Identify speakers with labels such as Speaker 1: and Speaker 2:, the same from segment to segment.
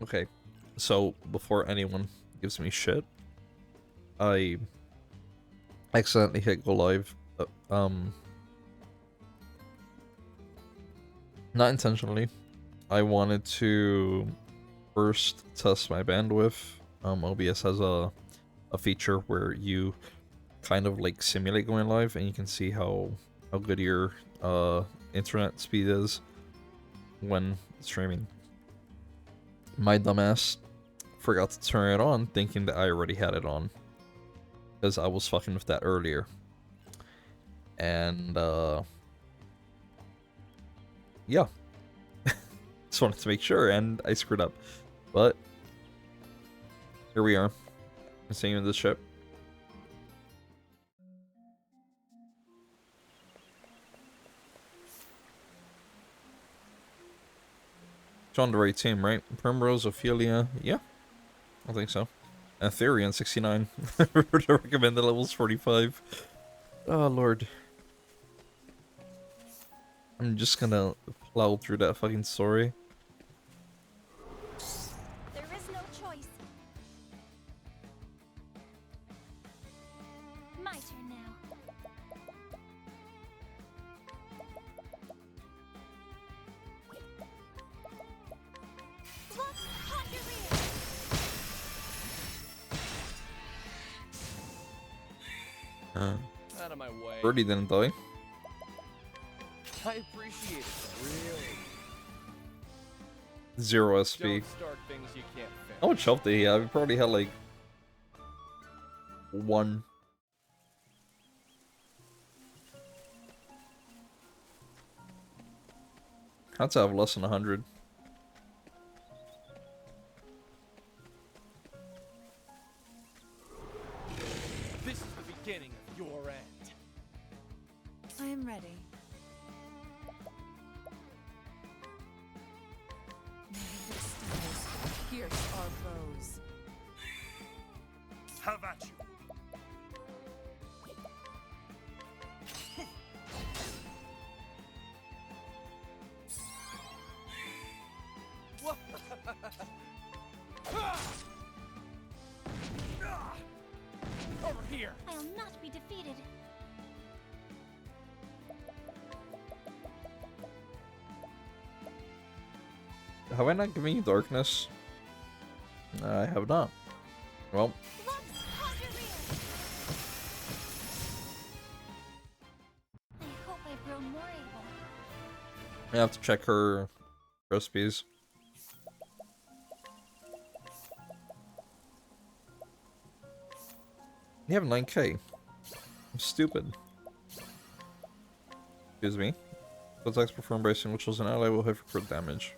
Speaker 1: Okay, so before anyone gives me shit, I accidentally hit go live. Not intentionally. I wanted to first test my bandwidth. OBS has a feature where you kind of like simulate going live, and you can see how good your internet speed is when streaming. My dumbass forgot to turn it on, thinking that I already had it on, because I was fucking with that earlier. And yeah, just wanted to make sure, and I screwed up. But here we are, continuing this ship. It's on the right team, right? Primrose, Ophelia, yeah, I think so. And Therian, 69. Recommended levels 45. Oh lord. I'm just gonna plow through that fucking story.
Speaker 2: There is no choice. My turn now. Look, hot your rear.
Speaker 3: Out of my way.
Speaker 1: Birdie didn't die.
Speaker 3: I appreciate it. Really.
Speaker 1: 0 SP.
Speaker 3: Don't start things you can't finish.
Speaker 1: How much health did he have? He probably had like 1. Had to have less than 100.
Speaker 3: This is the beginning of your end.
Speaker 4: I am ready. May the stars pierce our bows.
Speaker 3: Have at you. Over here.
Speaker 2: I'll not be defeated.
Speaker 1: Have I not given you darkness? I have not. Well,
Speaker 2: Look, hot your rear. I hope I've grown more able.
Speaker 1: I have to check her recipes. You have 9k. I'm stupid. Excuse me. The attacks performed by a single chosen ally will hit for crit damage.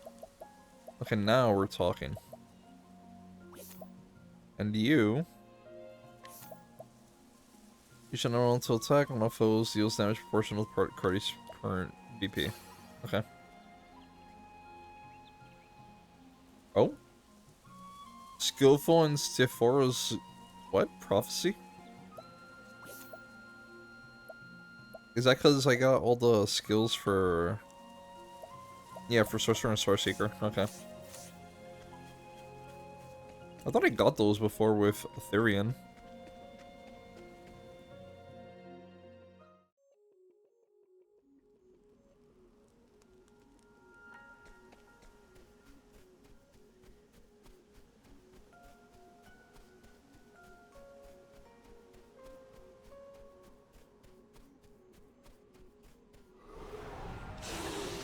Speaker 1: Okay, now we're talking. And you should not roll until attack on all foes deals damage proportional to party's current BP. Okay. Oh? Skillful in Stephora's what? Prophecy? Is that because I got all the skills for... Yeah, for Sorcerer and Star Seeker. Okay. I thought I got those before with Therian.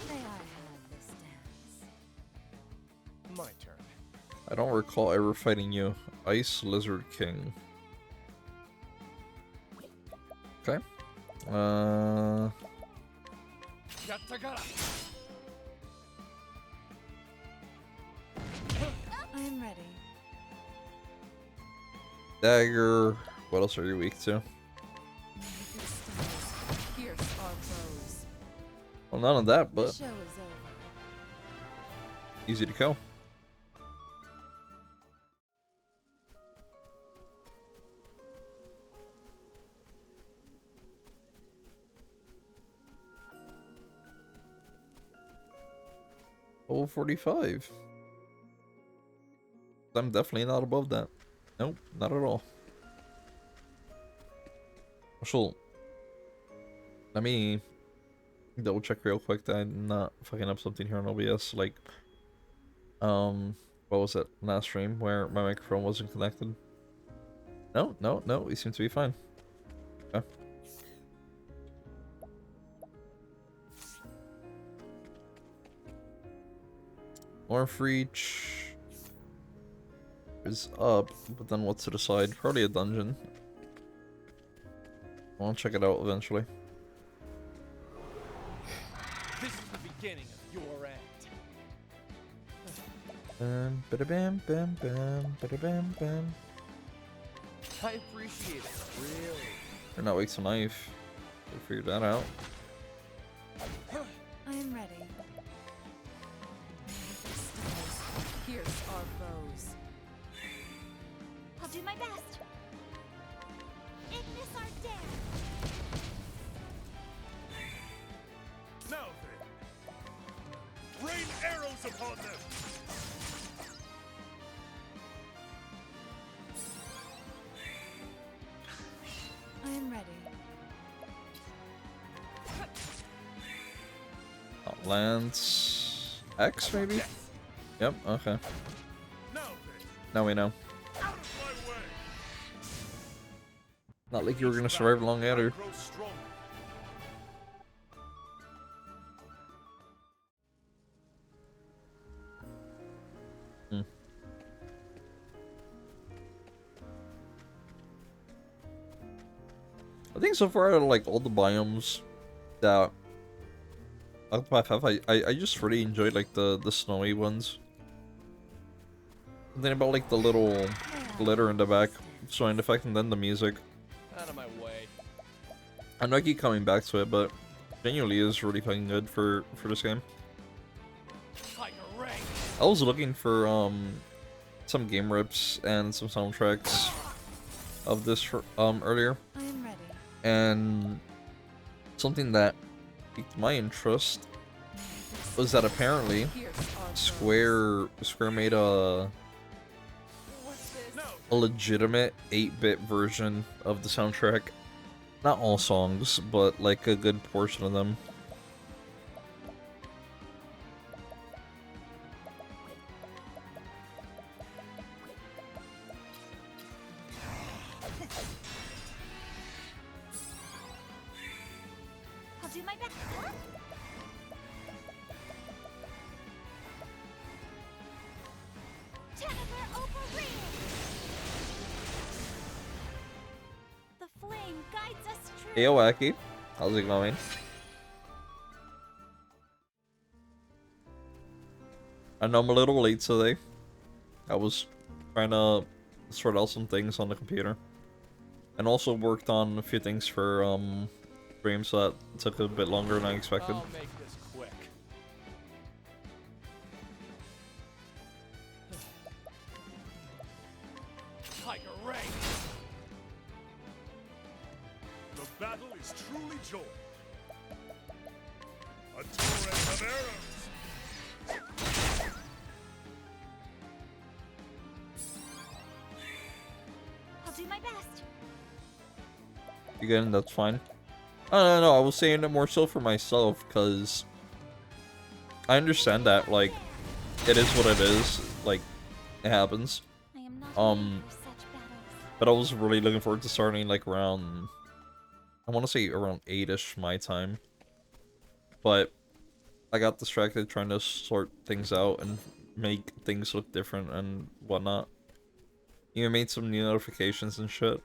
Speaker 4: May I have this dance?
Speaker 3: My turn.
Speaker 1: I don't recall ever fighting you. Ice Lizard King. Okay.
Speaker 3: Yattagara.
Speaker 4: I am ready.
Speaker 1: Dagger. What else are you weak to?
Speaker 4: May the stars pierce our bows.
Speaker 1: Well, none of that,
Speaker 4: The
Speaker 1: but
Speaker 4: show is over.
Speaker 1: easy to kill. Level 45. I'm definitely not above that. Nope, not at all. So, let me double check real quick that I'm not fucking up something here on OBS. Like, what was it? Last stream where my microphone wasn't connected? No, no, no, we seem to be fine. Okay. More for each is up, but then what's to the side? Probably a dungeon. I'll check it out eventually.
Speaker 3: This is the beginning of your end.
Speaker 1: Bam, bam, bam, bam, bam.
Speaker 3: I appreciate it, really.
Speaker 1: Or not waste a knife. We figured that out.
Speaker 4: I am ready. Stars, pierce our foes.
Speaker 2: I'll do my best. Ignis our dare.
Speaker 5: Now then, rain arrows upon them.
Speaker 4: I am ready.
Speaker 1: Lance X maybe? Yep, okay.
Speaker 5: Now then,
Speaker 1: Now we know.
Speaker 5: out of my way.
Speaker 1: Not like you were gonna survive long either.
Speaker 5: Grow stronger.
Speaker 1: I think so far out of like all the biomes that Octopath have, I just really enjoyed like the snowy ones. Something about like the little glitter in the back, sound effect, and then the music.
Speaker 3: Out of my way.
Speaker 1: I know I keep coming back to it, but genuinely is really fucking good for this game.
Speaker 3: Tiger Ray.
Speaker 1: I was looking for some game rips and some soundtracks of this earlier,
Speaker 4: I am ready.
Speaker 1: and something that piqued my interest was that apparently
Speaker 4: Pierce our
Speaker 1: Square made a
Speaker 4: What's this?
Speaker 5: Now
Speaker 1: legitimate 8-bit version of the soundtrack. Not all songs, but like a good portion of them.
Speaker 2: I'll do my best. Huh? Jennifer O'Brien. The flame guides us true.
Speaker 1: Hey, Wacky. How's it going? I know I'm a little late today. I was trying to sort out some things on the computer. And also worked on a few things for streams that took a bit longer than I expected.
Speaker 3: I'll make this quick. Tiger Ray.
Speaker 5: the battle is truly joined. A torrent of arrows.
Speaker 2: I'll do my best.
Speaker 1: Again, that's fine. Oh, no, I was saying it more so for myself, because I understand that, like, it is what it is, like, it happens.
Speaker 2: I am not
Speaker 1: Um,
Speaker 2: made for such battles.
Speaker 1: But I was really looking forward to starting, like, around, I want to say around 8-ish my time. But I got distracted trying to sort things out and make things look different and whatnot. Even made some new notifications and shit.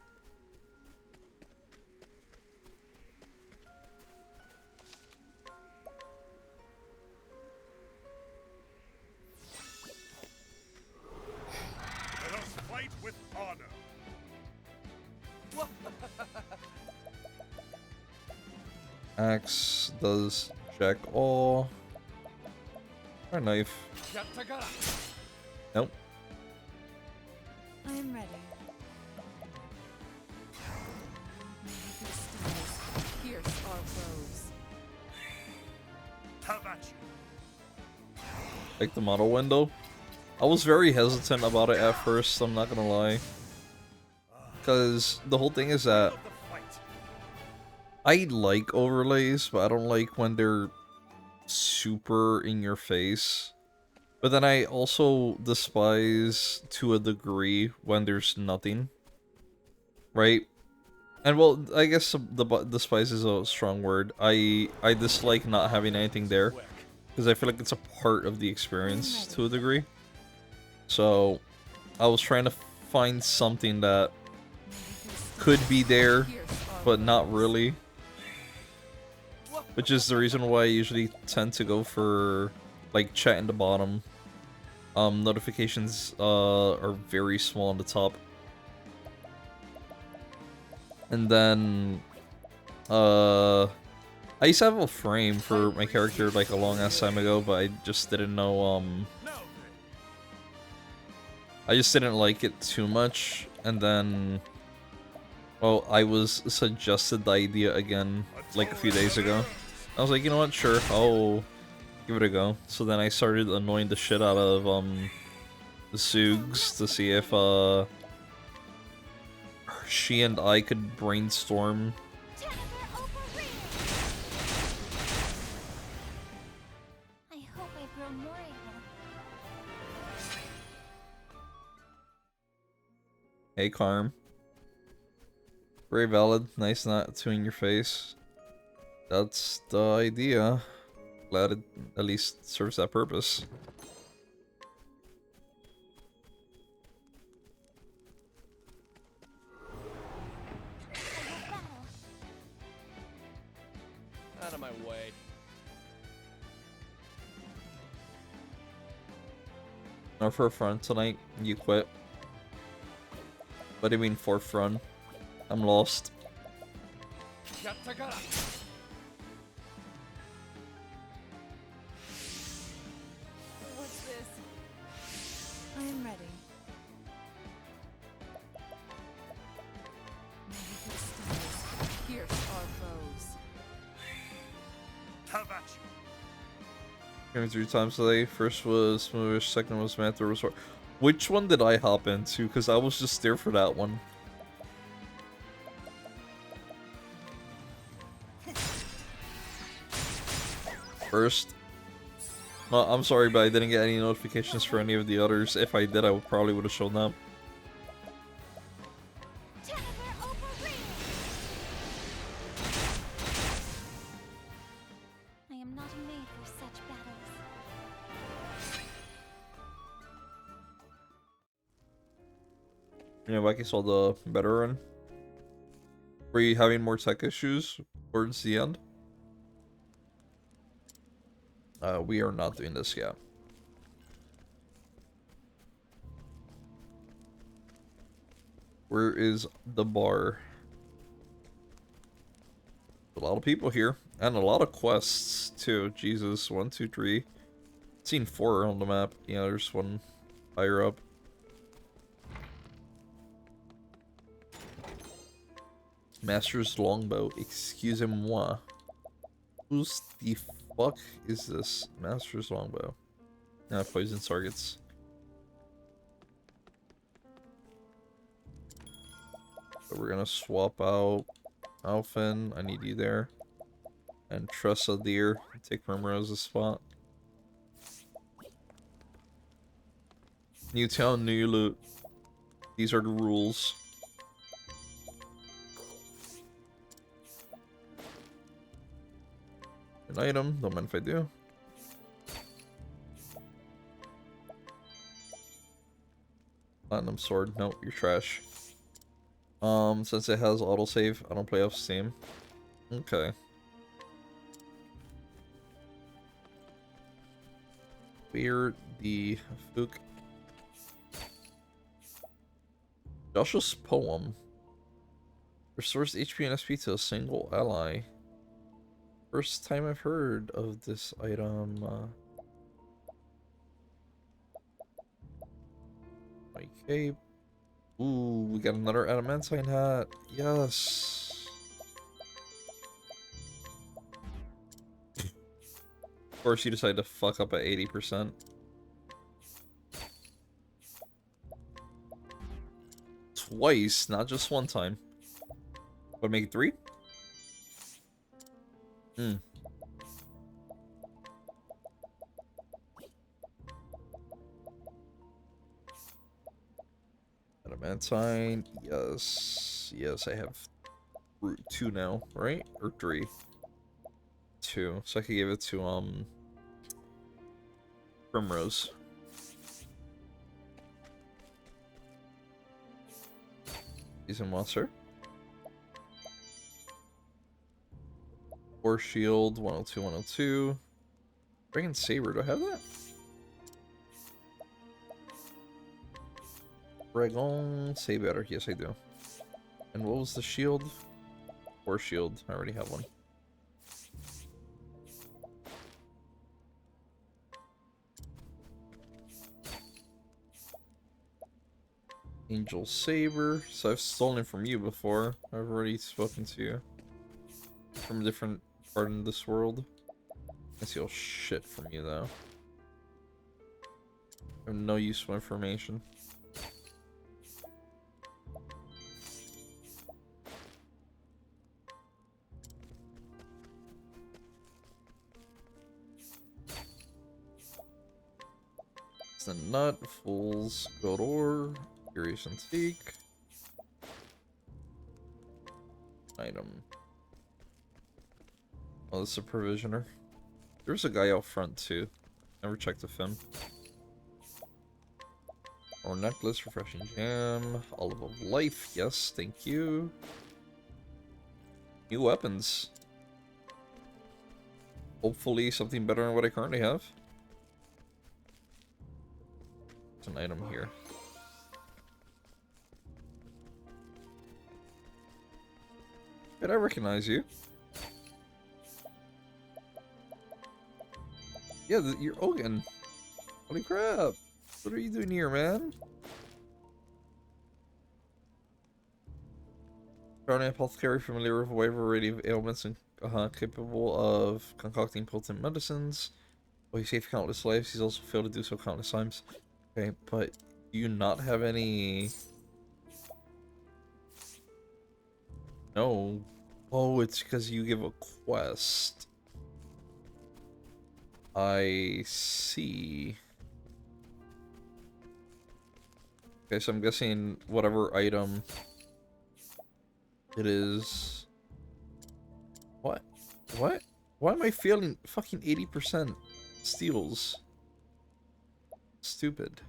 Speaker 5: Let us fight with honor.
Speaker 1: Axe does jack all. Or knife.
Speaker 3: Yattagara.
Speaker 1: Nope.
Speaker 4: I am ready. Stars, pierce our foes.
Speaker 5: Have at you.
Speaker 1: Like the model window. I was very hesitant about it at first, I'm not gonna lie. Because the whole thing is that
Speaker 5: Of the fight.
Speaker 1: I like overlays, but I don't like when they're super in your face. But then I also despise, to a degree, when there's nothing. Right? And well, I guess despise is a strong word. I dislike not having anything there.
Speaker 3: Quick.
Speaker 1: Because I feel like it's a part of the experience, to a degree. So, I was trying to find something that could be there, but not really. Which is the reason why I usually tend to go for, like, chat in the bottom. Notifications are very small on the top. And then, I used to have a frame for my character, like, a long-ass time ago, but I just didn't know, I just didn't like it too much, and then, well, I was suggested the idea again, like, a few days ago. I was like, you know what, sure, I'll give it a go. So then I started annoying the shit out of, the Sugs to see if, she and I could brainstorm.
Speaker 2: I hope I grow more able.
Speaker 1: Hey, Carm. Very valid. Nice not two in your face. That's the idea. Glad it at least serves that purpose.
Speaker 3: Out of my way.
Speaker 1: Not for fun tonight. You quit. What do you mean for fun? I'm lost.
Speaker 3: Yattagara.
Speaker 4: What's this? I am ready. Magical stars pierce our foes.
Speaker 5: Have at you.
Speaker 1: Came 3 times today. First was Smoothish, second was Mantha Resort. Which one did I hop into? Because I was just there for that one. First. I'm sorry, but I didn't get any notifications for any of the others. If I did, I probably would have shown them.
Speaker 2: I am not made for such battles.
Speaker 1: You know, Becky saw the better run. Were you having more tech issues towards the end? We are not doing this yet. Where is the bar? A lot of people here. And a lot of quests, too. Jesus. 1, 2, 3. Seen 4 on the map. Yeah, there's one higher up. Master's Longbow. Excusez-moi. Who's the fuck is this? Master's Longbow. Yeah, poison targets. So we're gonna swap out Alphen. I need you there. And Tressa Deer. Take Primrose's spot. New town, new loot. These are the rules. An item, don't mind if I do. Platinum sword, nope, you're trash. Since it has autosave, I don't play off Steam. Okay. Where the fuck? Josh's poem restores HP and SP to a single ally. First time I've heard of this item. My cape. Ooh, we got another adamantine hat. Yes. Of course, you decide to fuck up at 80%. twice, not just one time. But make it 3? Hmm. Adamantine, yes. Yes, I have 2 now, right? Or 3? 2. So I could give it to, Primrose. He's a monster. Force Shield, 102, 102. Dragon Saber, do I have that? Dragon Saber, yes I do. And what was the shield? Force Shield, I already have one. Angel Saber, so I've stolen from you before. I've already spoken to you. From a different part in this world. I steal shit from you though. I have no useful information. It's the Nut, Fool's Gold Ore, Curious Antique. Item. Oh, this is a provisioner. There's a guy out front too. Never checked with him. Or necklace, refreshing jam, olive of life. Yes, thank you. New weapons. Hopefully something better than what I currently have. There's an item here. Did I recognize you? Yeah, you're Ogan. Holy crap. What are you doing here, man? Found apothecary familiar with a wide variety of ailments and capable of concocting potent medicines. Well, he saved countless lives. He's also failed to do so countless times. Okay, but do you not have any... No. Oh, it's because you give a quest. I see. Okay, so I'm guessing whatever item it is. What? What? Why am I failing fucking 80% steals? Stupid.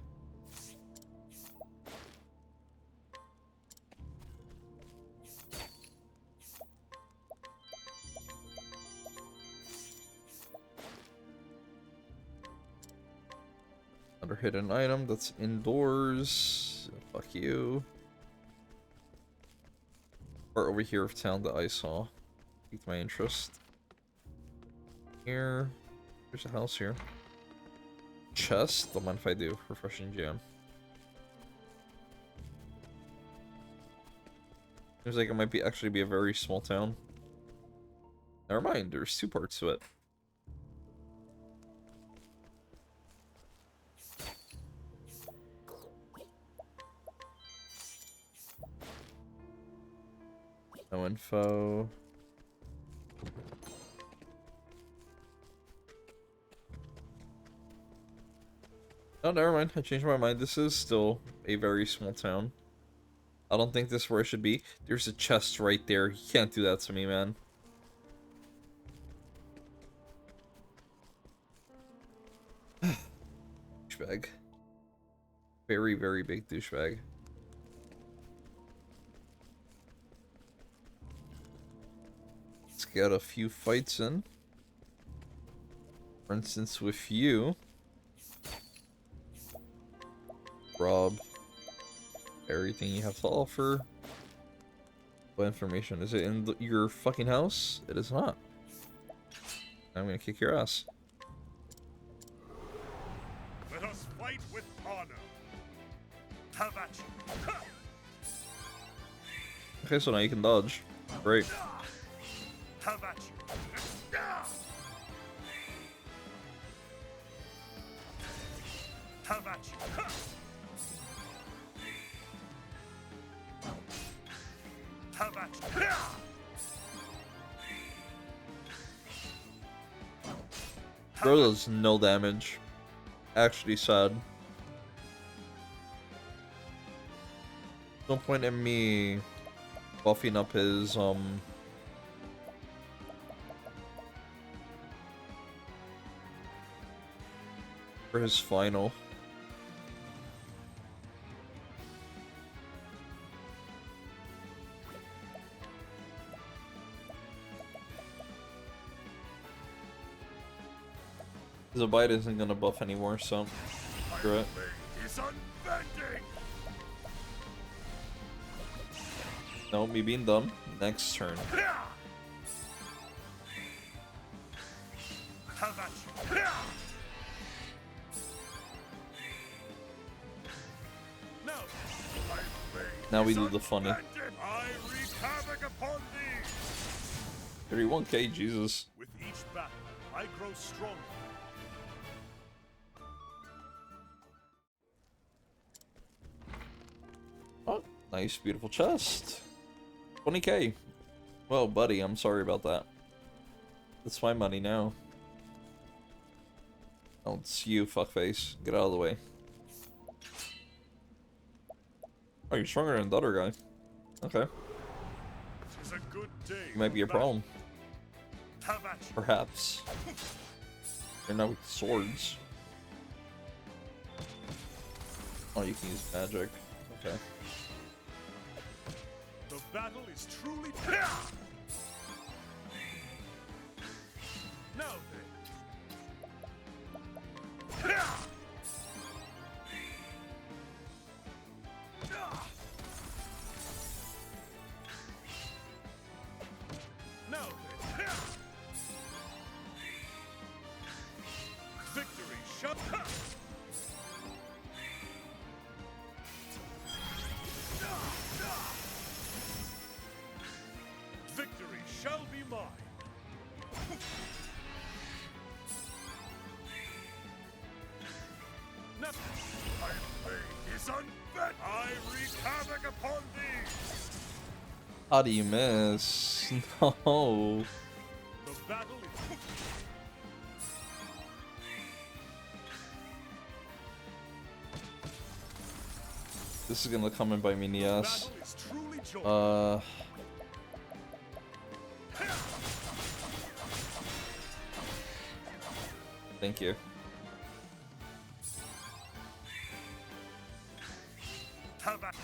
Speaker 1: Another hidden item that's indoors. Fuck you. Or over here of town that I saw. Piqued my interest. Here. There's a house here. Chest? Don't mind if I do. Refreshing jam. Seems like it might be actually be a very small town. Never mind, there's 2 parts to it. No info. Oh, never mind. I changed my mind. This is still a very small town. I don't think this is where it should be. There's a chest right there. You can't do that to me, man. Douchebag. Very, very big douchebag. Let's get a few fights in. For instance, with you. Rob everything you have to offer. What information? Is it in your fucking house? It is not. I'm gonna kick your ass.
Speaker 5: Let us fight with honor. Have at you. Ha!
Speaker 1: Okay, so now you can dodge. Great.
Speaker 5: Have at you. Have at you. Ha! at you.
Speaker 1: Bro does no damage. Actually sad. No point in me buffing up his for his final. The bite isn't gonna buff anymore, so screw it.
Speaker 5: Is unbending.
Speaker 1: No, me being dumb. Next turn.
Speaker 5: Have at you. No.
Speaker 1: Now we do the funny.
Speaker 5: I wreak havoc upon thee.
Speaker 1: 31k, Jesus.
Speaker 5: With each battle, I grow stronger.
Speaker 1: Oh, nice, beautiful chest. 20k. Well, buddy, I'm sorry about that. That's my money now. Oh, it's you, fuckface. Get out of the way. Oh, you're stronger than the other guy. Okay.
Speaker 5: Tis a good day.
Speaker 1: Might be a
Speaker 5: for battle.
Speaker 1: problem.
Speaker 5: Have at you.
Speaker 1: Perhaps. You're not with swords. Oh, you can use magic. Okay.
Speaker 5: The battle is truly. Now then. Now then. Victory shall. Victory shall be mine. Now, my blade is unbent. I wreak havoc upon thee.
Speaker 1: How do you miss? No.
Speaker 5: The battle is.
Speaker 1: This is gonna come and bite me in the ass.
Speaker 5: Battle is truly joy.
Speaker 1: Thank you.
Speaker 5: Have at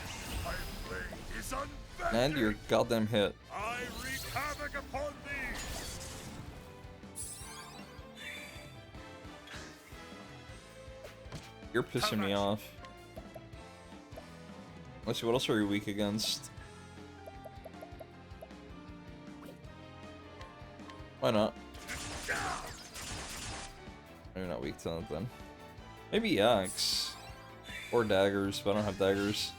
Speaker 5: my blade is unbent.
Speaker 1: And your goddamn hit.
Speaker 5: I wreak havoc upon thee.
Speaker 1: You're pissing me off. Let's see, what else are you weak against? Why not? You're not weak to that then. Maybe axe. Or daggers, but I don't have daggers.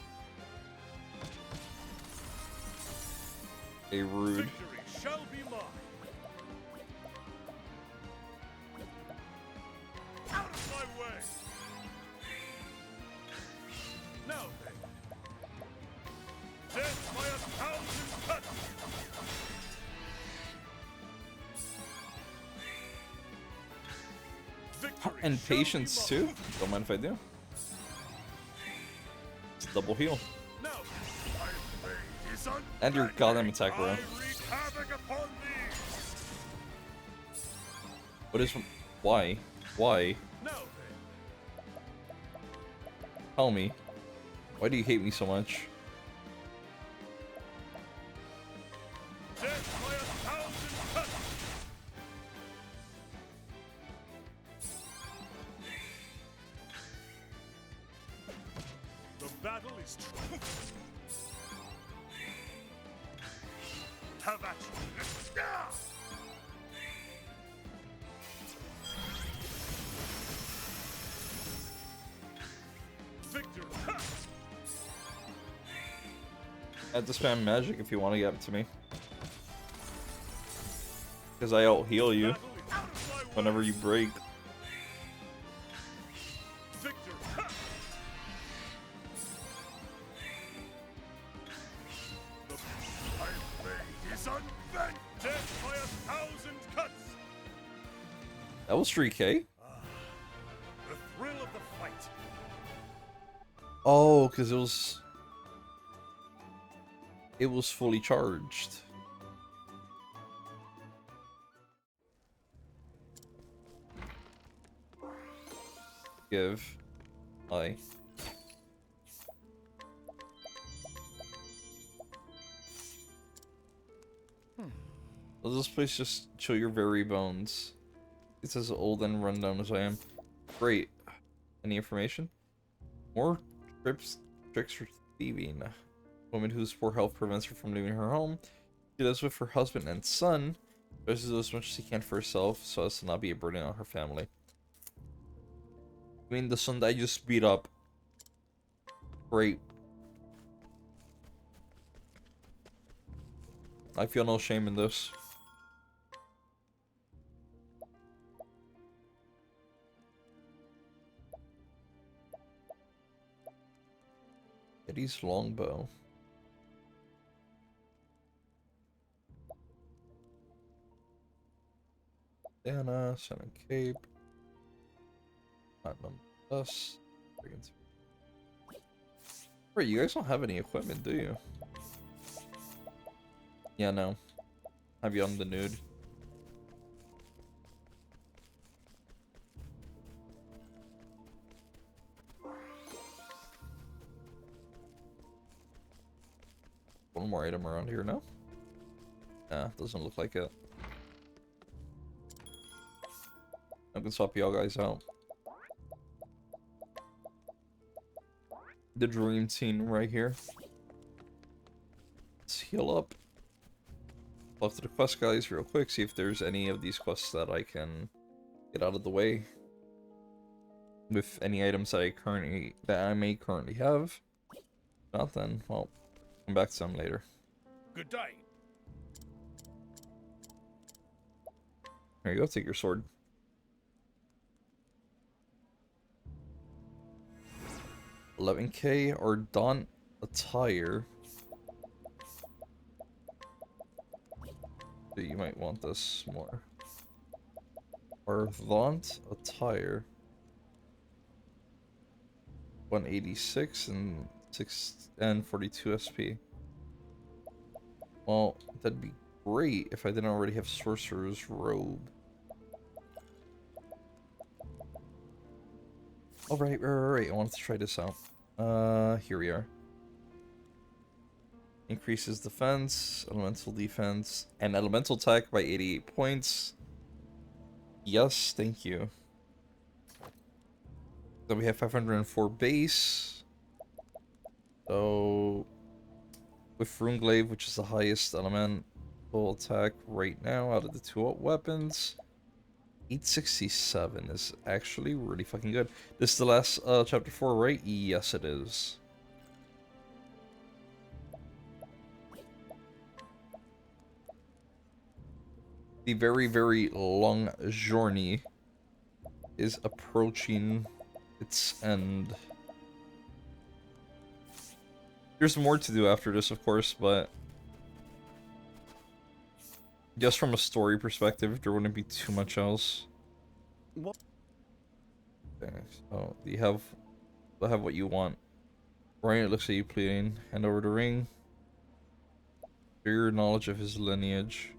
Speaker 1: A rude.
Speaker 5: Victory shall be mine. Out of my way. Now then. Death by 1,000 cuts. Victory
Speaker 1: And
Speaker 5: shall be
Speaker 1: patience
Speaker 5: mine.
Speaker 1: too. Don't mind if I do. It's a double heal.
Speaker 5: Now, my blade is
Speaker 1: And your
Speaker 5: unbending.
Speaker 1: goddamn attack, bro.
Speaker 5: I wreak havoc upon thee.
Speaker 1: What is... Why? Why?
Speaker 5: Now then.
Speaker 1: Tell me. Why do you hate me so much?
Speaker 5: Death by 1,000 cuts. The battle is true. Have at you. Victory.
Speaker 1: I have to spam magic if you want to get it to me. Because I out heal you
Speaker 5: Battle is out of my way.
Speaker 1: whenever you break.
Speaker 5: Victory. The
Speaker 1: That was 3K?
Speaker 5: The thrill of the fight.
Speaker 1: Oh, because it was fully charged. Give. Hi. Does this place just show your very bones? It's as old and rundown as I am. Great. Any information? More tricks for thieving. Woman whose poor health prevents her from leaving her home. She lives with her husband and son. Tries to do as much as she can for herself so as to not be a burden on her family. I mean, the son that I just beat up. Great. I feel no shame in this. Eddie's longbow. Dana, Sun and Cape. Platinum Plus. Wait, you guys don't have any equipment, do you? Yeah, no. Have you on the nude? One more item around here now? Nah, doesn't look like it. I can swap y'all guys out. The dream scene right here. Let's heal up. Talk to the quest guys real quick, see if there's any of these quests that I can get out of the way. With any items that I may currently have. If not then, well, come back to them later.
Speaker 5: Good day.
Speaker 1: There you go, take your sword. $11K or Daunt attire. So you might want this more. Or Daunt attire. 186 and 42 SP. Well, that'd be great if I didn't already have Sorcerer's Robe. Oh, right. I wanted to try this out. Here we are. Increases defense, elemental defense, and elemental attack by 88 points. Yes, thank you. Then we have 504 base. So, with Runeglaive, which is the highest elemental attack right now out of the two weapons, 867 is actually really fucking good. This is the last chapter 4, right? Yes, it is. The very, very long journey is approaching its end. There's more to do after this, of course, but just from a story perspective, there wouldn't be too much else.
Speaker 3: What?
Speaker 1: Okay, so you have what you want. Ryan, it looks like you pleading. Hand over the ring. Share your knowledge of his lineage.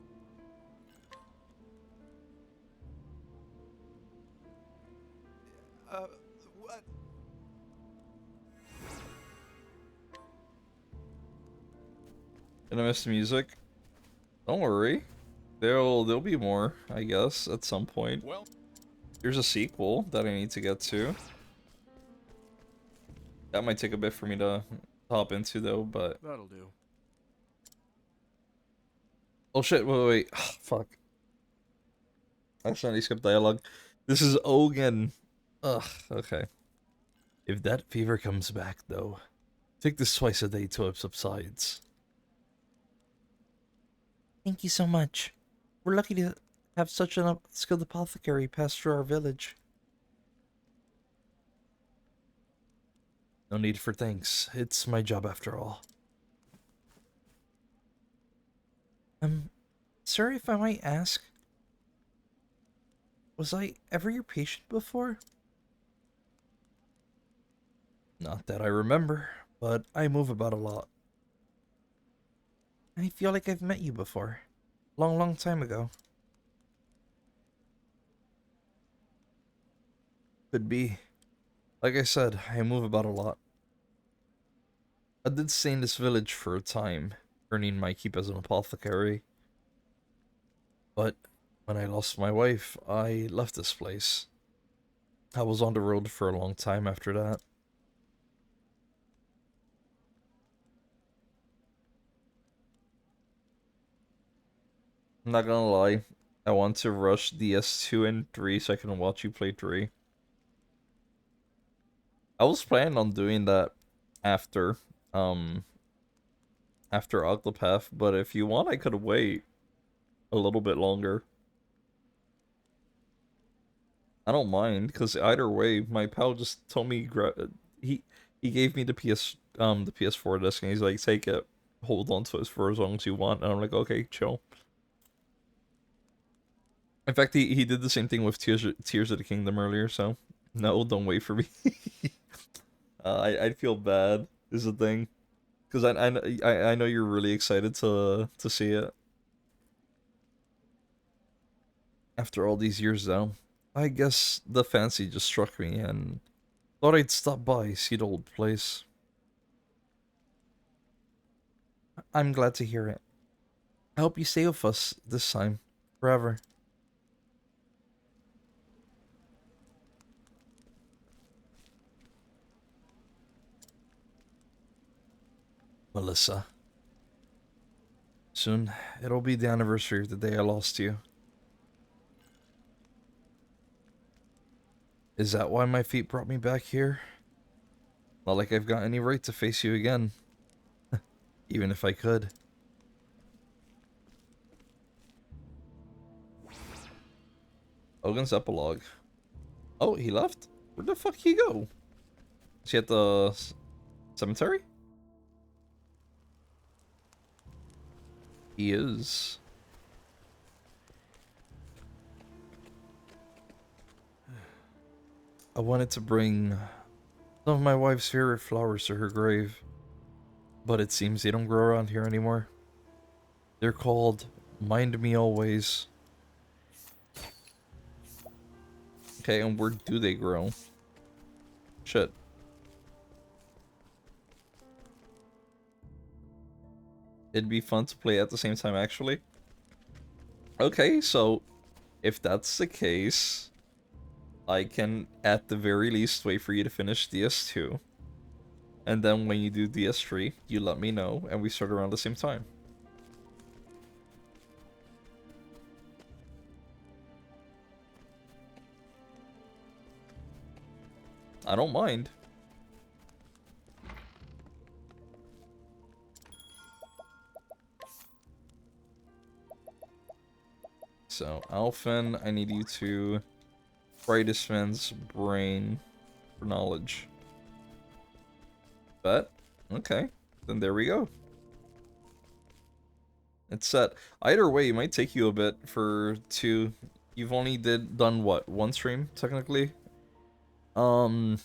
Speaker 3: What?
Speaker 1: Gonna miss the music. Don't worry. There'll be more, I guess, at some point.
Speaker 3: Well,
Speaker 1: There's a sequel that I need to get to. That might take a bit for me to hop into though, but
Speaker 3: that'll do.
Speaker 1: oh shit, wait. Fuck. I accidentally skipped dialogue. This is Ogan. Ugh, okay. If that fever comes back though, take this twice a day till it subsides. Thank you so much. We're lucky to have such a skilled apothecary pass through our village. No need for thanks. It's my job after all. Sir, if I might ask, Was I ever your patient before? Not that I remember, but I move about a lot. I feel like I've met you before. Long, long time ago. Could be. Like I said, I move about a lot. I did stay in this village for a time, earning my keep as an apothecary. But when I lost my wife, I left this place. I was on the road for a long time after that. I'm not gonna lie, I want to rush DS2 and 3 so I can watch you play 3. I was planning on doing that after, um, after Octopath, but if you want, I could wait a little bit longer. I don't mind, because either way, my pal just told me, he, he gave me the the PS4 disc, and he's like, take it, hold on to it for as long as you want, and I'm like, okay, chill. In fact, he did the same thing with Tears of the Kingdom earlier, so no, don't wait for me. I'd feel bad is the thing, because I know you're really excited to see it. After all these years, though, I guess the fancy just struck me and thought I'd stop by, see the old place. I'm glad to hear it. I hope you stay with us this time, forever. Melissa. Soon, it'll be the anniversary of the day I lost you. Is that why my feet brought me back here? Not like I've got any right to face you again. Even if I could. Hogan's epilogue. Oh, he left? Where the fuck he go? Is he at the cemetery? He is. I wanted to bring some of my wife's favorite flowers to her grave, but it seems they don't grow around here anymore. They're called Mind Me Always. Okay, and where do they grow? Shit. It'd be fun to play at the same time, actually. Okay, so if that's the case, I can at the very least wait for you to finish DS2. And then when you do DS3, you let me know and we start around the same time. I don't mind. So, Alphen, I need you to fry this man's brain for knowledge. But, okay. Then there we go. It's set. Either way, it might take you a bit for 2. You've only done what? 1 stream, technically? My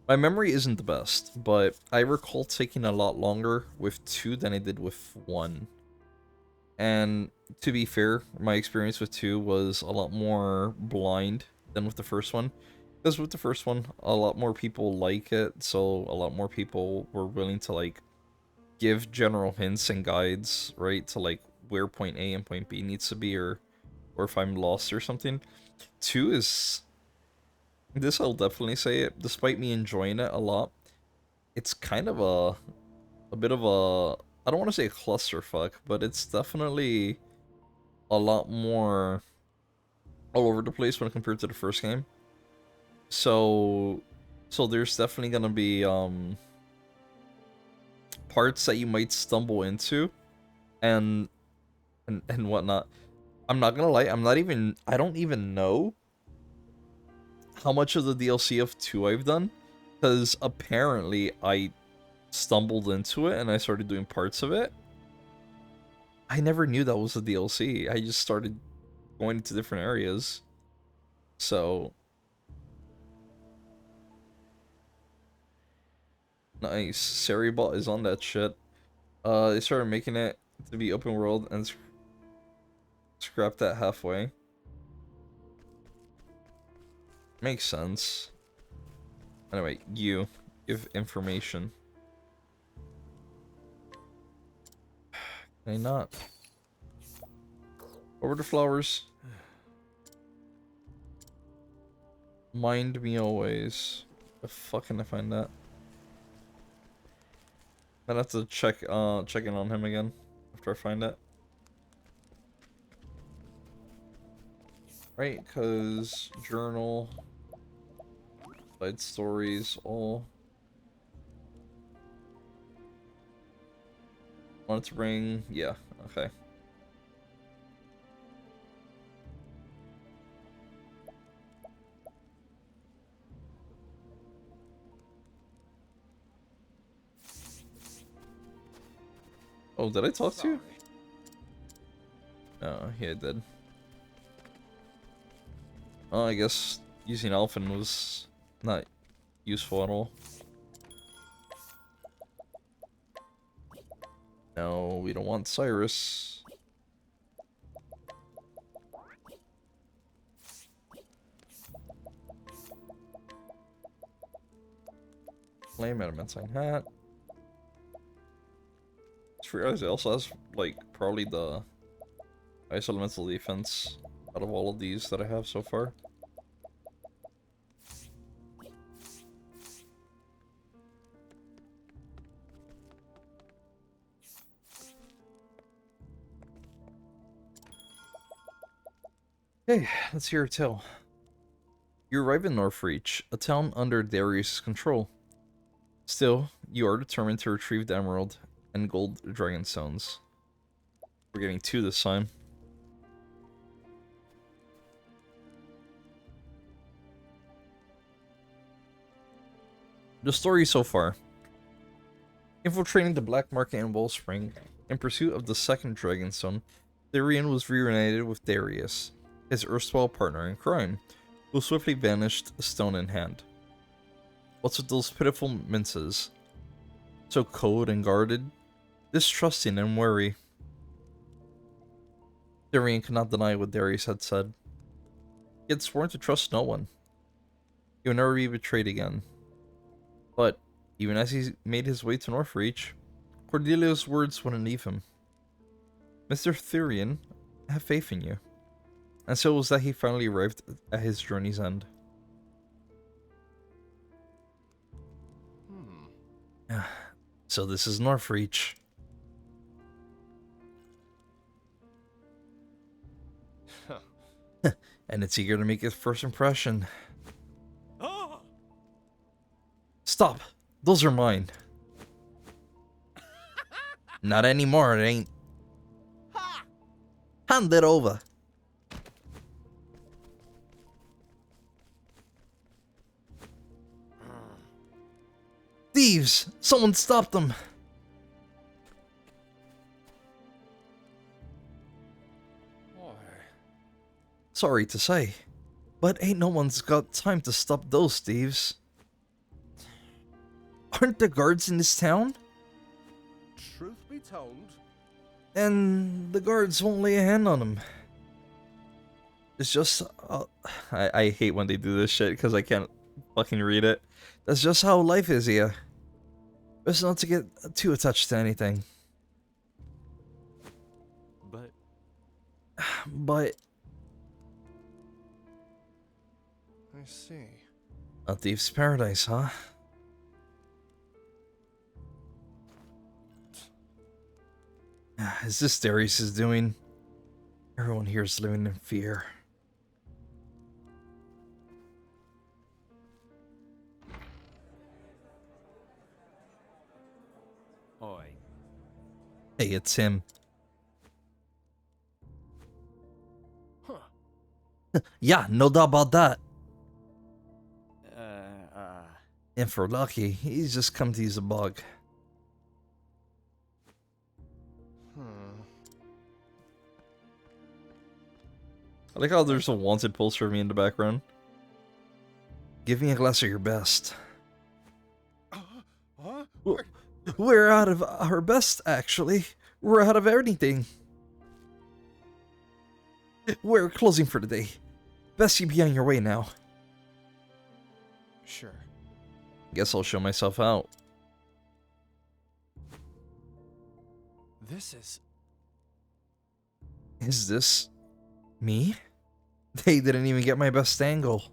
Speaker 1: memory isn't the best, but I recall taking a lot longer with 2 than I did with 1. And to be fair, my experience with 2 was a lot more blind than with the first one. Because with the first one, a lot more people like it, so a lot more people were willing to, like, give general hints and guides, right, to, like, where point A and point B needs to be, or if I'm lost or something. 2 is... This I'll definitely say it, despite me enjoying it a lot, it's kind of a bit of a... I don't want to say a clusterfuck, but it's definitely a lot more all over the place when compared to the first game. So there's definitely gonna be parts that you might stumble into and whatnot. I'm not gonna lie, I don't even know how much of the DLC of 2 I've done, because apparently I stumbled into it and I started doing parts of it. I never knew that was a DLC. I just started going to different areas. So nice. Seribot is on that shit. They started making it to be open world and scrapped that halfway. Makes sense. Anyway, you give information. Can I not? Over the flowers. Mind me always. The fuck can I find that? I'd have to check in on him again after I find it. Right, cause journal, side stories, all. Wanted to bring, yeah, okay. Oh, did I talk to you? No, yeah, I did. Oh, I guess using Elfin was not useful at all. No, we don't want Cyrus. Flame adamantine hat. Just realized it also has, like, probably the ice elemental defense out of all of these that I have so far. Okay, let's hear a tale. You arrive in Northreach, a town under Darius' control. Still, you are determined to retrieve the emerald and gold dragon stones. We're getting 2 this time. The story so far. Infiltrating the black market in Wellspring in pursuit of the second Dragonstone, Therion was reunited with Darius, his erstwhile partner in crime, who swiftly vanished, stone in hand. What's with those pitiful minces? So cold and guarded, distrusting and wary. Therion could not deny what Darius had said. He had sworn to trust no one. He would never be betrayed again. But, even as he made his way to Northreach, Cordelia's words wouldn't leave him. Mr. Therion, I have faith in you. And so it was that he finally arrived at his journey's end. So this is Northreach. And it's eager to make its first impression. Stop! Those are mine. Not anymore, it ain't. Hand it over. Thieves! Someone stop them! Sorry to say, but ain't no one's got time to stop those thieves. Aren't there guards in this town?
Speaker 3: Truth be told,
Speaker 1: And the guards won't lay a hand on them. It's just... I hate when they do this shit because I can't fucking read it. That's just how life is here. Best not to get too attached to anything. But...
Speaker 3: I see.
Speaker 1: A thief's paradise, huh? Is this Darius' doing? Everyone here is living in fear.
Speaker 3: Oi.
Speaker 1: Hey, it's him. Yeah, no doubt about that. And for lucky, he's just come to use a bug. I like how there's a wanted poster of me in the background. Give me a glass of your best.
Speaker 3: Huh?
Speaker 1: We're out of our best, actually. We're out of everything. We're closing for the day. Best you be on your way now.
Speaker 3: Sure.
Speaker 1: Guess I'll show myself out.
Speaker 3: This is...
Speaker 1: Is this me? They didn't even get my best angle.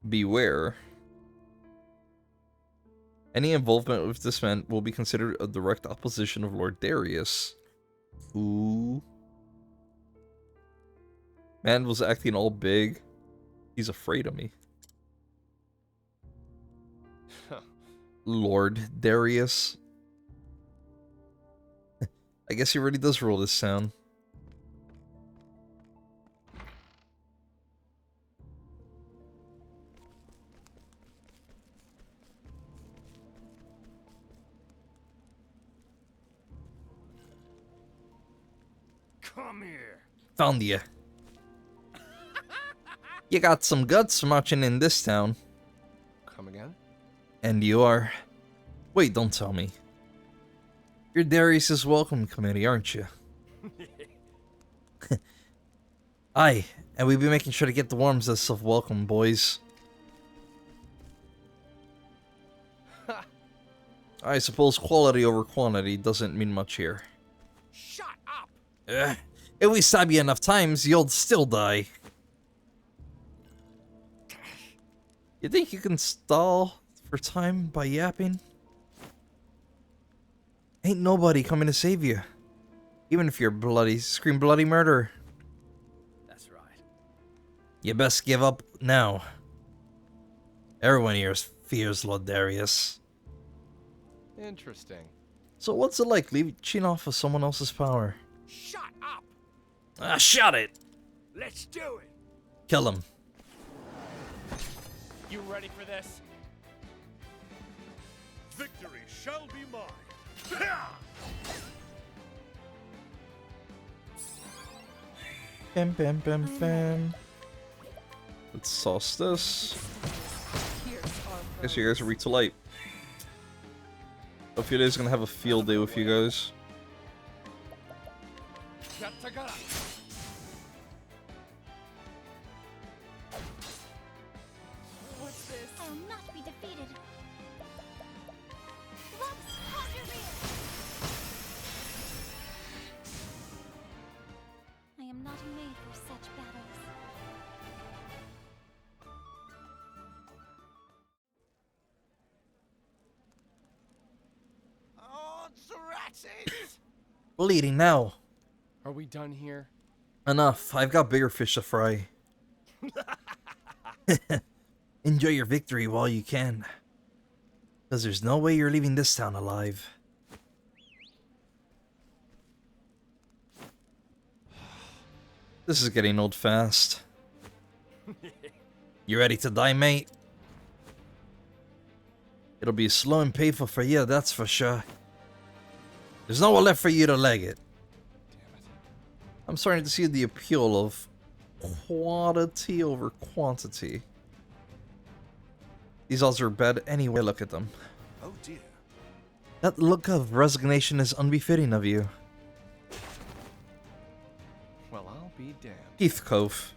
Speaker 1: Beware. Any involvement with this man will be considered a direct opposition of Lord Darius. Ooh. Man was acting all big. He's afraid of me. Lord Darius. I guess he really does rule this town.
Speaker 5: Come here.
Speaker 1: Found you. You got some guts marching in this town.
Speaker 3: Come again?
Speaker 1: And you are... Wait, don't tell me. You're Darius's welcome committee, aren't you? Aye, and we'll be making sure to get the warmest of welcome, boys. I suppose quality over quantity doesn't mean much here.
Speaker 3: Shut up!
Speaker 1: If we stab you enough times, you'll still die. You think you can stall for time by yapping? Ain't nobody coming to save you. Even if you're bloody, scream bloody murder.
Speaker 3: That's right.
Speaker 1: You best give up now. Everyone here fears Lord Darius.
Speaker 3: Interesting.
Speaker 1: So what's it like leeching off of someone else's power?
Speaker 3: Shut up!
Speaker 1: Ah, shut it!
Speaker 5: Let's do it.
Speaker 1: Kill him.
Speaker 3: You ready for this?
Speaker 5: Victory shall be mine.
Speaker 1: Bam, bam, bam, bam. Let's sauce this.
Speaker 4: Here's our
Speaker 1: Guess you guys are weak to light. A few days gonna have a field day with you guys.
Speaker 3: Gatta-gatta.
Speaker 4: What's this?
Speaker 2: I'll not be defeated. Lumps under me. I am not made for such battles.
Speaker 3: Oh, Zeratis!
Speaker 1: Bleeding now.
Speaker 3: Are we done here?
Speaker 1: Enough. I've got bigger fish to fry. Enjoy your victory while you can. Because there's no way you're leaving this town alive. This is getting old fast. You ready to die, mate? It'll be slow and painful for you, that's for sure. There's nowhere left for you to leg it.
Speaker 3: Damn it.
Speaker 1: I'm starting to see the appeal of quality over quantity. These odds are bad anyway, look at them.
Speaker 5: Oh dear.
Speaker 1: That look of resignation is unbefitting of you.
Speaker 3: Well, I'll be damned.
Speaker 1: Heathcove.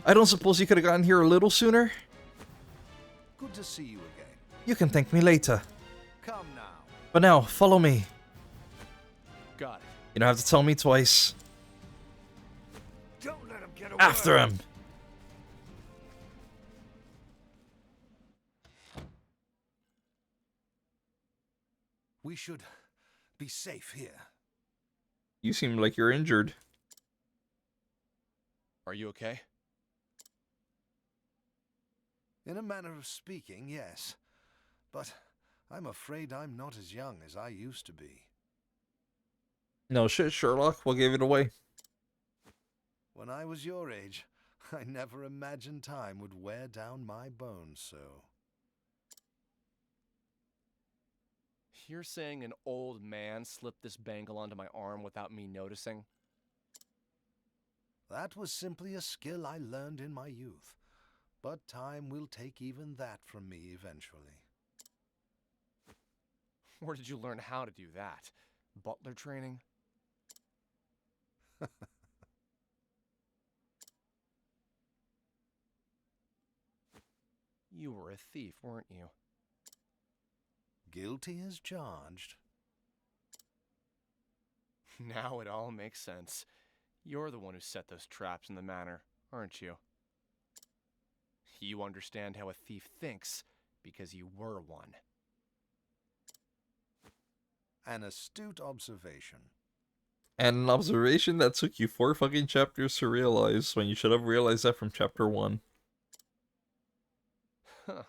Speaker 1: I don't suppose you could have gotten here a little sooner?
Speaker 5: Good to see you again.
Speaker 1: You can thank me later.
Speaker 5: Come now.
Speaker 1: But now, follow me.
Speaker 3: Got it.
Speaker 1: You don't have to tell me twice.
Speaker 5: Don't let him get away.
Speaker 1: After him!
Speaker 5: We should be safe here.
Speaker 1: You seem like you're injured.
Speaker 3: Are you okay?
Speaker 5: In a manner of speaking, yes. But I'm afraid I'm not as young as I used to be.
Speaker 1: No shit, Sherlock. What gave it away?
Speaker 5: When I was your age, I never imagined time would wear down my bones so.
Speaker 3: You're saying an old man slipped this bangle onto my arm without me noticing?
Speaker 5: That was simply a skill I learned in my youth, but time will take even that from me eventually.
Speaker 3: Where did you learn how to do that? Butler training? You were a thief, weren't you?
Speaker 5: Guilty as charged.
Speaker 3: Now it all makes sense. You're the one who set those traps in the manor, aren't you? You understand how a thief thinks because you were one.
Speaker 5: An astute observation.
Speaker 1: And an observation that took you 4 fucking chapters to realize when you should have realized that from chapter 1.
Speaker 3: Huh.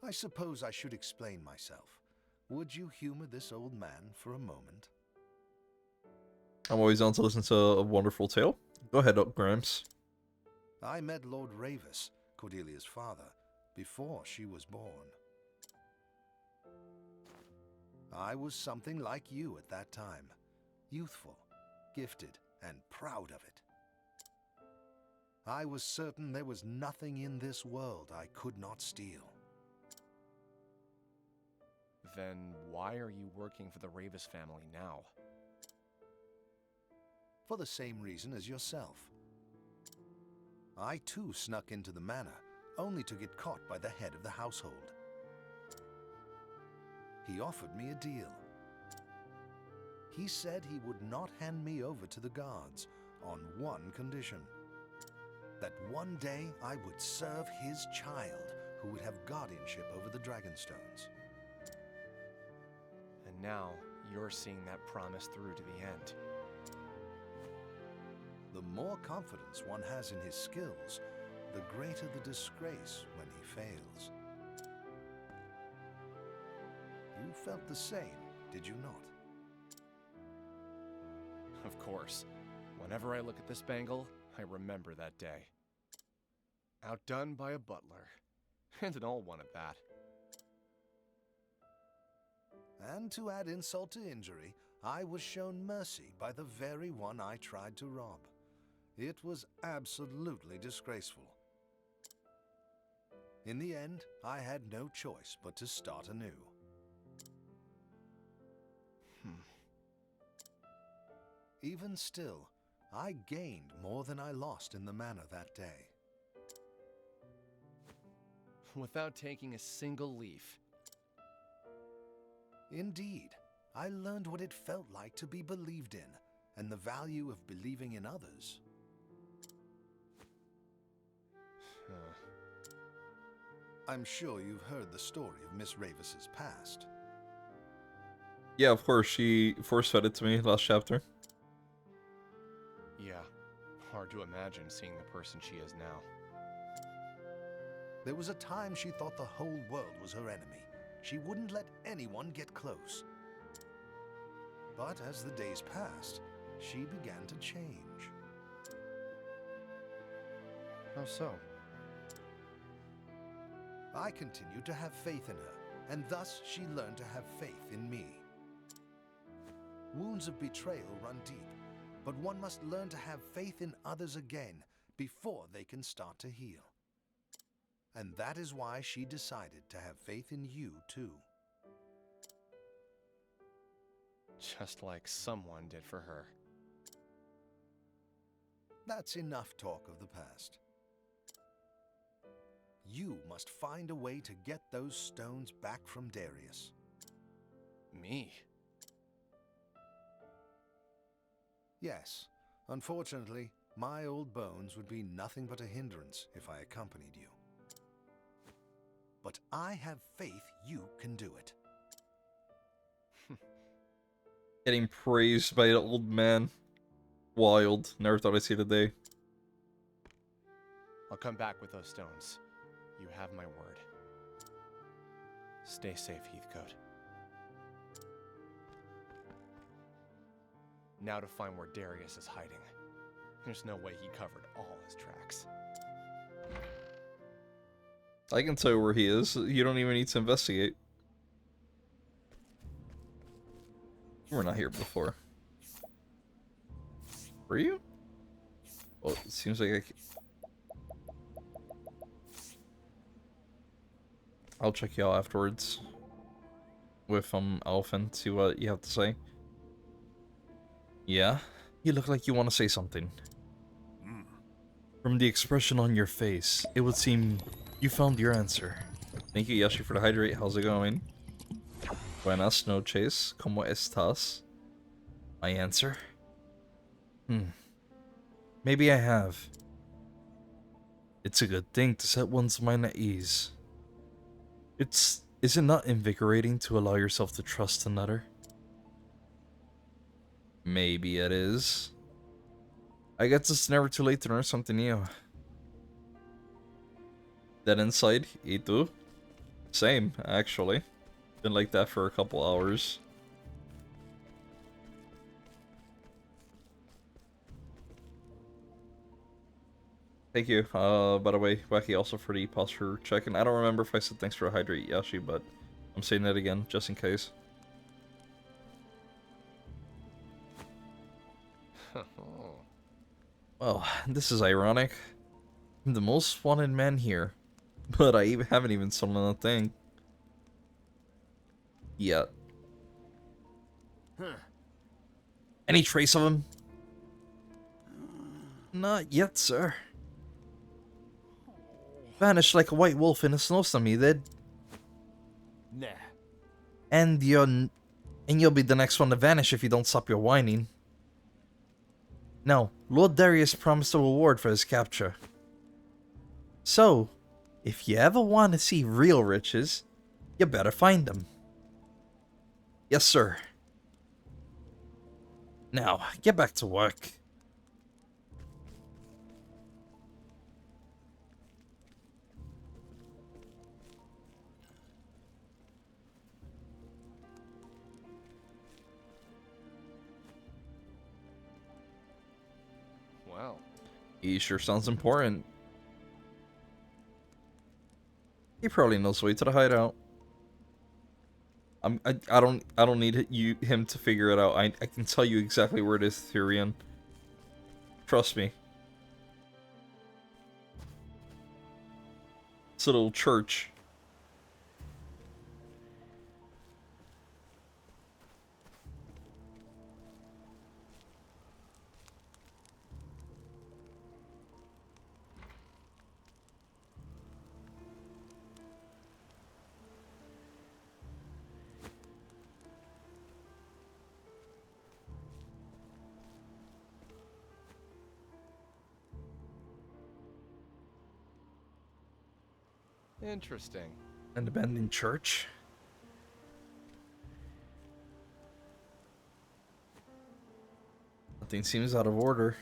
Speaker 5: I suppose I should explain myself. Would you humor this old man for a moment?
Speaker 1: I'm always on to listen to a wonderful tale. Go ahead, Gramps.
Speaker 5: I met Lord Ravis, Cordelia's father, before she was born. I was something like you at that time. Youthful, gifted, and proud of it. I was certain there was nothing in this world I could not steal.
Speaker 3: Then why are you working for the Ravis family now?
Speaker 5: For the same reason as yourself. I too snuck into the manor, only to get caught by the head of the household. He offered me a deal. He said he would not hand me over to the guards on one condition. That one day I would serve his child, who would have guardianship over the Dragonstones.
Speaker 3: And now you're seeing that promise through to the end.
Speaker 5: The more confidence one has in his skills, the greater the disgrace when he fails. You felt the same, did you not?
Speaker 3: Of course. Whenever I look at this bangle, I remember that day. Outdone by a butler. And an old one at that.
Speaker 5: And to add insult to injury, I was shown mercy by the very one I tried to rob. It was absolutely disgraceful. In the end, I had no choice but to start anew. Even still, I gained more than I lost in the manor that day.
Speaker 3: Without taking a single leaf.
Speaker 5: Indeed, I learned what it felt like to be believed in, and the value of believing in others. I'm sure you've heard the story of Miss Ravis's past.
Speaker 1: Yeah, of course, she force-fed it to me last chapter.
Speaker 3: Yeah, hard to imagine seeing the person she is now.
Speaker 5: There was a time she thought the whole world was her enemy. She wouldn't let anyone get close. But as the days passed, she began to change.
Speaker 3: How so?
Speaker 5: I continued to have faith in her, and thus she learned to have faith in me. Wounds of betrayal run deep, but one must learn to have faith in others again before they can start to heal. And that is why she decided to have faith in you too.
Speaker 3: Just like someone did for her.
Speaker 5: That's enough talk of the past. You must find a way to get those stones back from Darius.
Speaker 3: Me?
Speaker 5: Yes, unfortunately, my old bones would be nothing but a hindrance if I accompanied you. But I have faith you can do it.
Speaker 1: Getting praised by an old man. Wild. Never thought I'd see the day.
Speaker 3: I'll come back with those stones. You have my word. Stay safe, Heathcote. Now to find where Darius is hiding. There's no way he covered all his tracks.
Speaker 1: I can tell you where he is. You don't even need to investigate. We're not here before. Were you? Well, it seems like I'll check you out afterwards with Elephant, see what you have to say. Yeah? You look like you want to say something. From the expression on your face, it would seem you found your answer. Thank you, Yashi, for the hydrate. How's it going? Buenas noches. ¿Cómo estás? My answer? Maybe I have. It's a good thing to set one's mind at ease. Is it not invigorating to allow yourself to trust another? Maybe it is. I guess it's never too late to learn something new. That inside, ¿y tú? Same, actually. Been like that for a couple hours. Thank you. By the way, Wacky, also for the pause for checking. I don't remember if I said thanks for a hydrate, Yashi, but I'm saying that again, just in case. Well, this is ironic. I'm the most wanted man here, but I haven't even stolen a thing. Yet. Any trace of him? Not yet, sir. Vanished like a white wolf in a snowstorm, he did.
Speaker 3: Nah.
Speaker 1: And you'll be the next one to vanish if you don't stop your whining. Now, Lord Darius promised a reward for his capture. So, if you ever want to see real riches, you better find them. Yes, sir. Now, get back to work.
Speaker 3: Wow.
Speaker 1: He sure sounds important. He probably knows the way to the hideout. I don't need him to figure it out. I can tell you exactly where it is, Therian. Trust me. It's a little church.
Speaker 3: Interesting.
Speaker 1: An abandoned church? Nothing seems out of order.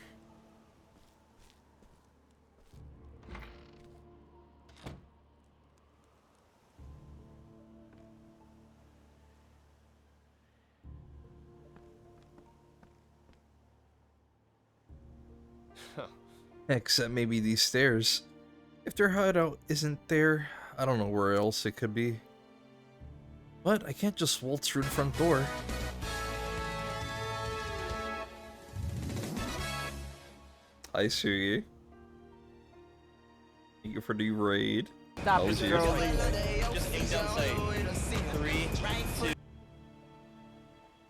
Speaker 1: Except maybe these stairs. If their hideout isn't there, I don't know where else it could be. But I can't just waltz through the front door. Hi, Sugi. Thank you for the raid.
Speaker 6: Stop
Speaker 1: How's
Speaker 6: it,
Speaker 1: you?
Speaker 6: girl.
Speaker 7: Just aim down sight. 3, 2.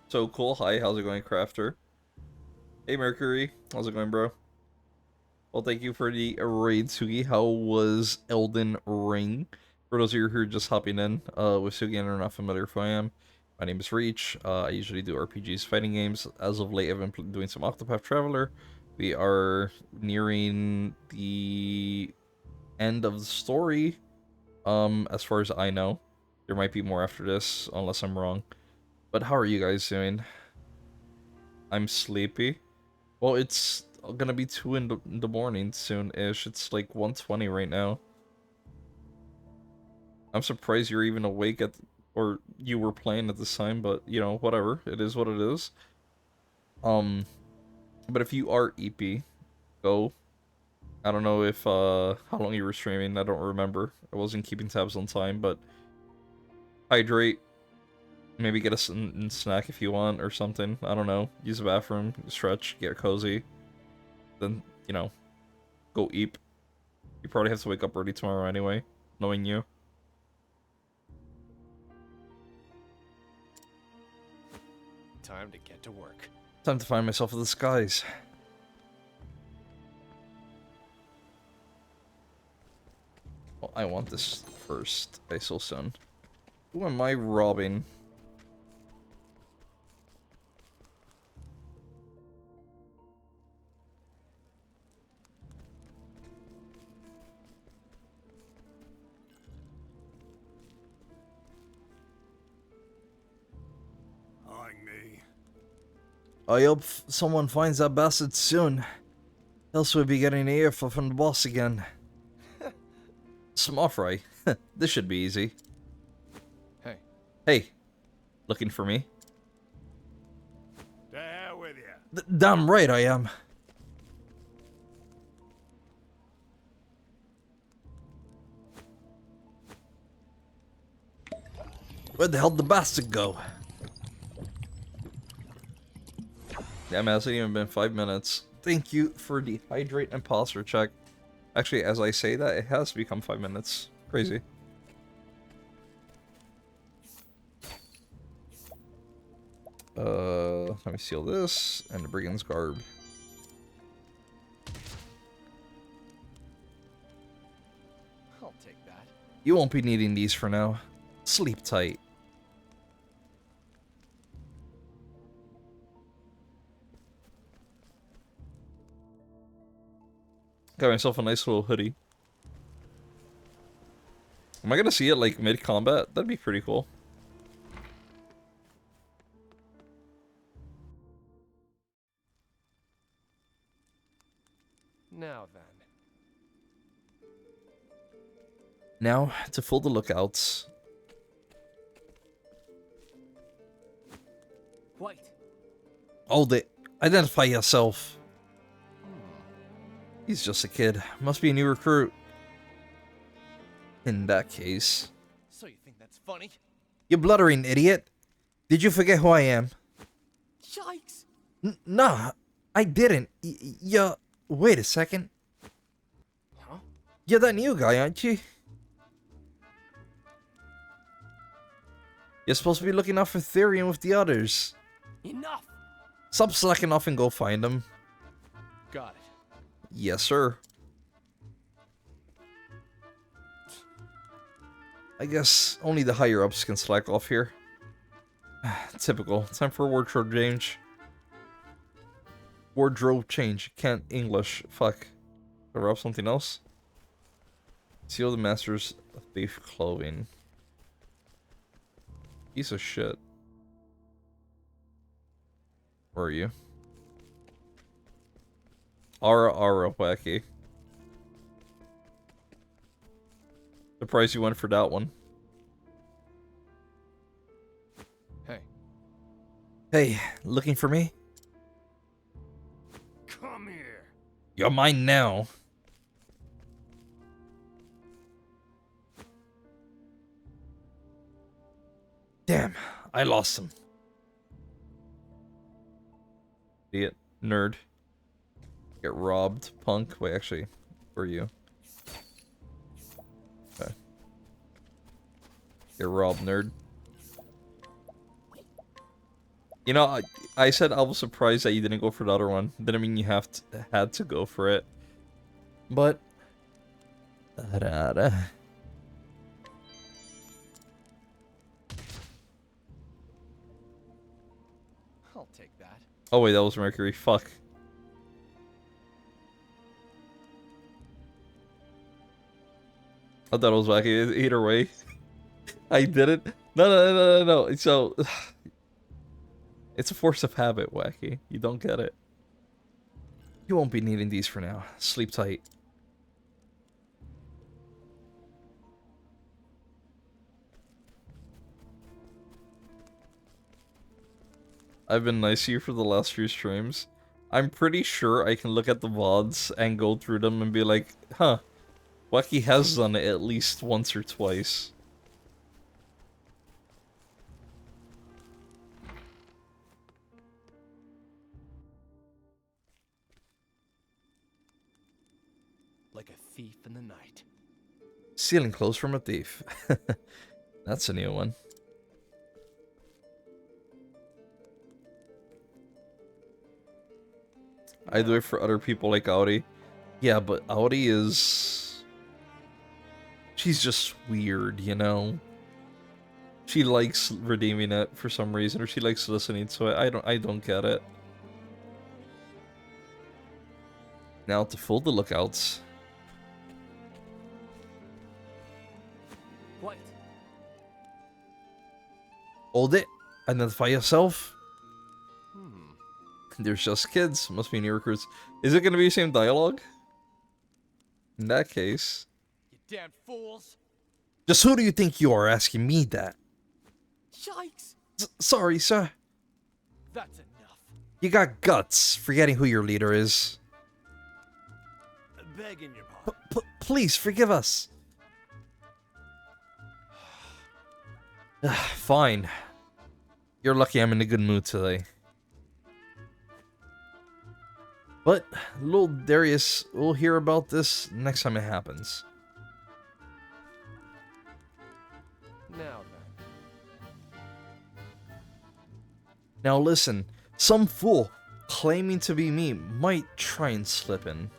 Speaker 1: So cool. Hi, how's it going, Crafter? Hey, Mercury. How's it going, bro? Well, thank you for the raid, Sugi. How was Elden Ring? For those of you who are just hopping in with Sugi and are not familiar with who I am, my name is Reach. I usually do RPGs, fighting games. As of late, I've been doing some Octopath Traveler. We are nearing the end of the story, as far as I know. There might be more after this, unless I'm wrong. But how are you guys doing? I'm sleepy. Well, it's gonna be 2 in the morning soon-ish. It's like 1:20 right now. I'm surprised you're even awake or you were playing at this time, but, you know, whatever. It is what it is. But if you are EP, go. I don't know if how long you were streaming. I don't remember. I wasn't keeping tabs on time, but hydrate. Maybe get a snack if you want or something. I don't know. Use the bathroom, stretch, get cozy. Then, you know, go eat. You probably have to wake up early tomorrow anyway, knowing you.
Speaker 3: Time to get to work.
Speaker 1: Time to find myself in the skies. Well, I want this first. ISO soon. Who am I robbing?
Speaker 5: Eyeing me.
Speaker 1: I hope someone finds that bastard soon. Else we'll be getting an earful from the boss again. Small fry. This should be easy.
Speaker 3: Hey.
Speaker 1: Hey. Looking for me?
Speaker 5: To hell with you.
Speaker 1: Damn right I am. Where the hell did the bastard go? Damn, it hasn't even been 5 minutes. Thank you for the hydrate and posture check. Actually, as I say that, it has become 5 minutes. Crazy. Let me seal this and the brigand's garb.
Speaker 3: I'll take that.
Speaker 1: You won't be needing these for now. Sleep tight. Got myself a nice little hoodie. Am I gonna see it like mid-combat? That'd be pretty cool.
Speaker 3: Now then.
Speaker 1: Now, to fill the lookouts.
Speaker 7: White.
Speaker 1: Oh, identify yourself. He's just a kid. Must be a new recruit. In that case.
Speaker 3: So you think that's funny?
Speaker 1: You bluttering idiot. Did you forget who I am?
Speaker 7: Yikes.
Speaker 1: Nah, I didn't. Yeah, wait a second.
Speaker 7: Huh?
Speaker 1: You're that new guy, aren't you? You're supposed to be looking out for Therian with the others.
Speaker 7: Enough.
Speaker 1: Stop slacking off and go find him.
Speaker 3: Got it.
Speaker 1: Yes, sir. I guess only the higher-ups can slack off here. Typical. Time for a wardrobe change. Wardrobe change. Can't English. Fuck. I rob something else? Seal the master's thief clothing. Piece of shit. Where are you? Ara wacky. Surprised you went for that one.
Speaker 3: Hey.
Speaker 1: Hey, looking for me?
Speaker 5: Come here.
Speaker 1: You're mine now. Damn, I lost him. Idiot. Nerd. Get robbed, punk. Wait, actually, where are you? Okay. Get robbed, nerd. You know, I said I was surprised that you didn't go for the other one. Didn't mean you had to go for it. But...
Speaker 3: I'll take that.
Speaker 1: Oh wait, that was Mercury. Fuck. I thought it was wacky. Either way, I did it. No. So, it's a force of habit, wacky. You don't get it. You won't be needing these for now. Sleep tight. I've been nice to you for the last few streams. I'm pretty sure I can look at the VODs and go through them and be like, huh, Wacky has done it at least once or twice.
Speaker 3: Like a thief in the night.
Speaker 1: Stealing clothes from a thief. That's a new one. I do it for other people like Audi. Yeah, but Audi is... She's just weird, you know? She likes redeeming it for some reason, or she likes listening to it. I don't get it. Now to fold the lookouts.
Speaker 3: What?
Speaker 1: Hold it. Identify yourself.
Speaker 3: Hmm.
Speaker 1: There's just kids. Must be new recruits. Is it going to be the same dialogue? In that case.
Speaker 3: You damn fools!
Speaker 1: Just who do you think you are asking me that?
Speaker 3: Yikes!
Speaker 1: Sorry, sir.
Speaker 3: That's enough.
Speaker 1: You got guts, forgetting who your leader is.
Speaker 3: Begging your pardon.
Speaker 1: Please, forgive us. Fine. You're lucky I'm in a good mood today. But, little Darius will hear about this next time it happens.
Speaker 3: Now then.
Speaker 1: Now listen, some fool claiming to be me might try and slip in.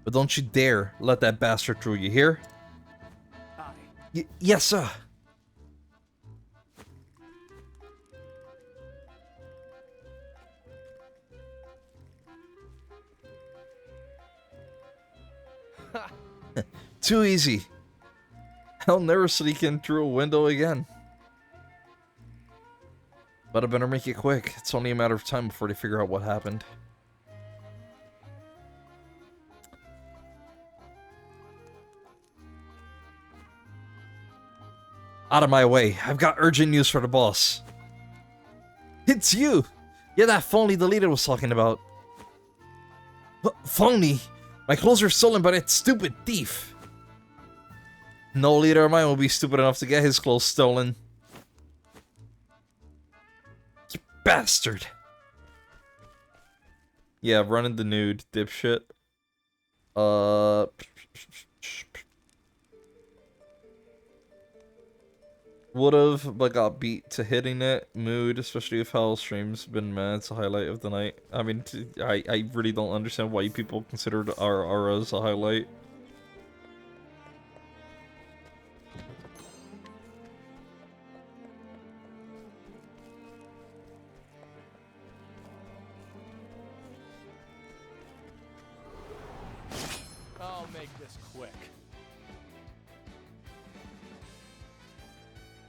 Speaker 1: But don't you dare let that bastard through, you hear?
Speaker 3: Aye.
Speaker 1: Yes, sir. Too easy. I'll never sneak in through a window again. But I better make it quick. It's only a matter of time before they figure out what happened. Out of my way. I've got urgent news for the boss. It's you! Yeah, that phony the leader was talking about. Phony? My clothes are stolen by that stupid thief. No leader of mine will be stupid enough to get his clothes stolen. You bastard. Yeah, running the nude, dipshit. Would've, but got beat to hitting it. Mood, especially if Hell Stream's been mad. It's a highlight of the night. I mean, I really don't understand why people considered our auras a highlight.
Speaker 3: I'll make this quick.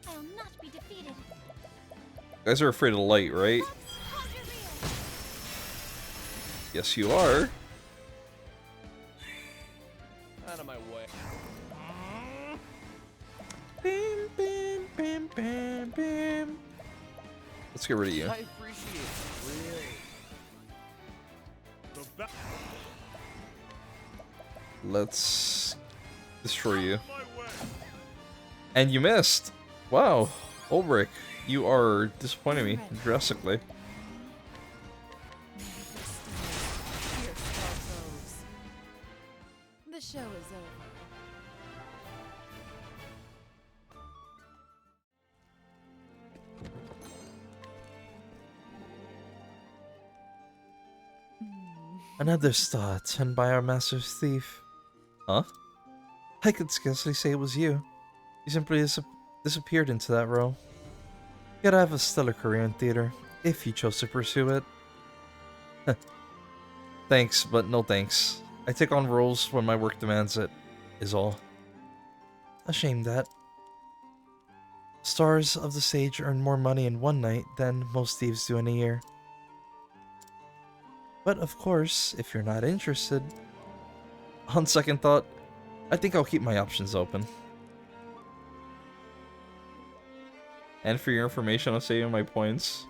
Speaker 2: I'll not be defeated.
Speaker 1: You guys are afraid of light, right? Yes, you are.
Speaker 3: Out of my way.
Speaker 1: Bam, bam, bam, bam, bam. Let's get rid of you.
Speaker 3: I appreciate it. Really.
Speaker 1: Let's destroy you. And you missed. Wow. Ulrich, you are disappointing me drastically.
Speaker 4: The show is over.
Speaker 1: Another star turned by our master's thief. Huh? I could scarcely say it was you. You simply disappeared into that role. You could have a stellar career in theater, if you chose to pursue it. Thanks, but no thanks. I take on roles when my work demands it, is all. A shame that. Stars of the stage earn more money in one night than most thieves do in a year. But of course, if you're not interested, on second thought, I think I'll keep my options open. And for your information, I'm saving my points.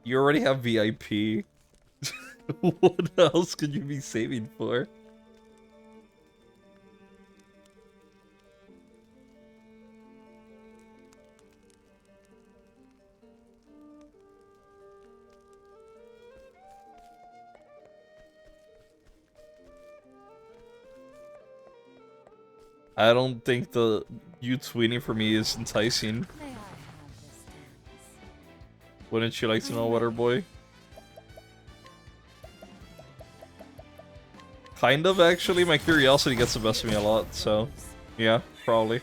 Speaker 1: You already have VIP. What else could you be saving for? I don't think the you tweeting for me is enticing.
Speaker 4: May I have this dance?
Speaker 1: Wouldn't you like to know, Water Boy? Kind of, actually. My curiosity gets the best of me a lot, so yeah, probably.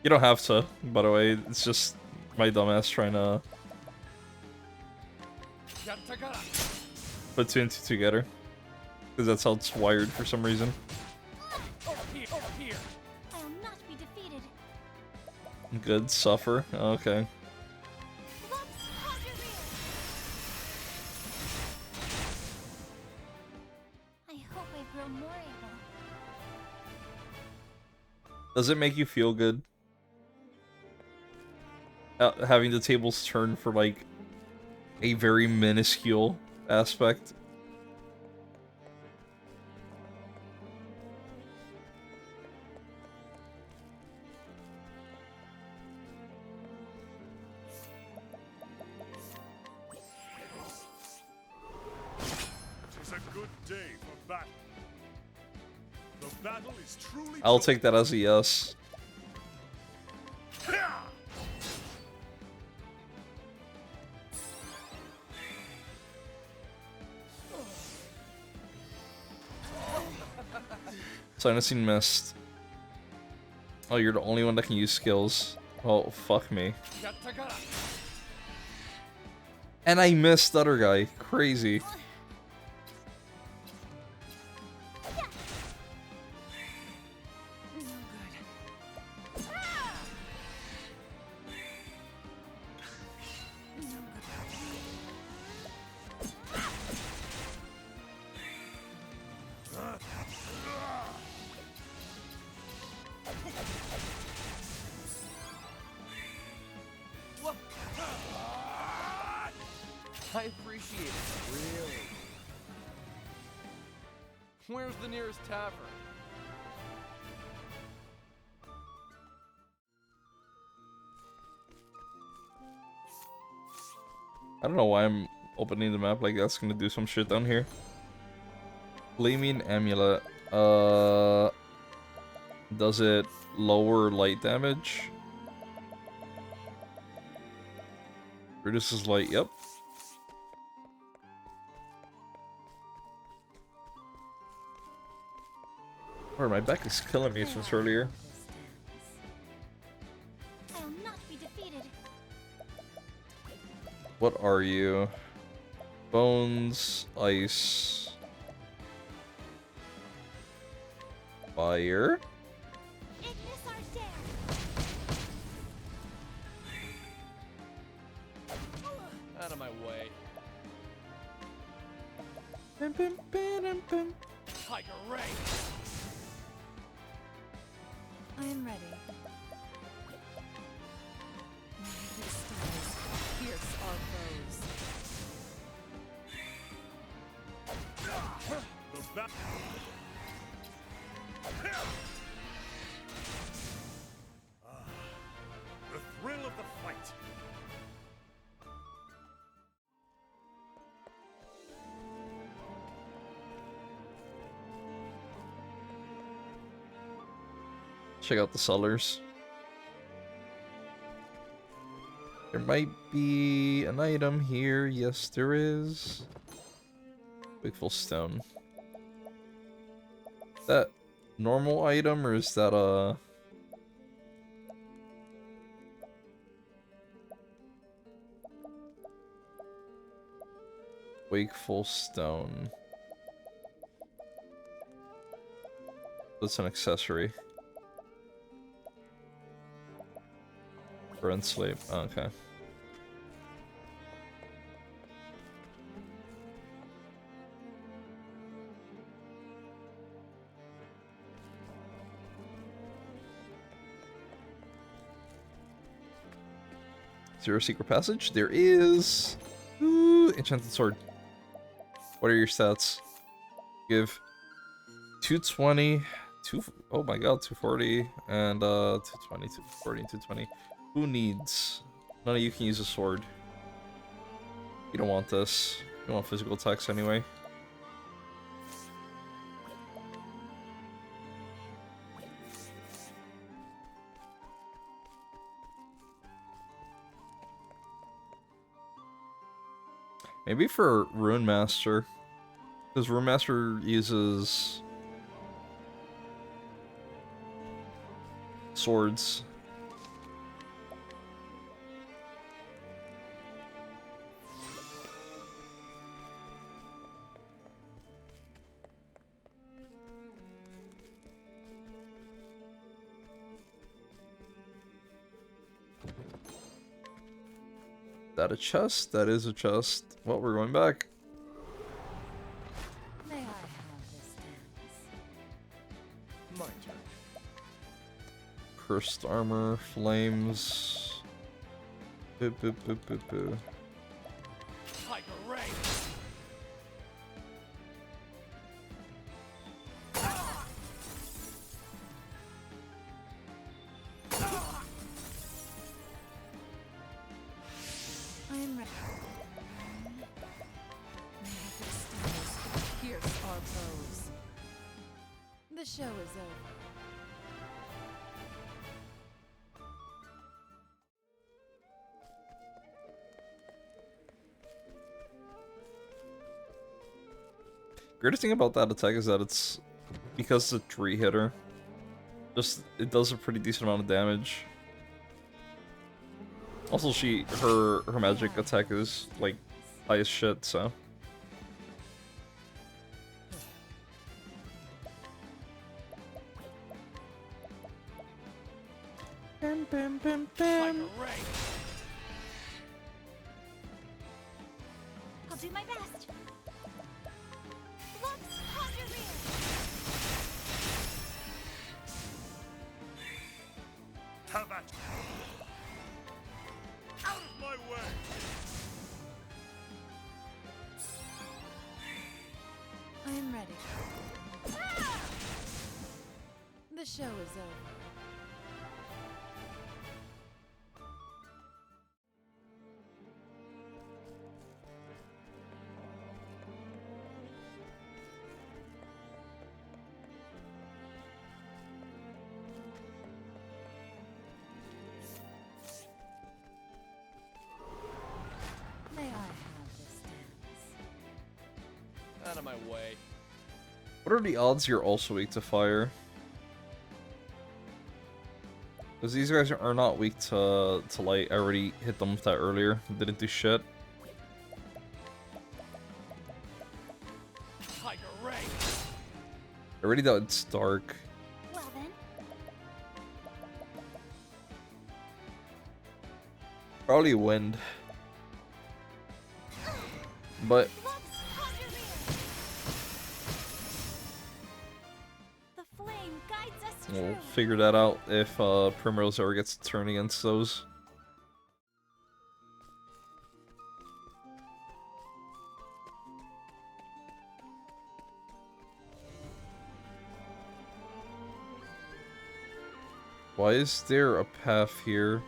Speaker 1: You don't have to, by the way. It's just my dumbass trying to put two and two together. Because that's how it's wired for some reason.
Speaker 2: I will not be defeated.
Speaker 1: Good, suffer. Okay.
Speaker 2: I hope I've grown more able.
Speaker 1: Does it make you feel good? Having the tables turn for like a very minuscule aspect.
Speaker 6: It's a good day for battle. The battle is truly
Speaker 1: I'll take that as a yes. Sinusine missed. Oh, you're the only one that can use skills. Oh, fuck me. And I missed the other guy. Crazy.
Speaker 3: I appreciate it. Really? Where's the nearest tavern?
Speaker 1: I don't know why I'm opening the map like that's gonna do some shit down here. Gleaming Amulet. Does it lower light damage? Reduces light, yep. Or my back is killing me since earlier.
Speaker 2: I will not be defeated.
Speaker 1: What are you? Bones, ice, fire.
Speaker 2: Ignis Ardere.
Speaker 3: Out of my way. Tiger Ray!
Speaker 4: I am ready. May the stars pierce our foes.
Speaker 6: the battle. The thrill of the fight.
Speaker 1: Check out the sellers. There might be an item here. Yes, there is. Wakeful Stone. Is that normal item or is that a... Wakeful Stone. That's an accessory. For Ensleep. Oh, okay. Is there a secret passage? There is. Ooh, enchanted sword. What are your stats? Give 220, oh my god, 240, and 220, 240, and 220. Who needs? None of you can use a sword. You don't want this. You want physical attacks anyway. Maybe for Rune Master, because Rune Master uses swords. That a chest? That is a chest. Well, we're going back.
Speaker 4: May I have this dance?
Speaker 3: My turn.
Speaker 1: Cursed armor, flames. Boo, boo, boo, boo, boo.
Speaker 3: Tiger Ray!
Speaker 4: I am ready. Magic stars pierce our bows. The show is over.
Speaker 1: Greatest thing about that attack is that it's, because it's a 3-hitter, just, it does a pretty decent amount of damage. Also, her magic attack is, like, high as shit, so. Bam, bam, bam, bam.
Speaker 3: Tiger Ray!
Speaker 2: I'll do my best. Lux Conjurer!
Speaker 6: Have at it. Out of my way!
Speaker 4: I am ready. The show is over. May I have this dance?
Speaker 3: Out of my way.
Speaker 1: What are the odds you're also weak to fire? Because these guys are not weak to light. I already hit them with that earlier. Didn't do shit.
Speaker 3: Tiger Ray!
Speaker 1: I already know it's dark.
Speaker 2: Well then,
Speaker 1: Probably wind. But
Speaker 2: Lux Conjurer! The flame guides us
Speaker 1: we'll
Speaker 2: true.
Speaker 1: figure that out if Primrose ever gets to turn against those. Why is there a path here?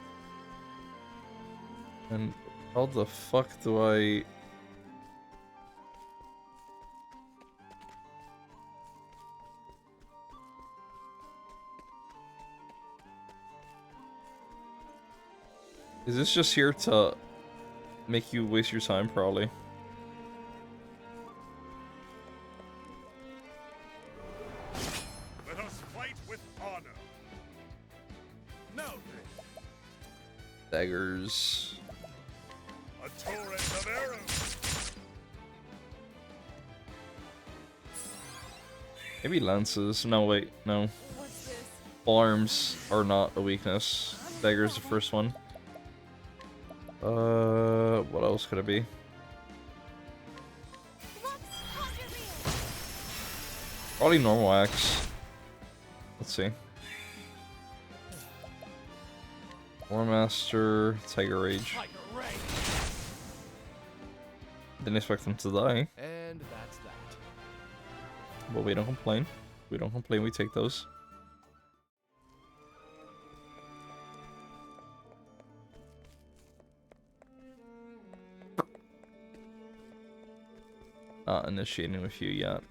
Speaker 1: And how the fuck do I... Is this just here to make you waste your time, probably?
Speaker 6: Let us fight with honor. Now then,
Speaker 1: Daggers.
Speaker 6: a torrent of arrows.
Speaker 1: Maybe lances. No, wait, no.
Speaker 4: What's this?
Speaker 1: Arms are not a weakness. Dagger's the first one. What else could it be?
Speaker 2: Lux Conjurer!
Speaker 1: Probably normal axe. Let's see. War Master, Tiger Rage.
Speaker 3: Tiger Ray.
Speaker 1: Didn't expect them to die,
Speaker 3: And that's that.
Speaker 1: but we don't complain. We don't complain, we take those. Not initiating with you yet.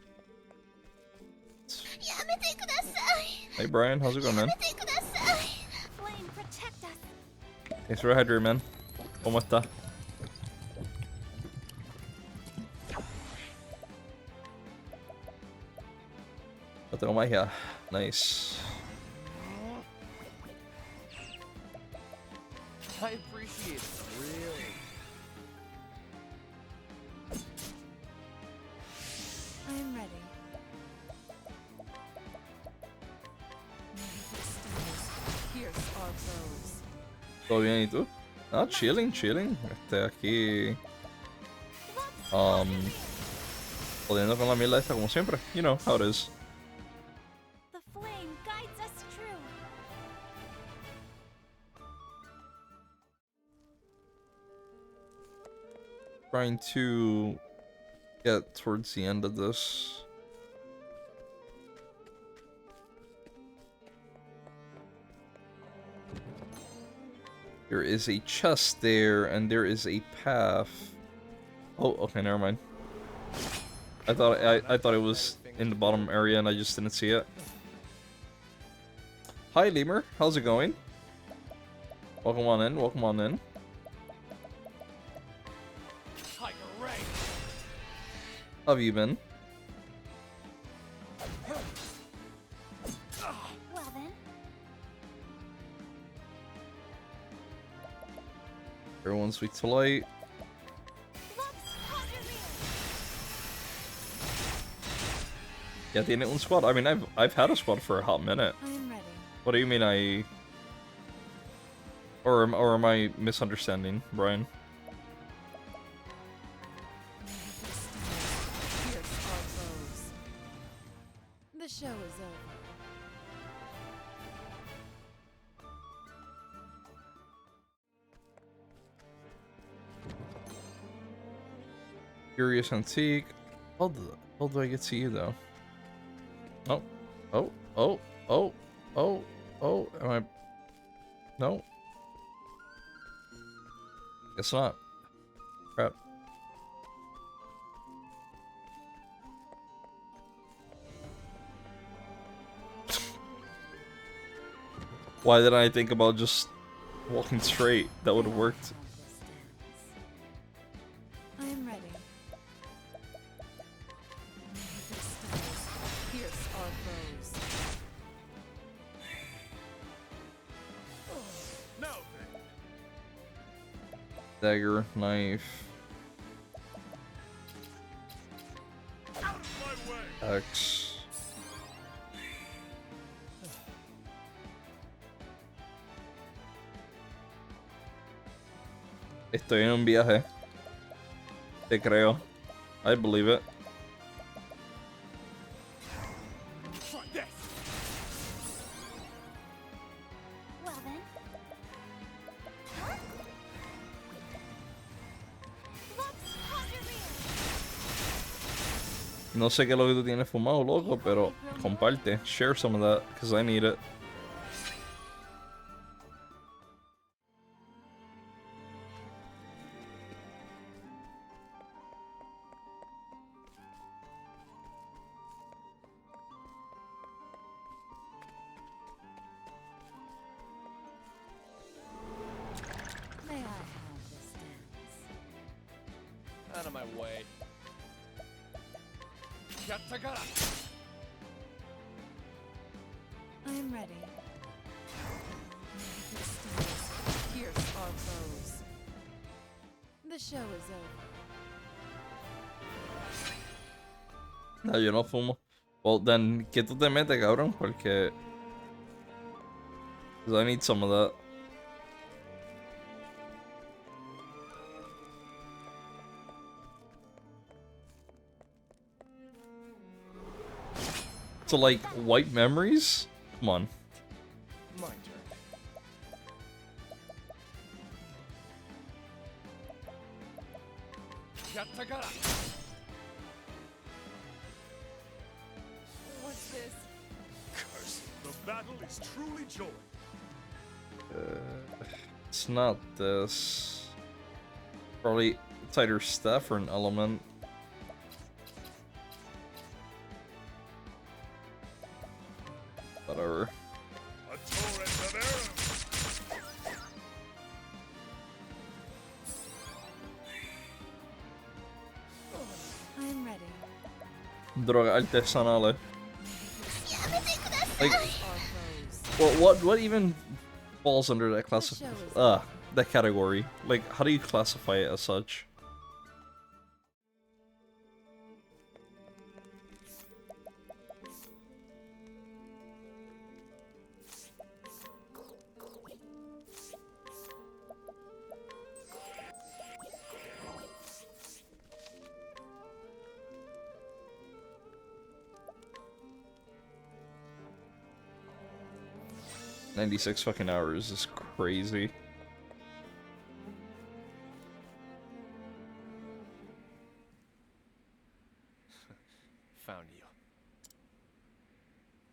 Speaker 1: Hey Brian, how's it going, man?
Speaker 2: Flame, protect us.
Speaker 1: Thanks for hydrating, man. ¿Cómo está? Lo tengo magia. Nice.
Speaker 3: I appreciate it, really.
Speaker 4: I am ready. Magnific stars pierce our bows.
Speaker 1: ¿Todo bien y tú? Ah, chilling, chilling. Aquí. Jodiendo con la mierda esta como siempre. You know how it is.
Speaker 2: The flame guides us true.
Speaker 1: Trying to get towards the end of this. There is a chest there, and there is a path. Oh, okay, never mind. I thought it was in the bottom area, and I just didn't see it. Hi, Lemur. How's it going? Welcome on in. Welcome on in.
Speaker 3: Tiger Ray.
Speaker 1: How have you been?
Speaker 2: Well then,
Speaker 1: Everyone's weak to light. Yeah, tiene un squad. I mean, I've had a squad for a hot minute.
Speaker 4: I am ready.
Speaker 1: What do you mean or am I misunderstanding, Brian?
Speaker 4: Magnific stars pierce our bows. The show is over.
Speaker 1: Curious Antique. How do I get to you though? Oh, oh, oh, oh, oh, oh. Am I? No. Guess not. Crap. Why didn't I think about just walking straight? That would have worked.
Speaker 4: I am ready. Magnific stars pierce our bows.
Speaker 6: Now then,
Speaker 1: Dagger, knife,
Speaker 6: out of my way!
Speaker 1: axe. Estoy en un viaje. Te creo. I believe it.
Speaker 6: Try this!
Speaker 2: well then. Lux Conjurer.
Speaker 1: No sé qué es lo que tú tienes fumado, loco, pero comparte. Share some of that, because I need it.
Speaker 4: May I have this dance?
Speaker 3: Out of my way. Yattagara!
Speaker 4: I am ready. Magnific stars pierce our bows. The show is over.
Speaker 1: No, yo no fumo. Well, then, ¿qué tú te metes, cabrón? Porque... Because I need some of that. To, like, wipe memories? Come on.
Speaker 3: My turn.
Speaker 4: What's this?
Speaker 6: Curse. The battle is truly joy.
Speaker 1: It's not this. Probably tighter staff or an element. Whatever.
Speaker 6: A torrent of arrows.
Speaker 4: I'm ready.
Speaker 1: Droga artesanale. Like,
Speaker 4: Our foes.
Speaker 1: what even falls under that class
Speaker 4: The show is
Speaker 1: that category? Like, how do you classify it as such? $96 fucking hours is crazy.
Speaker 3: Found you.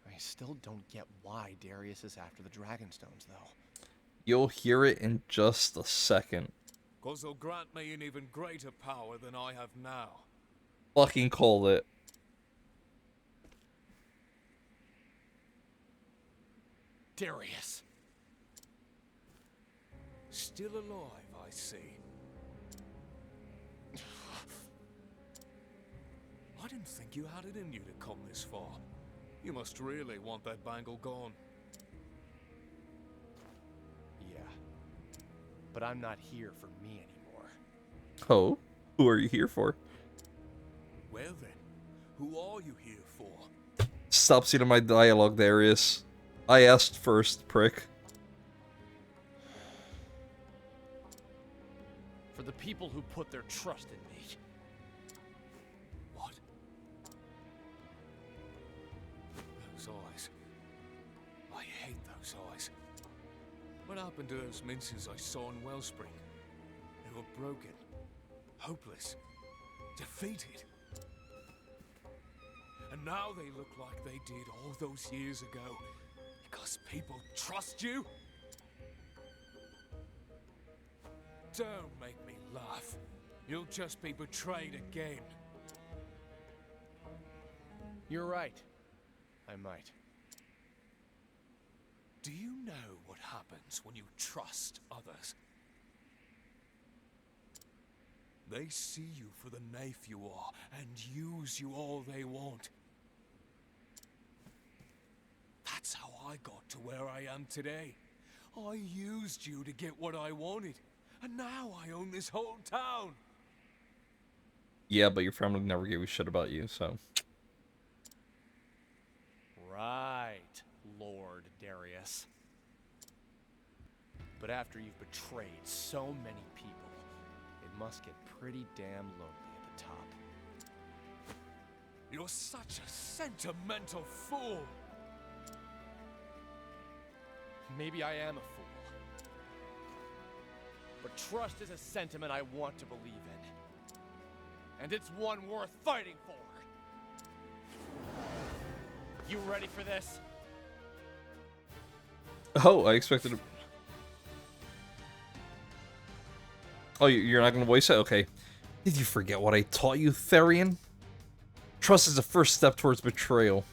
Speaker 3: I still don't get why Darius is after the Dragonstones, though.
Speaker 1: You'll hear it in just a second.
Speaker 6: 'Cause he'll grant me an even greater power than I have now.
Speaker 1: Fucking call it.
Speaker 3: Darius!
Speaker 6: Still alive, I see. I didn't think you had it in you to come this far. You must really want that bangle gone.
Speaker 3: Yeah. But I'm not here for me anymore.
Speaker 1: Oh? Who are you here for?
Speaker 6: Well then, who are you here for?
Speaker 1: Stop stealing my dialogue, Darius. I asked first, prick.
Speaker 3: For the people who put their trust in me.
Speaker 6: What? Those eyes. I hate those eyes. What happened to those minces I saw in Wellspring? They were broken, hopeless, defeated. And now they look like they did all those years ago. Because people trust you? Don't make me laugh. You'll just be betrayed again.
Speaker 3: You're right. I might.
Speaker 6: Do you know what happens when you trust others? They see you for the knafe you are and use you all they want. That's how I got to where I am today. I used you to get what I wanted, and now I own this whole town.
Speaker 1: Yeah, but your family never gave a shit about you, so.
Speaker 3: Right, Lord Darius. But after you've betrayed so many people, it must get pretty damn lonely at the top.
Speaker 6: You're such a sentimental fool.
Speaker 3: Maybe I am a fool. But trust is a sentiment I want to believe in. And it's one worth fighting for. You ready for this?
Speaker 1: Oh, I expected to... Oh, you're not gonna voice it? Okay. Did you forget what I taught you, Therian? Trust is the first step towards betrayal.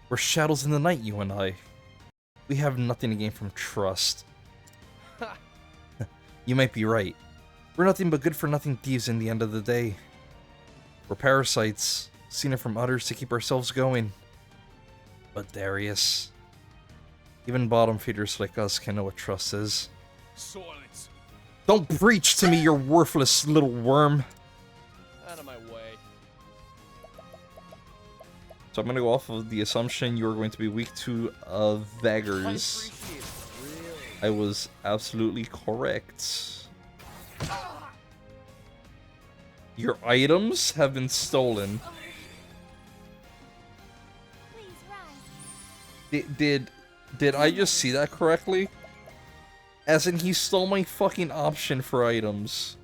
Speaker 1: We're shadows in the night, you and I. We have nothing to gain from trust. You might be right. We're nothing but good-for-nothing thieves in the end of the day. We're parasites, seen it from others to keep ourselves going. But Darius, even bottom feeders like us can know what trust is.
Speaker 6: Silence.
Speaker 1: Don't preach to me, you worthless little worm.
Speaker 3: Out of my way.
Speaker 1: So I'm gonna go off of the assumption you're going to be weak to daggers. I was absolutely correct. Your items have been stolen.
Speaker 2: Please rise.
Speaker 1: Did I just see that correctly? As in, he stole my fucking option for items.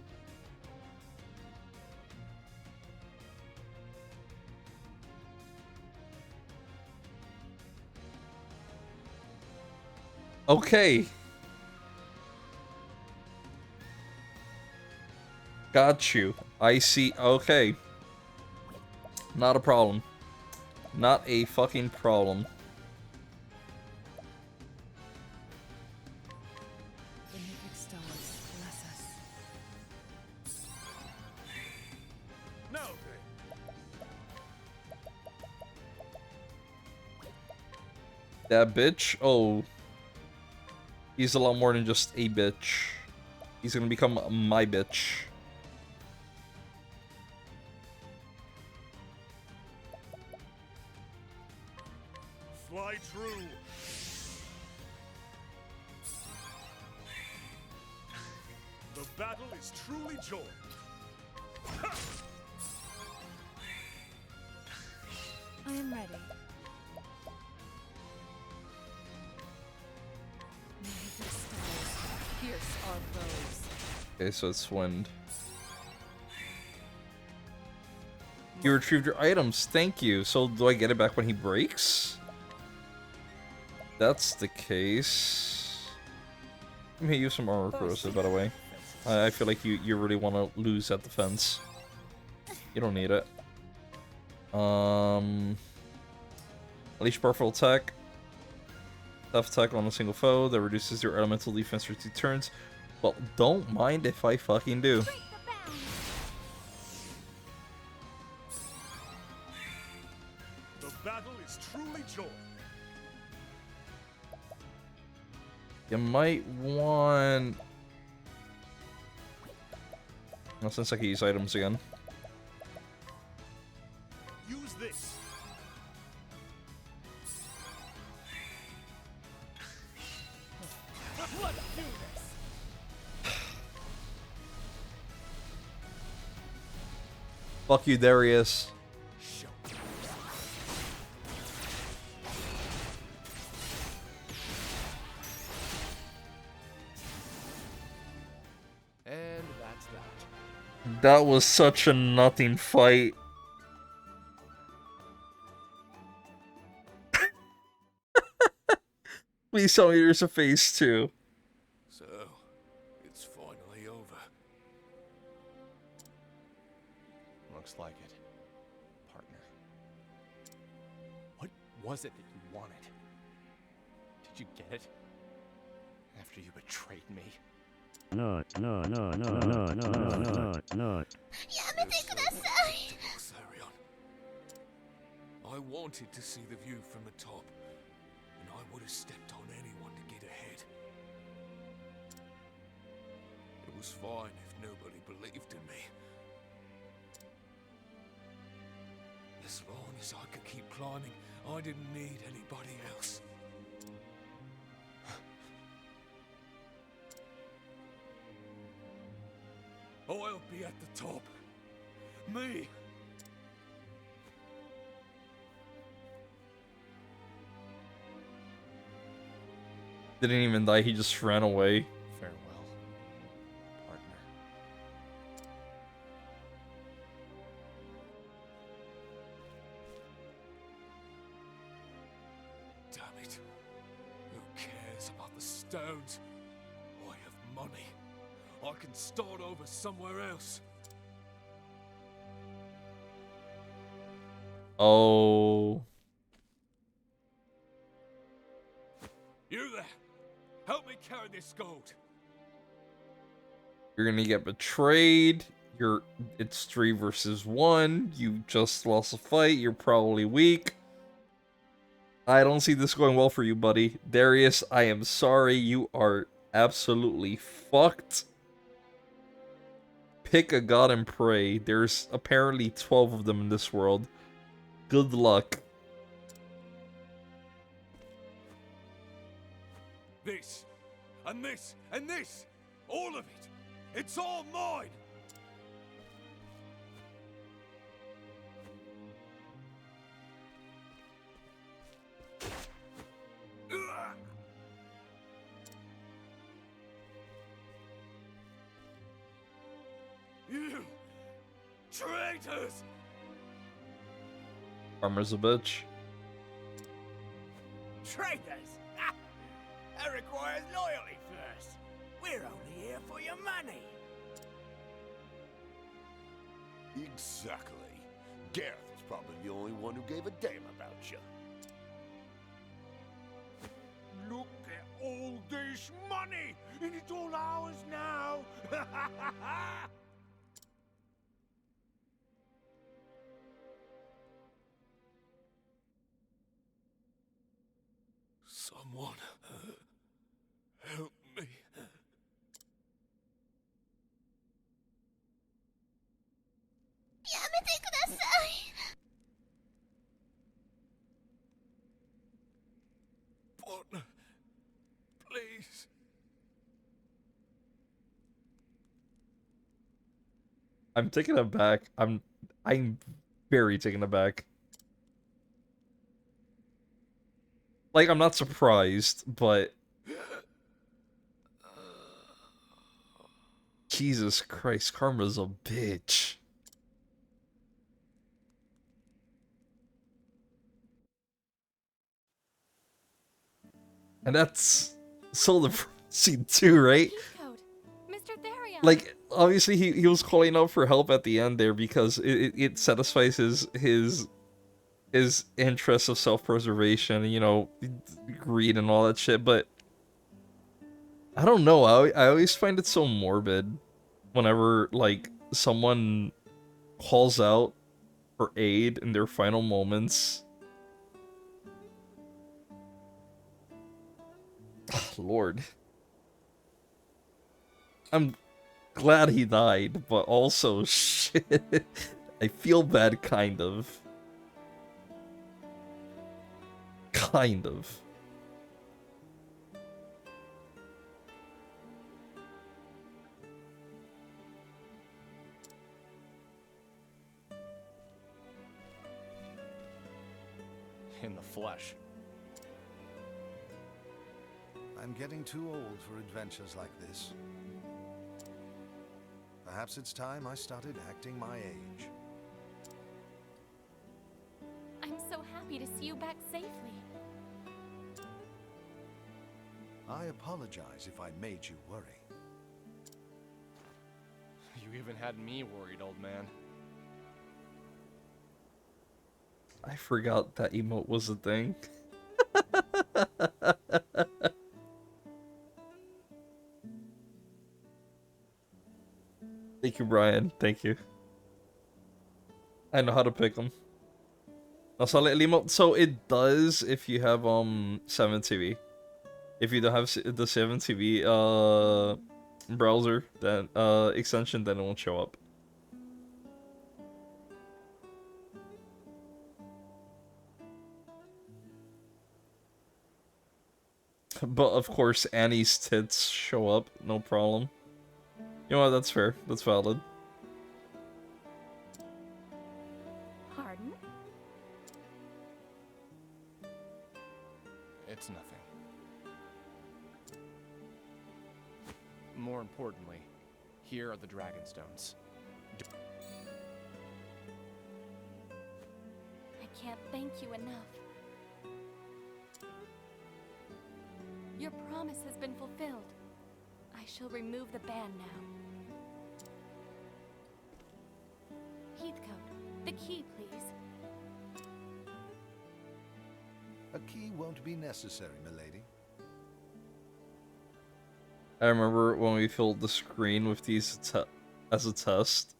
Speaker 1: Okay. Got you. I see. Okay. Not a problem. Not a fucking problem.
Speaker 4: The mythic stars bless us.
Speaker 6: No.
Speaker 1: That bitch? Oh. He's a lot more than just a bitch. He's gonna become my bitch.
Speaker 6: Fly true. The battle is truly joined.
Speaker 4: I am ready. The mythic stars pierce our bows.
Speaker 1: Okay, so it's wind. You retrieved your items, thank you. So do I get it back when he breaks? That's the case. Let me use some armor corrosive, by the way. I feel like you really want to lose that defense. You don't need it. Unleash powerful attack. Tough attack on a single foe that reduces your elemental defense for 2 turns. Well, don't mind if I fucking do.
Speaker 2: Break the bounds.
Speaker 6: The battle is truly joined.
Speaker 1: You might want... Well, since I can use items again.
Speaker 6: Use this. Let's do this.
Speaker 1: Fuck you, Darius.
Speaker 6: Show.
Speaker 3: And that's that.
Speaker 1: That was such a nothing fight. Please tell me there's a phase 2.
Speaker 6: So, it's finally over.
Speaker 3: Looks like it. Partner. What was it that you wanted? Did you get it? After you betrayed me?
Speaker 8: No.
Speaker 6: Sarion. I wanted to see the view from the top, and I would have stepped on anyone to get ahead. It was fine if nobody believed in me. As long as I could keep climbing, I didn't need anybody else. I'll be at the top. Me.
Speaker 1: Didn't even die, he just ran away.
Speaker 3: Farewell, partner.
Speaker 6: Damn it. Who cares about the stones? I have money. I can start over somewhere else.
Speaker 1: Oh.
Speaker 6: You there! Help me carry this gold.
Speaker 1: You're gonna get betrayed. It's 3 versus 1. You just lost a fight. You're probably weak. I don't see this going well for you, buddy. Darius, I am sorry. You are absolutely fucked. Pick a god and pray. There's apparently 12 of them in this world. Good luck.
Speaker 6: This, and this, and this! All of it! It's all mine! You traitors!
Speaker 1: Armor's a bitch.
Speaker 6: Traitors!
Speaker 8: That requires loyalty first. We're only here for your money.
Speaker 9: Exactly. Gareth was probably the only one who gave a damn about you.
Speaker 8: Look at all this money, and it's all ours now.
Speaker 6: Someone help me. Partner, please.
Speaker 1: I'm taken aback. I'm very taken aback. Like, I'm not surprised, but Jesus Christ, Karma's a bitch. And that's so depressing too, right?
Speaker 2: Heat code. Mr. Therion.
Speaker 1: Like, obviously he was calling out for help at the end there because it satisfies his interest of self-preservation, you know, greed and all that shit, but I don't know, I always find it so morbid whenever, like, someone calls out for aid in their final moments. Lord. I'm glad he died, but also, shit, I feel bad, kind of. Kind of.
Speaker 3: In the flesh.
Speaker 5: I'm getting too old for adventures like this. Perhaps it's time I started acting my age.
Speaker 2: I'm so happy to see you back safely.
Speaker 5: I apologize if I made you worry.
Speaker 3: You even had me worried, old man.
Speaker 1: I forgot that emote was a thing. Thank you, Brian. Thank you. I know how to pick them. So it does if you have 7TV. If you don't have the 7TV browser, then extension, then it won't show up. But of course, Annie's tits show up, no problem. You know what? That's fair. That's valid.
Speaker 2: Pardon?
Speaker 3: It's nothing. More importantly, here are the Dragonstones.
Speaker 2: I can't thank you enough. Your promise has been fulfilled. I shall remove the ban now. Heathcote, the key, please.
Speaker 5: A key won't be necessary, milady.
Speaker 1: I remember when we filled the screen with these as a test.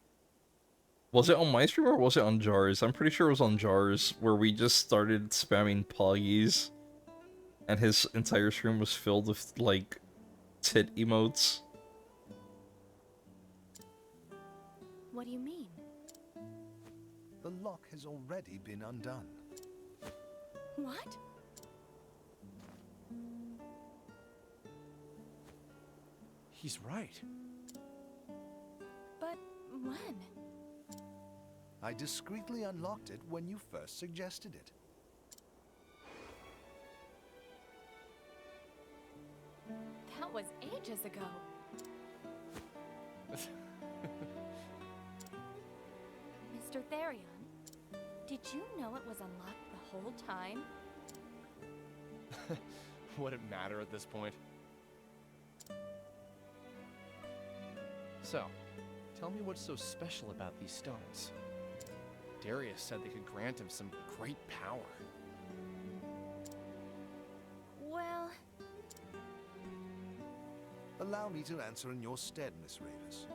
Speaker 1: Was it on my stream or was it on Jars? I'm pretty sure it was on Jars, where we just started spamming Poggies. And his entire stream was filled with, like, tit emotes.
Speaker 2: What do you mean?
Speaker 5: The lock has already been undone.
Speaker 2: What?
Speaker 3: He's right.
Speaker 2: But when?
Speaker 5: I discreetly unlocked it when you first suggested it.
Speaker 2: That was ages ago. Mr. Therion, did you know it was unlocked the whole time?
Speaker 3: Would it matter at this point? So, tell me what's so special about these stones. Darius said they could grant him some great power.
Speaker 2: Well,
Speaker 5: Allow me to answer in your stead, Miss Ravis.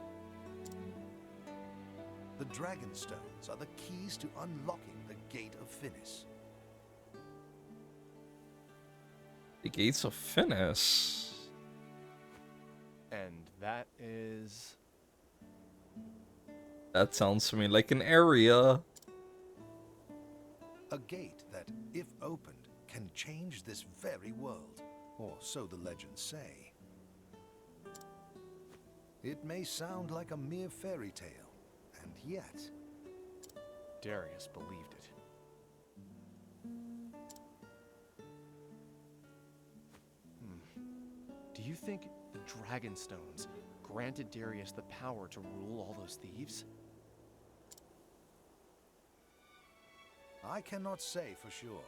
Speaker 5: The Dragon Stones are the keys to unlocking the Gate of Finis.
Speaker 1: The Gates of Finis.
Speaker 3: And that is...
Speaker 1: That sounds to me like an area.
Speaker 5: A gate that, if opened, can change this very world, or so the legends say. It may sound like a mere fairy tale, and yet...
Speaker 3: Darius believed it. Do you think the Dragon Stones granted Darius the power to rule all those thieves?
Speaker 5: I cannot say for sure,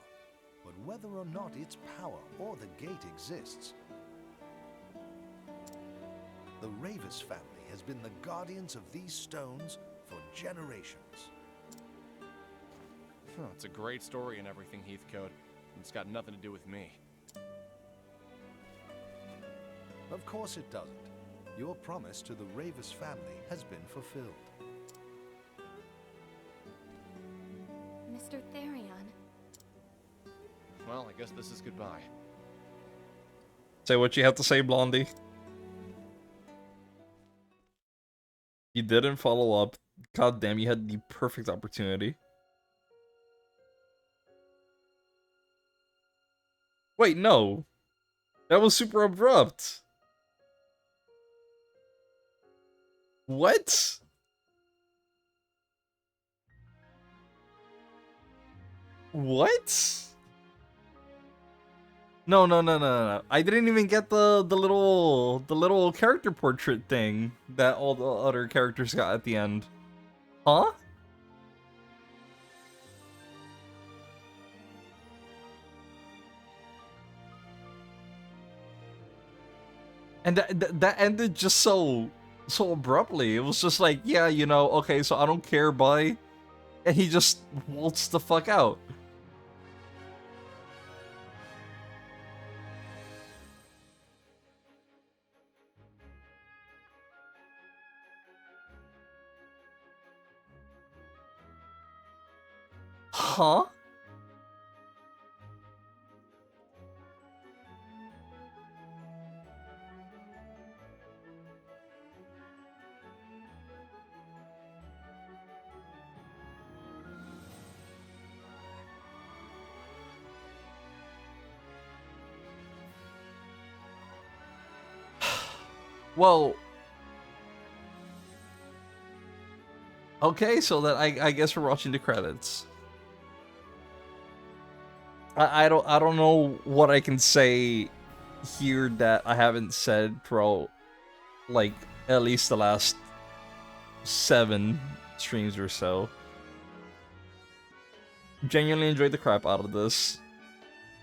Speaker 5: but whether or not its power or the gate exists, the Ravis family has been the guardians of these stones for generations.
Speaker 3: Huh, it's a great story and everything, Heathcote. It's got nothing to do with me.
Speaker 5: Of course it doesn't. Your promise to the Ravis family has been fulfilled.
Speaker 2: Mr. Therion.
Speaker 3: Well, I guess this is goodbye.
Speaker 1: Say what you have to say, Blondie. You didn't follow up. God damn, you had the perfect opportunity. Wait, no. That was super abrupt. What? What? No, no, no, no, no. I didn't even get the little character portrait thing that all the other characters got at the end. Huh? And that ended just so abruptly. It was just like, yeah, you know, okay, so I don't care, bye. And he just waltzed the fuck out. Huh? Well, okay, so that I guess we're watching the credits. I don't know what I can say here that I haven't said throughout, like, at least the last 7 streams or so. Genuinely enjoyed the crap out of this.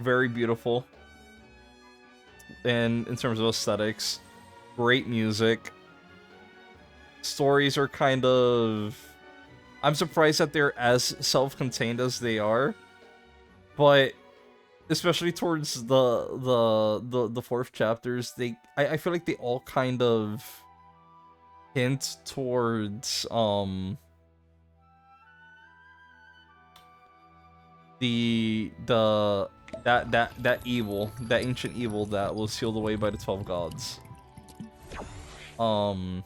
Speaker 1: Very beautiful. And in terms of aesthetics, great music. Stories are kind of... I'm surprised that they're as self-contained as they are. But especially towards the fourth chapters, I feel like they all kind of hint towards that evil, that ancient evil that was sealed away by the 12 gods. In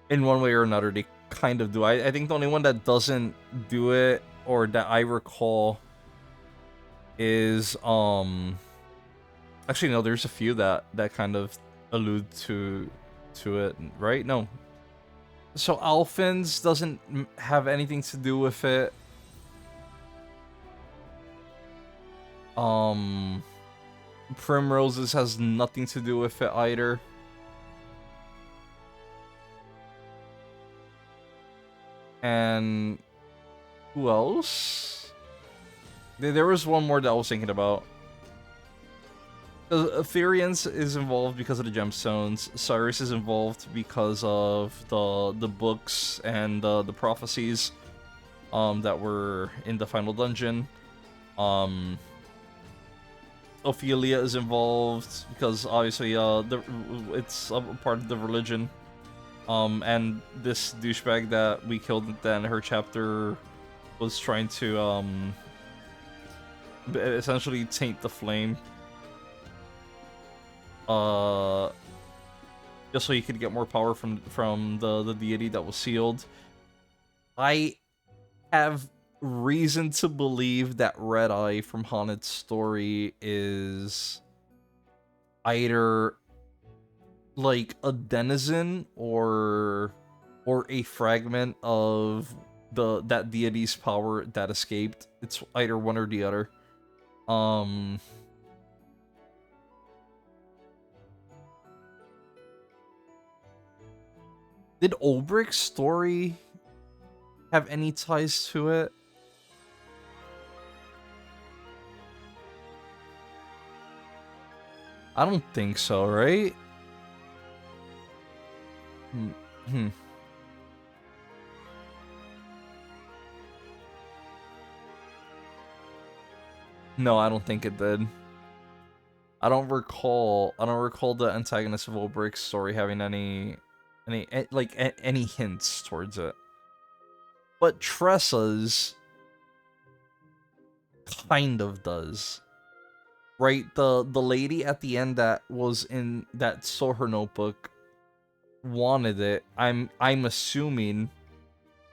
Speaker 1: one way or another, they kind of do. I think the only one that doesn't do it, or that I recall, is actually no, there's a few that kind of allude to it, right? No. So Alphins doesn't have anything to do with it. Primroses has nothing to do with it either. And who else? There was one more that I was thinking about. Aetherians is involved because of the gemstones. Cyrus is involved because of the books and the prophecies that were in the final dungeon. Ophelia is involved because obviously it's a part of the religion. And this douchebag that we killed at the end of her chapter was trying to essentially taint the flame. Just so he could get more power from the deity that was sealed. I have reason to believe that Red Eye from Haunted's story is either like a denizen or a fragment of that deity's power that escaped. It's either one or the other. Did Olbrich's story have any ties to it? I don't think so, right? No, I don't think it did. I don't recall the antagonist of Olbrich's story having any hints towards it. But Tressa's kind of does. Right? The lady at the end that was in that saw her notebook wanted it. I'm assuming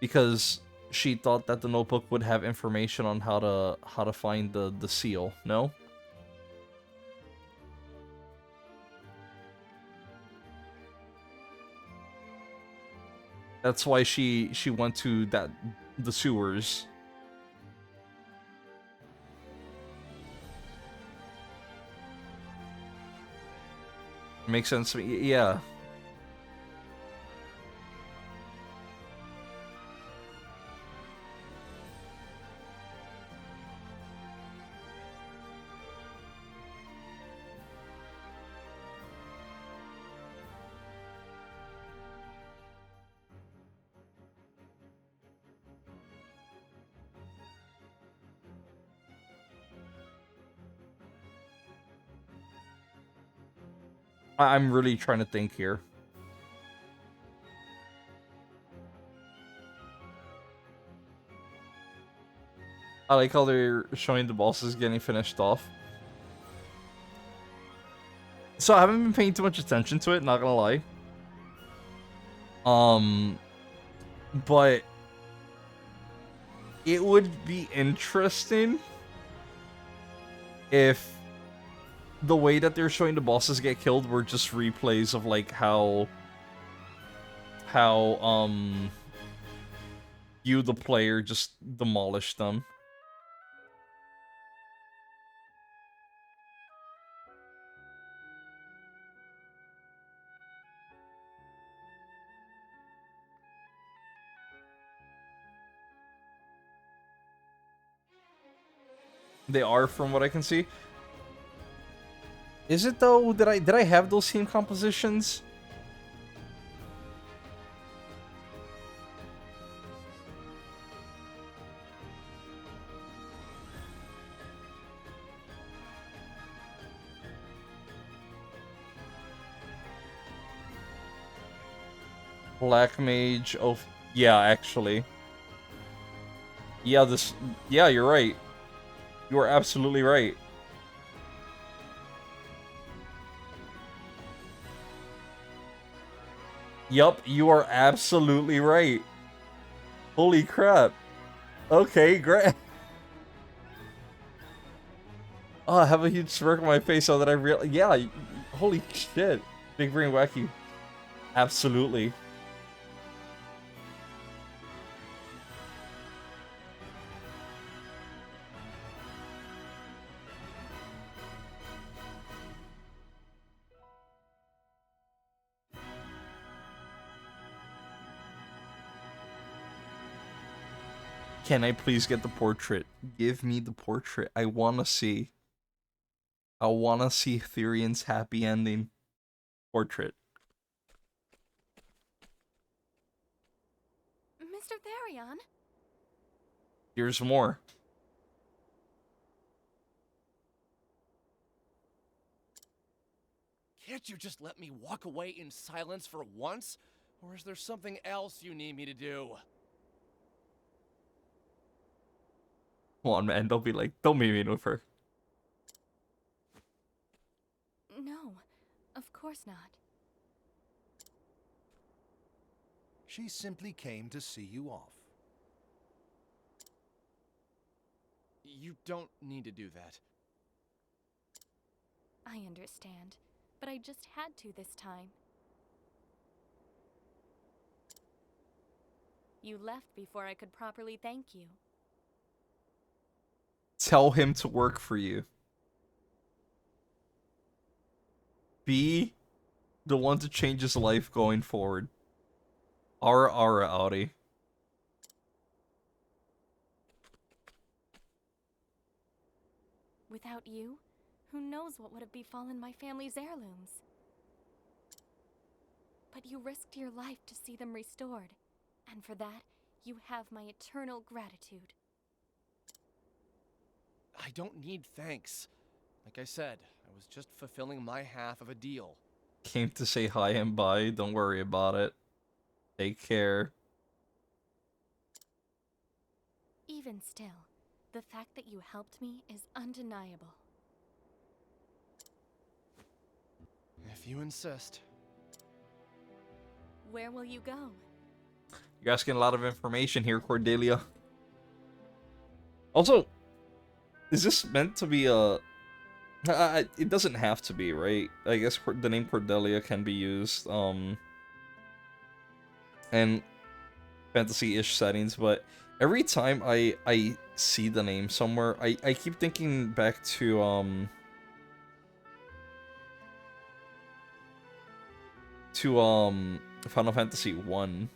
Speaker 1: because she thought that the notebook would have information on how to find the seal, no? That's why she went to the sewers. Makes sense to me. Yeah. I'm really trying to think here. I like how they're showing the bosses getting finished off. So I haven't been paying too much attention to it, not gonna lie. But it would be interesting if the way that they're showing the bosses get killed were just replays of like how you the player just demolished them. They are, from what I can see. Is it though? Did I have those team compositions? Black Mage. Oh, yeah, actually. Yeah, yeah, you're right. You are absolutely right. Yup, you are absolutely right. Holy crap. Okay, great. Oh, I have a huge smirk on my face so that I really... Yeah, holy shit. Big Brain Wacky. Absolutely. Can I please get the portrait? Give me the portrait. I wanna see. I wanna see Therion's happy ending portrait.
Speaker 2: Mr. Therion?
Speaker 1: Here's more.
Speaker 3: Can't you just let me walk away in silence for once? Or is there something else you need me to do?
Speaker 1: Come on, man. Don't be mean with her.
Speaker 2: No, of course not.
Speaker 5: She simply came to see you off.
Speaker 3: You don't need to do that.
Speaker 2: I understand, but I just had to this time. You left before I could properly thank you.
Speaker 1: Tell him to work for you. Be the one to change his life going forward. Ara Audi.
Speaker 2: Without you, who knows what would have befallen my family's heirlooms? But you risked your life to see them restored, and for that, you have my eternal gratitude.
Speaker 3: I don't need thanks. Like I said, I was just fulfilling my half of a deal.
Speaker 1: Came to say hi and bye. Don't worry about it. Take care.
Speaker 2: Even still, the fact that you helped me is undeniable.
Speaker 3: If you insist.
Speaker 2: Where will you go?
Speaker 1: You're asking a lot of information here, Cordelia. Also, is this meant to be a... it doesn't have to be, right? I guess the name Cordelia can be used, in fantasy-ish settings, but every time I see the name somewhere, I keep thinking back to, Final Fantasy 1.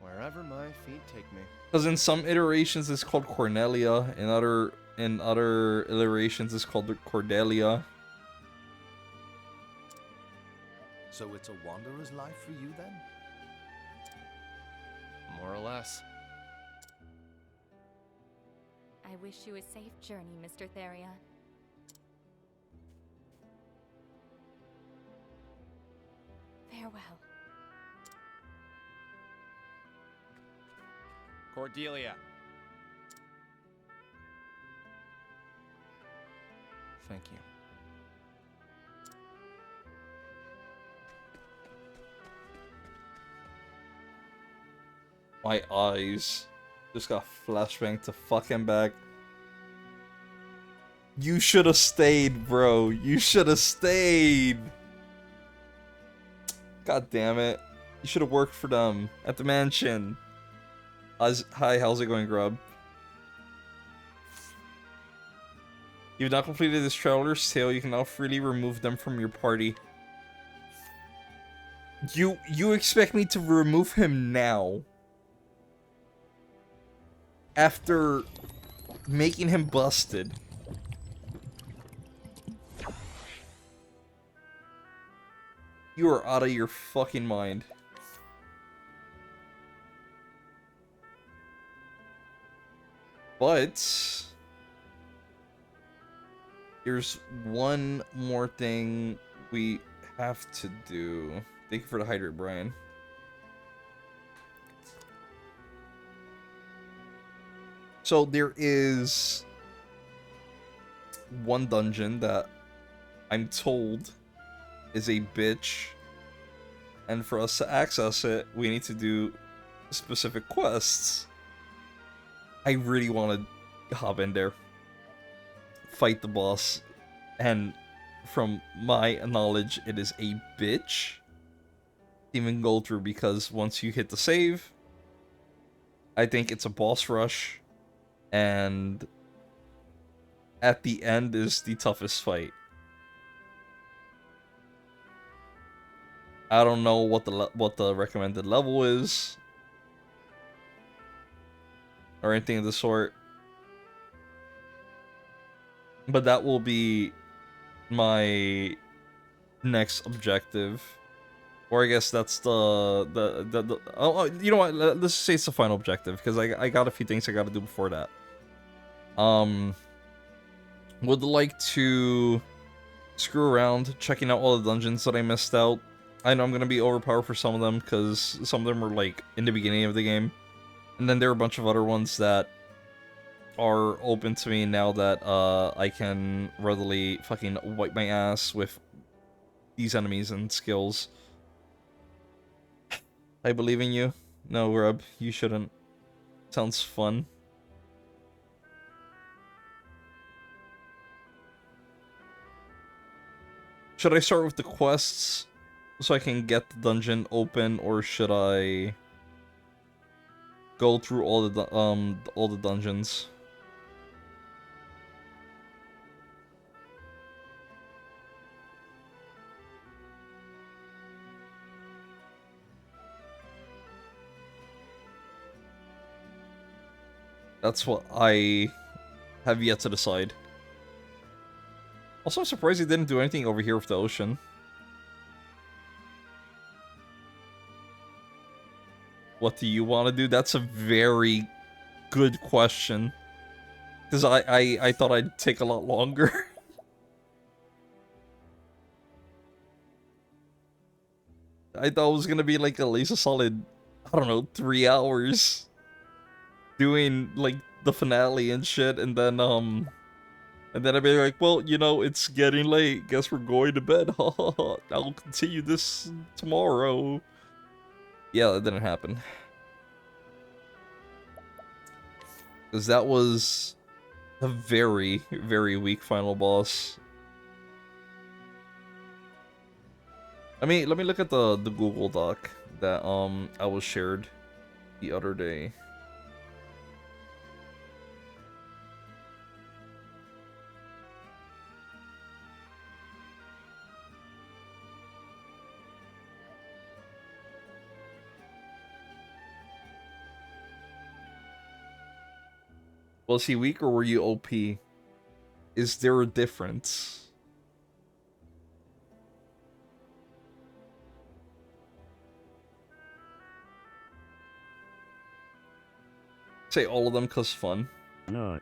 Speaker 3: Wherever my feet take me.
Speaker 1: Because in some iterations it's called Cornelia, in other iterations it's called Cordelia.
Speaker 5: So it's a wanderer's life for you then?
Speaker 3: More or less.
Speaker 2: I wish you a safe journey, Mr. Therion. Farewell.
Speaker 3: Cordelia. Thank you.
Speaker 1: My eyes just got flashbang to fucking back. You should have stayed, bro. You should have stayed. God damn it. You should have worked for them at the mansion. Hi, how's it going, Grub? You've not completed this Traveler's Tale. You can now freely remove them from your party. You expect me to remove him now? After making him busted. You are out of your fucking mind. But here's one more thing we have to do. Thank you for the hydrate, Brian. So there is one dungeon that I'm told is a bitch, and for us to access it, we need to do specific quests. I really want to hop in there, fight the boss, and from my knowledge, it is a bitch to even go through, because once you hit the save, I think it's a boss rush, and at the end is the toughest fight. I don't know what the recommended level is or anything of the sort. But that will be my next objective. Or I guess that's you know what, let's say it's the final objective, because I got a few things I gotta do before that. Would like to screw around, checking out all the dungeons that I missed out. I know I'm gonna be overpowered for some of them, because some of them were like in the beginning of the game. And then there are a bunch of other ones that are open to me now that I can readily fucking wipe my ass with these enemies and skills. I believe in you. No, Rub, you shouldn't. Sounds fun. Should I start with the quests so I can get the dungeon open, or should I go through all the dungeons? That's what I have yet to decide. Also, I'm surprised he didn't do anything over here with the ocean. What do you want to do? That's a very good question. Because I thought I'd take a lot longer. I thought it was gonna be like at least a solid, I don't know, 3 hours. Doing like the finale and shit, and then I'd be like, well, you know, it's getting late. Guess we're going to bed. I'll continue this tomorrow. Yeah, that didn't happen. Because that was a very, very weak final boss. I mean, let me look at the Google Doc that I was shared the other day. Was he weak or were you OP? Is there a difference? Say all of them cause fun.
Speaker 10: No.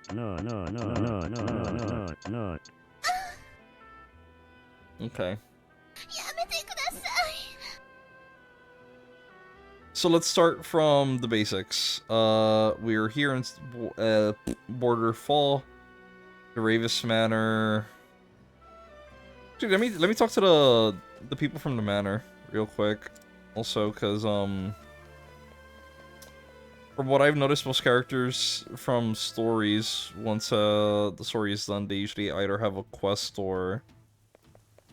Speaker 1: Okay. So let's start from the basics. We're here in Border Fall, the Ravis Manor. Dude, let me talk to the people from the manor real quick. Also, cause from what I've noticed, most characters from stories, once the story is done, they usually either have a quest or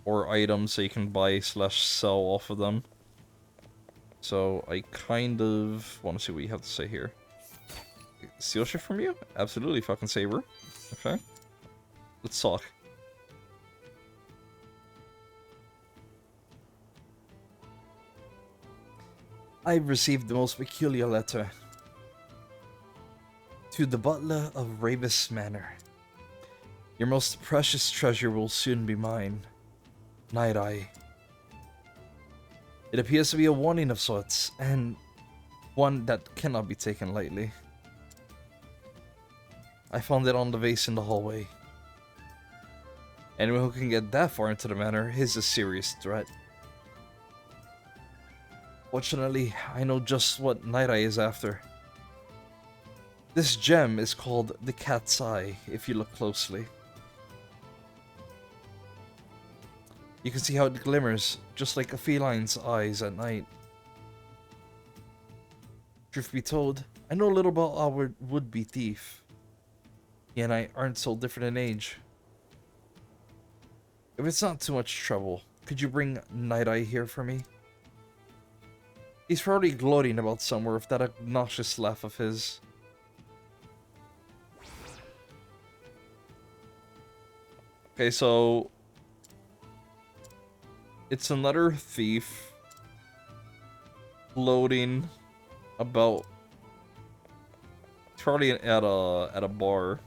Speaker 1: items that you can buy / sell off of them. So I kind of want to see what you have to say here. Steal shit from you? Absolutely, fucking Saber. Okay. Let's talk. I've received the most peculiar letter. To the butler of Ravis Manor. Your most precious treasure will soon be mine. Night Eye. It appears to be a warning of sorts, and one that cannot be taken lightly. I found it on the vase in the hallway. Anyone who can get that far into the manor is a serious threat. Fortunately, I know just what Night Eye is after. This gem is called the Cat's Eye, if you look closely. You can see how it glimmers, just like a feline's eyes at night. Truth be told, I know a little about our would-be thief. He and I aren't so different in age. If it's not too much trouble, could you bring Night Eye here for me? He's probably gloating about somewhere with that obnoxious laugh of his. Okay, so it's another thief floating about. Probably at a bar.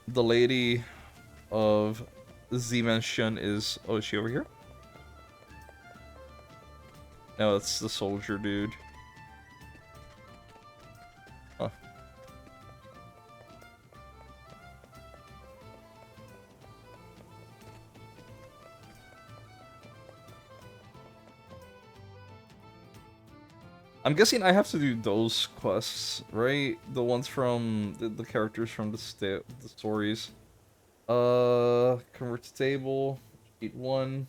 Speaker 1: The lady of Z-Mansion is... Oh, is she over here? No, it's the soldier dude. Huh. I'm guessing I have to do those quests, right? The ones from the characters from the stories. Convert to table. Sheet 1.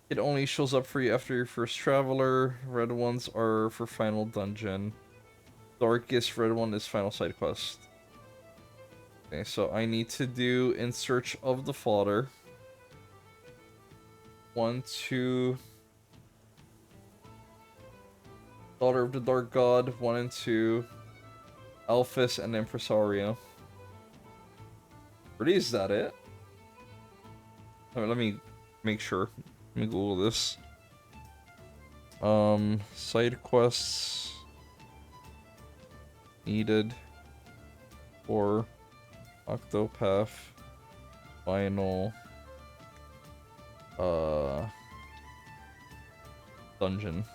Speaker 1: It only shows up for you after your first traveler. Red ones are for final dungeon. Darkest red one is final side quest. Okay, so I need to do In Search of the Father. 1, 2. Daughter of the Dark God, 1 and 2. Alphys and Impresario. Pretty, is that it? Let me make sure. Let me Google this. Side quests needed for Octopath final dungeon.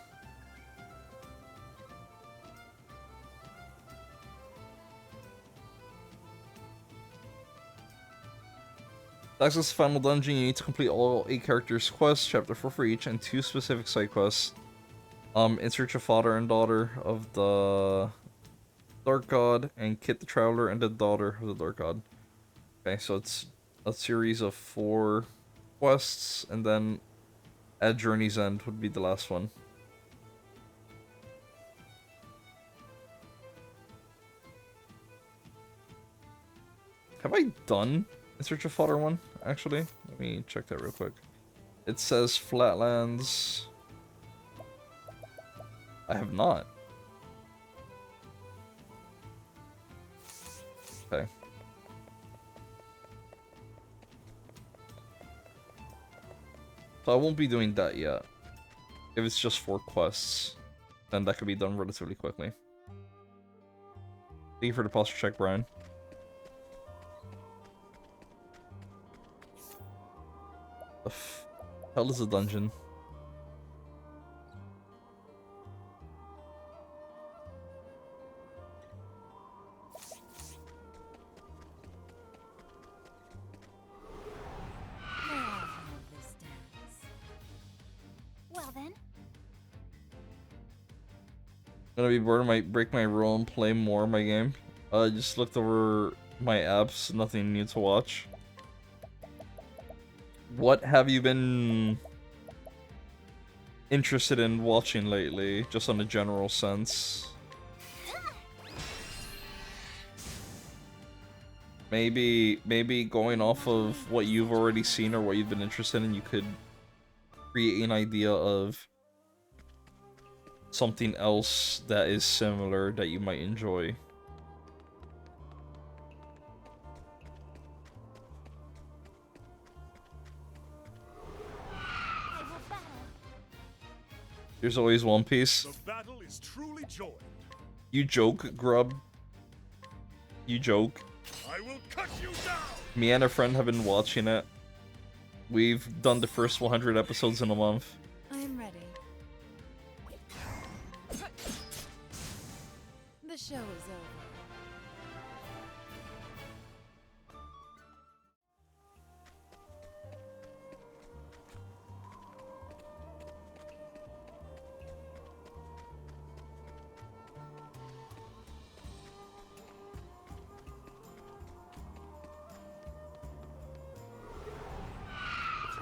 Speaker 1: To access the final dungeon, you need to complete all 8 characters' quests, chapter 4 for each, and 2 specific side quests. In search of father and daughter of the Dark God, and Kit the Traveler and the daughter of the Dark God. Okay, so it's a series of 4 quests, and then at Journey's End would be the last one. Have I done In Search of Father 1? Actually, let me check that real quick. It says Flatlands. I have not. Okay. So I won't be doing that yet. If it's just 4 quests, then that could be done relatively quickly. Thank you for the posture check, Brian. The hell is a dungeon?
Speaker 2: Well then.
Speaker 1: Gonna be bored, might break my rule and play more of my game. Just looked over my apps, nothing new to watch. What have you been interested in watching lately, just on a general sense? Maybe going off of what you've already seen or what you've been interested in, you could create an idea of something else that is similar that you might enjoy. There's always One Piece.
Speaker 8: The battle is truly joined.
Speaker 1: You joke, Grub. You joke.
Speaker 8: I will cut you down.
Speaker 1: Me and a friend have been watching it. We've done the first 100 episodes in a month.
Speaker 4: I am ready. The show is over.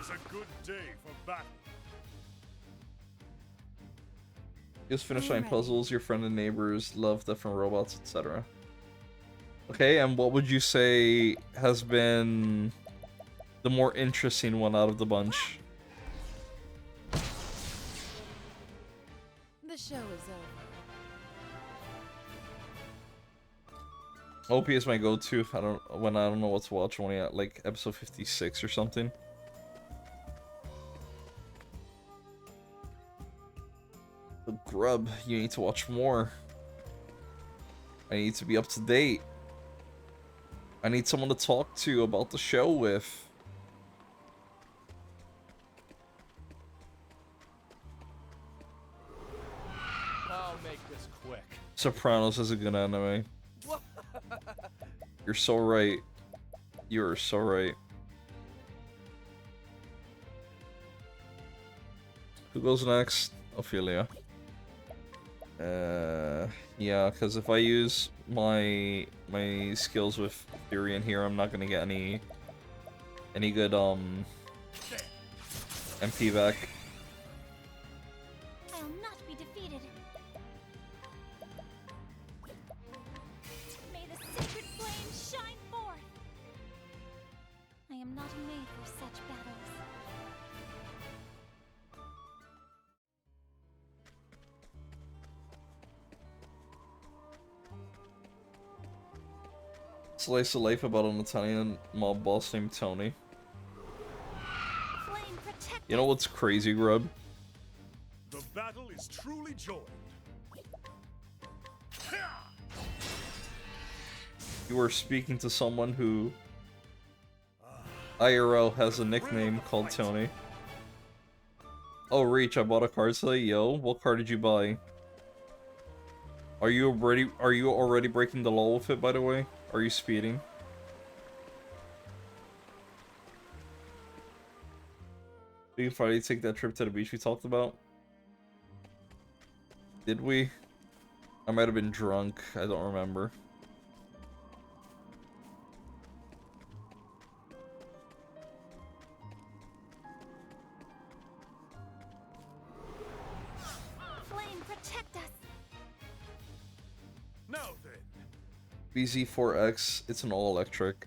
Speaker 8: It's a good day for battle.
Speaker 1: Just finish line puzzles, your friend and neighbors, love different robots, etc. Okay, and what would you say has been the more interesting one out of the bunch?
Speaker 4: The show is over.
Speaker 1: OP is my go-to. I don't know what to watch. I'm only at like episode 56 or something. But Grub, you need to watch more. I need to be up to date. I need someone to talk to about the show with.
Speaker 3: I'll make this quick.
Speaker 1: Sopranos is a good anime. You're so right. You're so right. Who goes next? Ophelia. Yeah, because if I use my skills with Fury in here, I'm not gonna get any good MP back.
Speaker 2: I'll not be defeated. May the sacred flame shine forth. I am not made for such battles.
Speaker 1: Slice of life about an Italian mob boss named Tony.
Speaker 2: Flame, protect
Speaker 1: You know what's crazy, Grub?
Speaker 8: The battle is truly joined.
Speaker 1: You are speaking to someone who IRL has a nickname called Tony. Oh, Reach, I bought a card today. Yo, what card did you buy? Are you already breaking the law with it, by the way? Are you speeding? We can finally take that trip to the beach we talked about. Did we? I might have been drunk. I don't remember.
Speaker 2: flame, protect us.
Speaker 8: Now then.
Speaker 1: BZ4X, it's an all-electric.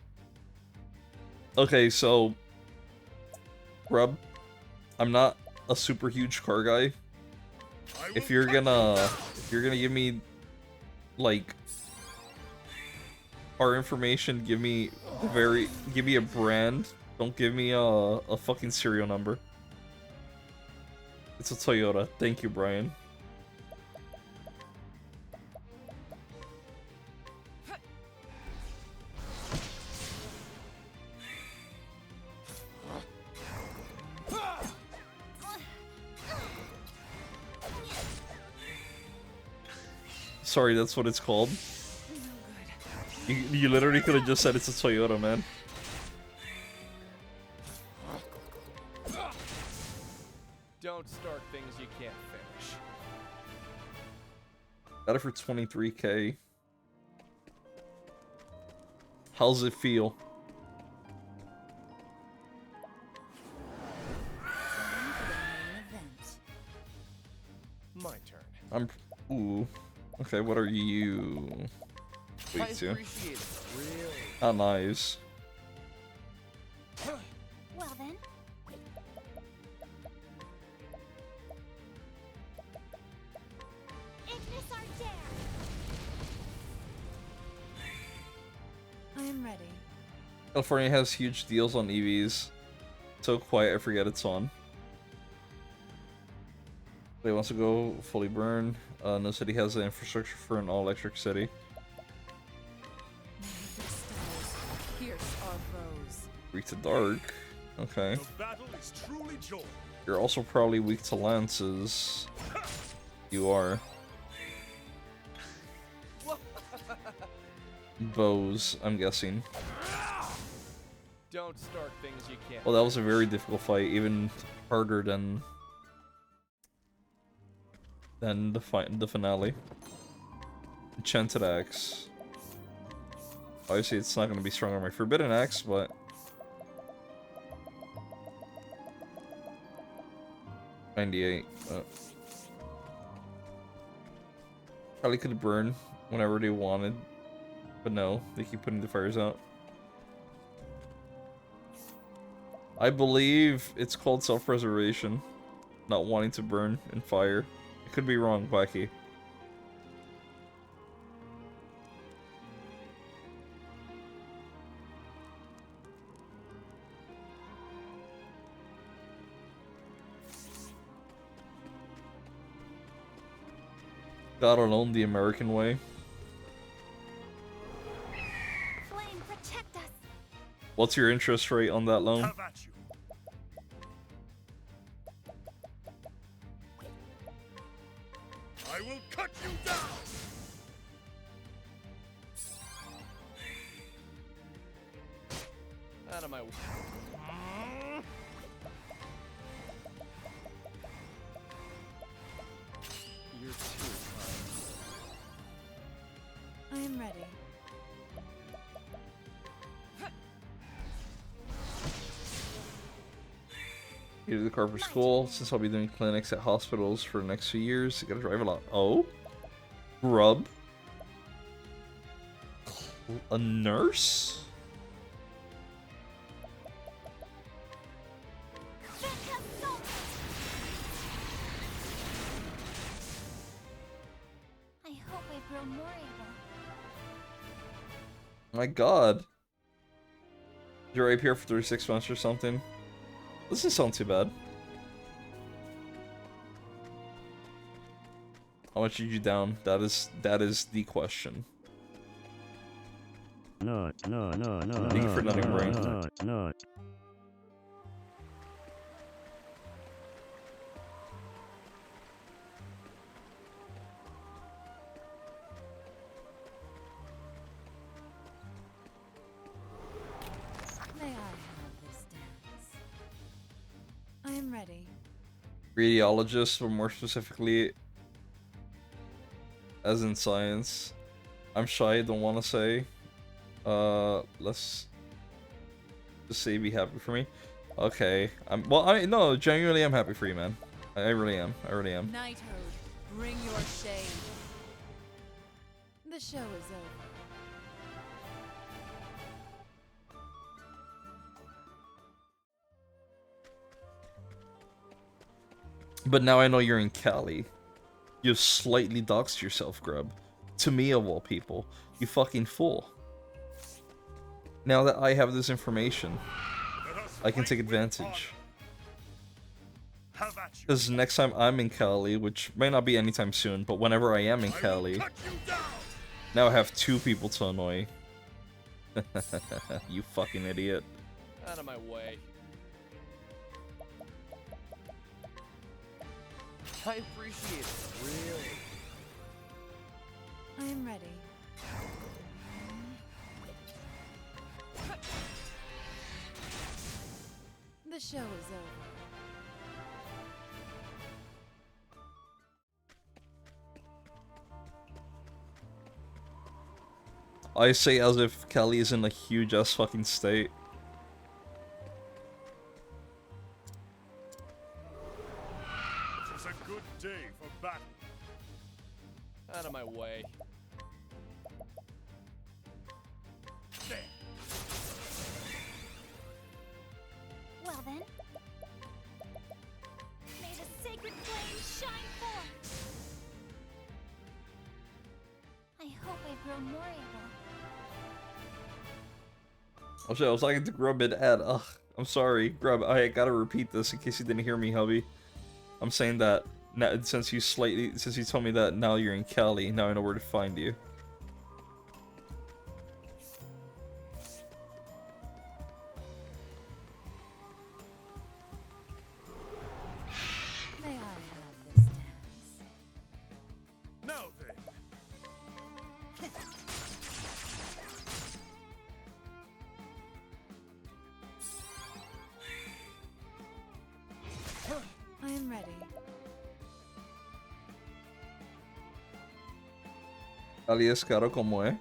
Speaker 1: Okay, so... Grub, I'm not a super huge car guy. If you're gonna give me, like, car information, give me a brand. Don't give me a fucking serial number. It's a Toyota. Thank you, Brian. Sorry, that's what it's called. You literally could have just said it's a Toyota, man.
Speaker 3: Don't start things you can't finish.
Speaker 1: Got it for 23k. How's it feel?
Speaker 3: My turn.
Speaker 1: I'm... Ooh. Okay, what are you...
Speaker 3: I
Speaker 1: Wait, to?
Speaker 3: appreciate it, really.
Speaker 1: Ah, nice.
Speaker 2: Well then. Ignis our dare.
Speaker 4: I am ready.
Speaker 1: California has huge deals on EVs. So quiet, I forget it's on. They wants to go fully burn. No city has the infrastructure for an all-electric city.
Speaker 4: Pierce our foes.
Speaker 1: Weak to dark. Okay.
Speaker 8: The battle is truly joined.
Speaker 1: You're also probably weak to lances. You are. Bows, I'm guessing.
Speaker 3: Don't start things you can't.
Speaker 1: Well, that was a very difficult fight, even harder than the finale. Enchanted Axe. Obviously, it's not going to be stronger than my Forbidden Axe, but... $98. Probably could burn whenever they wanted. But no, they keep putting the fires out. I believe it's called self-preservation. Not wanting to burn in fire. I could be wrong, Wacky. God alone, the American way.
Speaker 2: Flame, protect us.
Speaker 1: What's your interest rate on that loan?
Speaker 8: Have at you. I will cut you down.
Speaker 3: Out of my way. You're too kind.
Speaker 4: I am ready.
Speaker 1: Here's the car for school. Since I'll be doing clinics at hospitals for the next few years, I gotta drive a lot. Oh? Grub? A nurse?
Speaker 2: I hope I grow more able.
Speaker 1: My god. You're right here for 36 months or something. This doesn't sound too bad. How much did you down? That is the question.
Speaker 10: No.
Speaker 1: Thank you for nutting brain.
Speaker 10: No.
Speaker 4: May I have this dance? I am ready.
Speaker 1: Radiologist, but more specifically, as in science. I'm shy, don't want to say. Let's just say be happy for me. Okay. No, genuinely I'm happy for you, man. I really am. I really am.
Speaker 4: Knighthood, bring your shade. The show is over.
Speaker 1: But now I know you're in Cali. You've slightly doxed yourself, Grub. To me, of all people. You fucking fool. Now that I have this information, I can take advantage.
Speaker 8: Have at you.
Speaker 1: Because next time I'm in Cali, which may not be anytime soon, but whenever I am in Cali,
Speaker 8: Cut you down.
Speaker 1: now I have 2 people to annoy. You fucking idiot.
Speaker 3: Out of my way. I appreciate it, really.
Speaker 4: I am ready. The show is over.
Speaker 1: I say as if Cali is in a huge ass fucking state.
Speaker 8: It is a good day for battle.
Speaker 3: Out of my way.
Speaker 8: There.
Speaker 2: Well then. May the sacred flame shine forth. I hope I grow more able.
Speaker 1: Oh shit, I was talking to Grub mid-ad. Ugh, I'm sorry. Grub, I gotta repeat this in case you didn't hear me, hubby. I'm saying that now, since you told me that now you're in Cali, now I know where to find you.
Speaker 4: May I have this dance?
Speaker 8: Now then.
Speaker 4: I am ready.
Speaker 1: Alias caro como eh?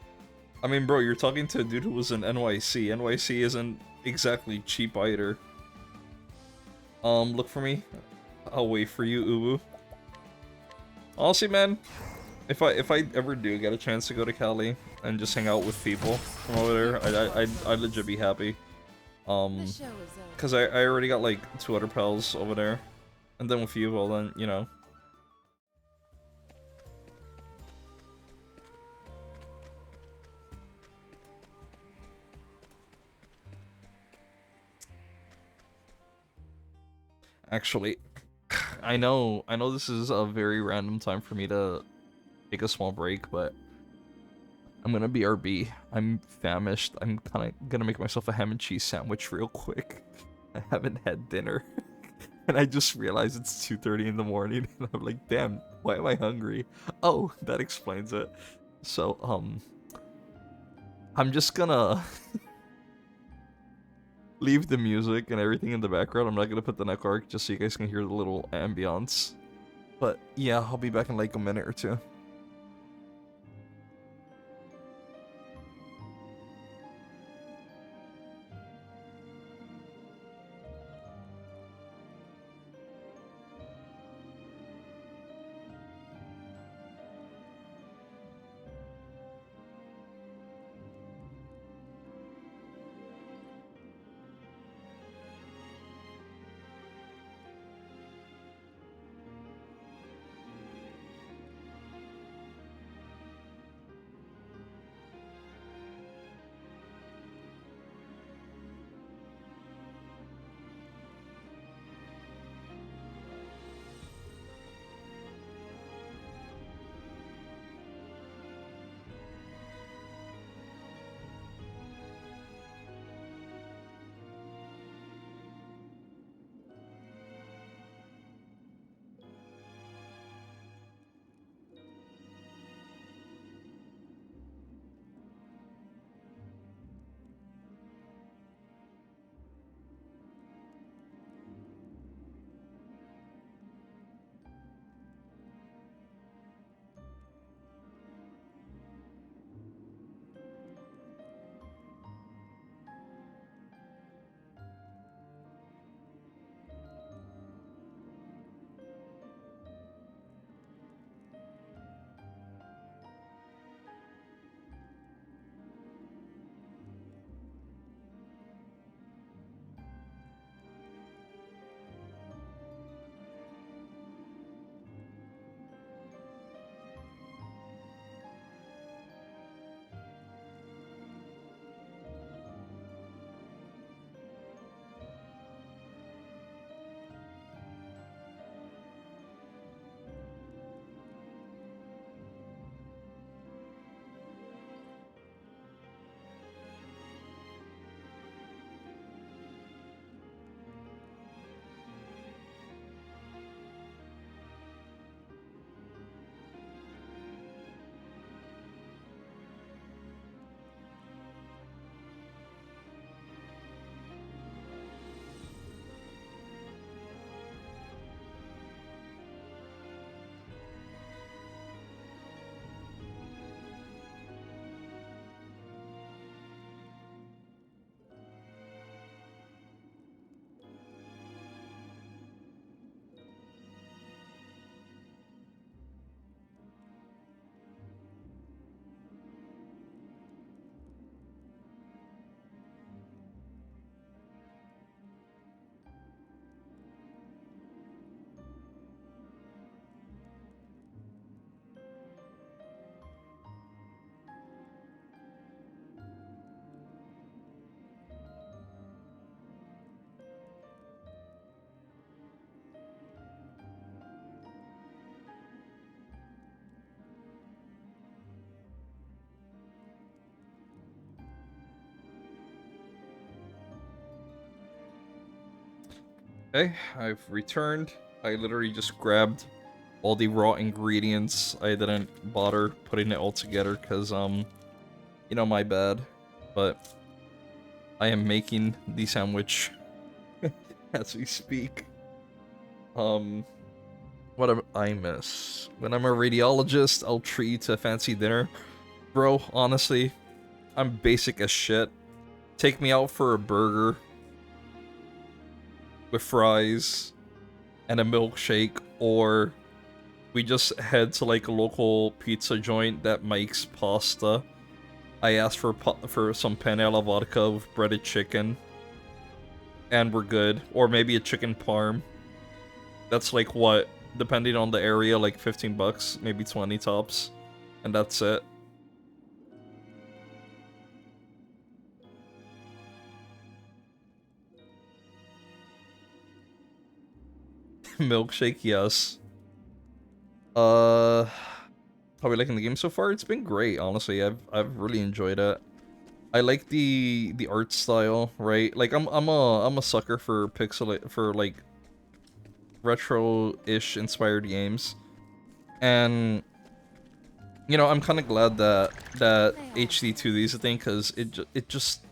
Speaker 1: I mean, bro, you're talking to a dude who was in NYC. NYC isn't exactly cheap either. Look for me. I'll wait for you, Ubu. Honestly, man, if I ever do get a chance to go to Cali and just hang out with people from over there, I'd legit be happy.
Speaker 4: The show is over.
Speaker 1: Cause I already got like 2 other pals over there, and then with you, well then, you know. Actually, I know this is a very random time for me to take a small break, but I'm gonna BRB. I'm famished. I'm kind of gonna make myself a ham and cheese sandwich real quick. I haven't had dinner. And I just realized it's 2:30 in the morning, and I'm like, damn, why am I hungry? Oh, that explains it. So, I'm just gonna leave the music and everything in the background. I'm not gonna put the neck arc just so you guys can hear the little ambiance. But yeah, I'll be back in like a minute or two. Okay, I've returned. I literally just grabbed all the raw ingredients. I didn't bother putting it all together because, you know, my bad. But I am making the sandwich as we speak. What do I miss? When I'm a radiologist, I'll treat you to a fancy dinner. Bro, honestly, I'm basic as shit. Take me out for a burger with fries and a milkshake, or we just head to like a local pizza joint that makes pasta. I asked for some penne alla vodka with breaded chicken, and we're good. Or maybe a chicken parm. That's like what, depending on the area, like 15 bucks, maybe 20 tops, and that's it. Milkshake, yes. How are we liking the game so far? It's been great, honestly. I've really enjoyed it. I like the art style, right? Like I'm a sucker for like retro-ish inspired games. And you know, I'm kind of glad that HD2D is a thing, cuz it just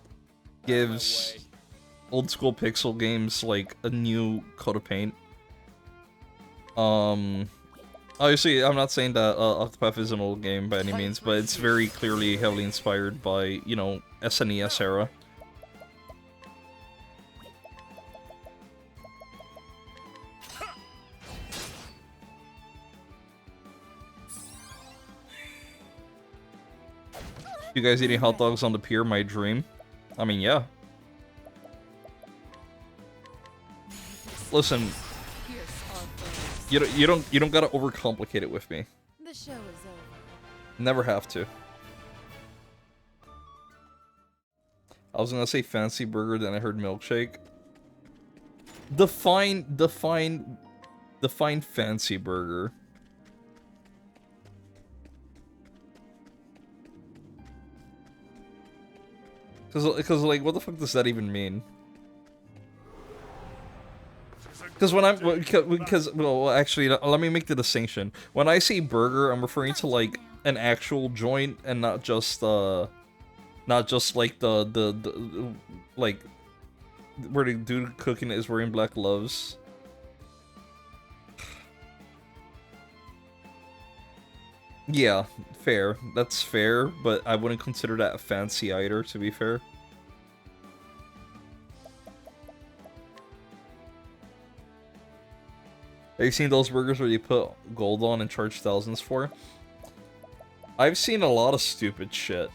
Speaker 1: gives old school pixel games like a new coat of paint. Obviously, I'm not saying that Octopath is an old game by any means, but it's very clearly heavily inspired by, you know, SNES era. You guys eating hot dogs on the pier, my dream? I mean, yeah. Listen, you don't gotta overcomplicate it with me.
Speaker 4: The show is over.
Speaker 1: Never have to. I was gonna say fancy burger, then I heard milkshake. Define fancy burger. Cause like, what the fuck does that even mean? Because when well, actually, let me make the distinction. When I say burger, I'm referring to like an actual joint and not just like the like where the dude cooking is wearing black gloves. Yeah, fair. That's fair, but I wouldn't consider that a fancy either, to be fair. Have you seen those burgers where you put gold on and charge thousands for? I've seen a lot of stupid shit.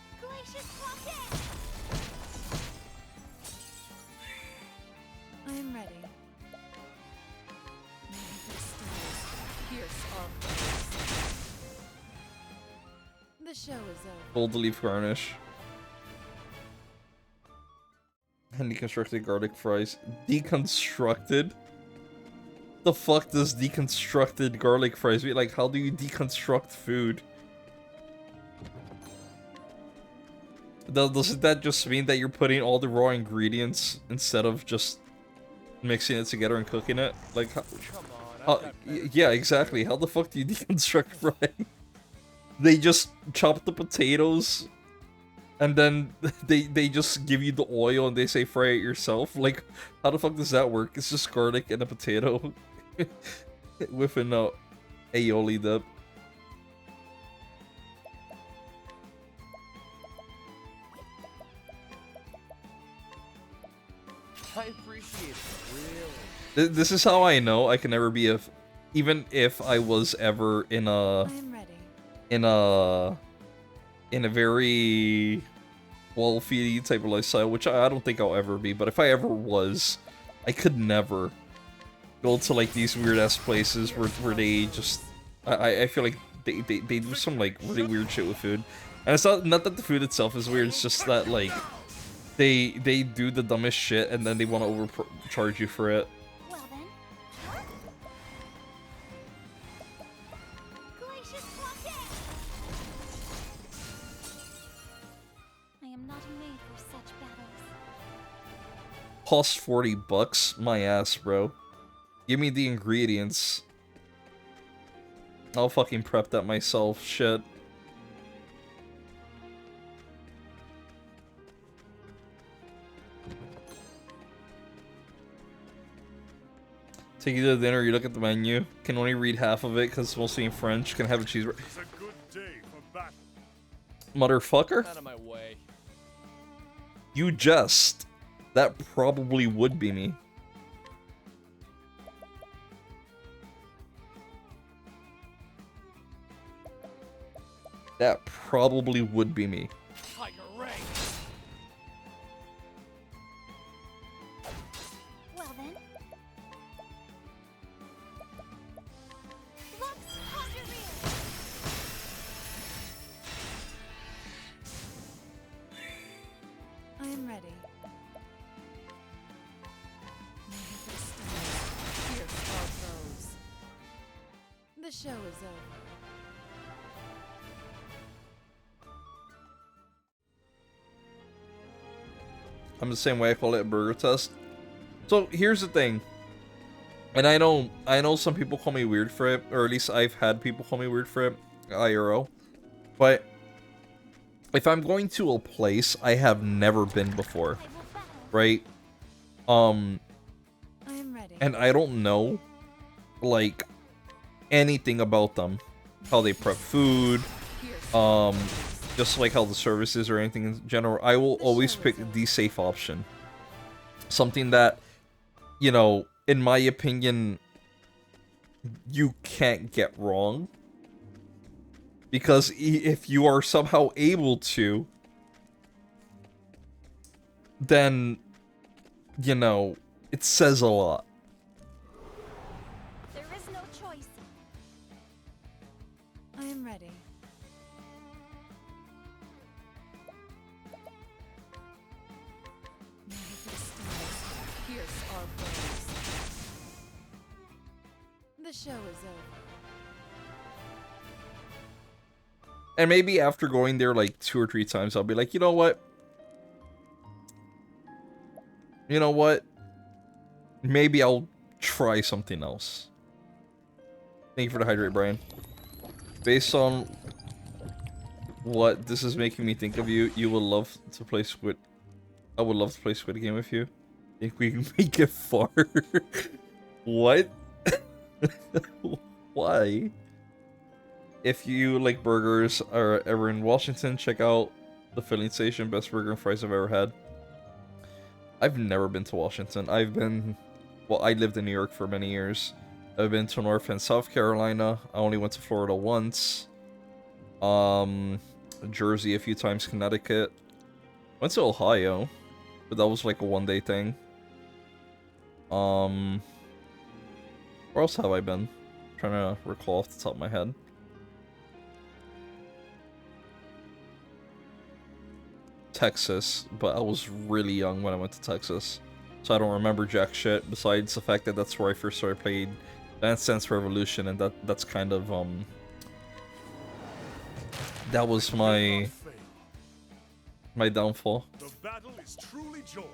Speaker 4: I am ready. Pierce our foes. The show is over.
Speaker 1: Gold leaf garnish. And deconstructed garlic fries. Deconstructed? The fuck does deconstructed garlic fries mean? Like, how do you deconstruct food? Doesn't that just mean that you're putting all the raw ingredients instead of just mixing it together and cooking it? Like, yeah, exactly. How the fuck do you deconstruct fry? They just chop the potatoes and then they just give you the oil and they say fry it yourself? Like, how the fuck does that work? It's just garlic and a potato with an aioli dip.
Speaker 3: I appreciate it, really.
Speaker 1: This is how I know I can never be even if I was ever in a very wealthy type of lifestyle, which I don't think I'll ever be, but if I ever was, I could never go to like these weird ass places where they just I feel like they do some like really weird shit with food. And it's not that the food itself is weird, it's just that like they do the dumbest shit and then they want to overcharge you for it.
Speaker 2: Well then. Glacius Rocket! I am not made for such battles.
Speaker 1: Cost $40, my ass, bro. Give me the ingredients. I'll fucking prep that myself, shit. Take you to dinner, you look at the menu, can only read half of it because it's mostly in French, can have a cheeseburger.
Speaker 8: It's a good day for battle.
Speaker 1: Motherfucker?
Speaker 3: Out of my way.
Speaker 1: You jest. That probably would be me. That probably would be me.
Speaker 3: Tiger Ray.
Speaker 2: Well then. Lux Conjuring!
Speaker 4: I am ready. Pierce our foes. The show is over.
Speaker 1: I'm the same way. I call it a burger test. So here's the thing. And I know some people call me weird for it, or at least I've had people call me weird for it, IRL. But if I'm going to a place I have never been before, right?
Speaker 4: I am ready.
Speaker 1: And I don't know, like, anything about them, how they prep food, just like how the service is or anything in general, I will always pick the safe option. Something that, you know, in my opinion, you can't get wrong. Because if you are somehow able to, then, you know, it says a lot.
Speaker 2: There is no choice.
Speaker 4: I am ready. Pierce our foes. The show is over.
Speaker 1: And maybe after going there like 2 or 3 times, I'll be like, you know what? You know what? Maybe I'll try something else. Thank you for the hydrate, Brian. Based on what this is making me think of you, you would love to play Squid. I would love to play Squid Game with you. Think we can make it far? What? Why? If you like burgers or ever in Washington, check out the filling station. Best burger and fries I've ever had. I've never been to Washington. Well, I lived in New York for many years. I've been to North and South Carolina. I only went to Florida once. Jersey a few times, Connecticut. Went to Ohio, but that was like a one-day thing. Where else have I been? I'm trying to recall off the top of my head. Texas, but I was really young when I went to Texas, so I don't remember jack shit, besides the fact that that's where I first started playing Dance Dance Revolution, and that's kind of, that was my downfall.
Speaker 8: The battle is truly joined.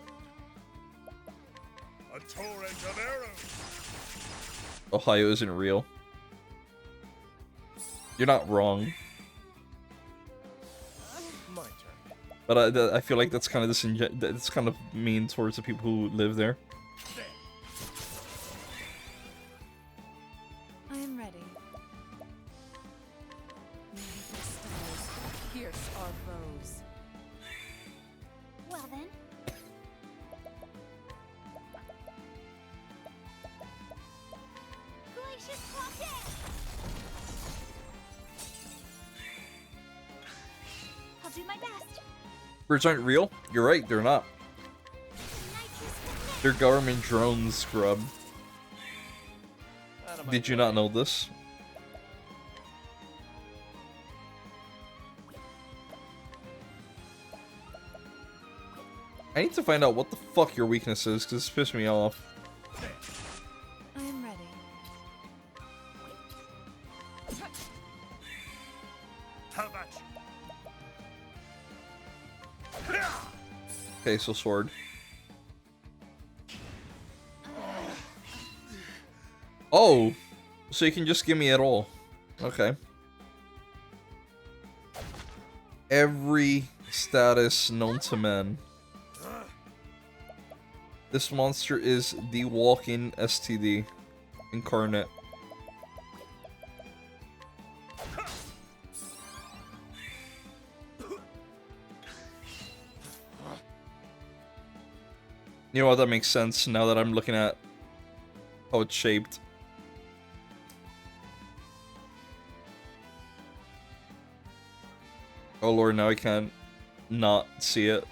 Speaker 8: A torrent of arrows.
Speaker 1: Ohio isn't real. You're not wrong.
Speaker 3: My turn.
Speaker 1: But I feel like that's kind of that's kind of mean towards the people who live there.
Speaker 4: I am ready. May the stars pierce our foes.
Speaker 2: Well then. Glacius Crossing! I'll do my best.
Speaker 1: Birds aren't real? You're right, they're not. They're government drones, scrub. Did you not know this? I need to find out what the fuck your weakness is, because this pissed me off.
Speaker 4: I am ready.
Speaker 8: How about you?
Speaker 1: Okay, so sword. Oh! So you can just give me it all. Okay. Every status known to men. This monster is the walking STD incarnate. You know what, that makes sense now that I'm looking at how it's shaped. Oh lord, now I can't not see it.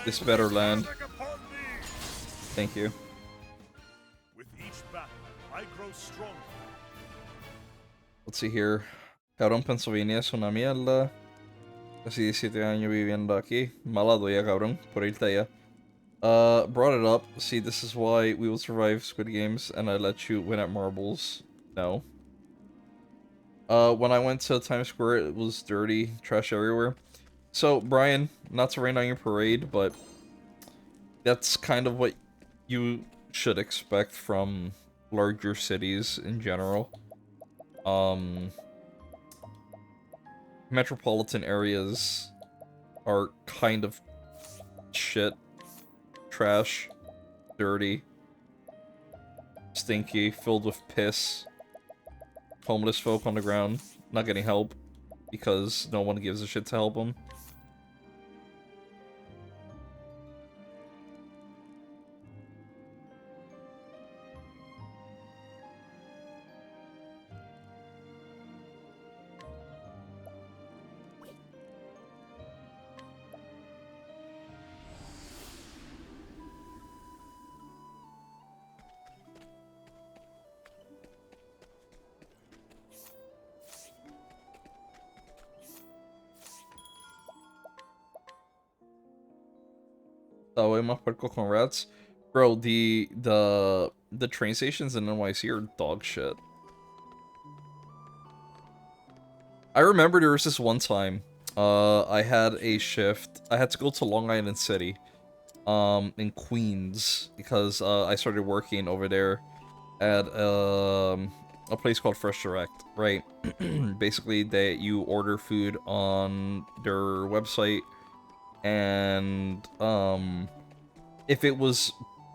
Speaker 1: This better land. Thank you.
Speaker 8: With each battle, I grow stronger.
Speaker 1: Let's see here. Cabrón, Pennsylvania es una mierda. Casi 17 años viviendo aquí. Mala tuya, cabrón, por irte allá. Brought it up. See, this is why we will survive Squid Games, and I let you win at marbles. No. When I went to Times Square, it was dirty, trash everywhere. So, Brian, not to rain on your parade, but that's kind of what you should expect from larger cities in general. Metropolitan areas are kind of shit, trash, dirty, stinky, filled with piss, homeless folk on the ground, not getting help because no one gives a shit to help them. That way, más puerco con rats. Bro, the train stations in NYC are dog shit. I remember there was this one time, I had a shift. I had to go to Long Island City, in Queens, because I started working over there at a place called Fresh Direct, right? Basically, you order food on their website, and if it was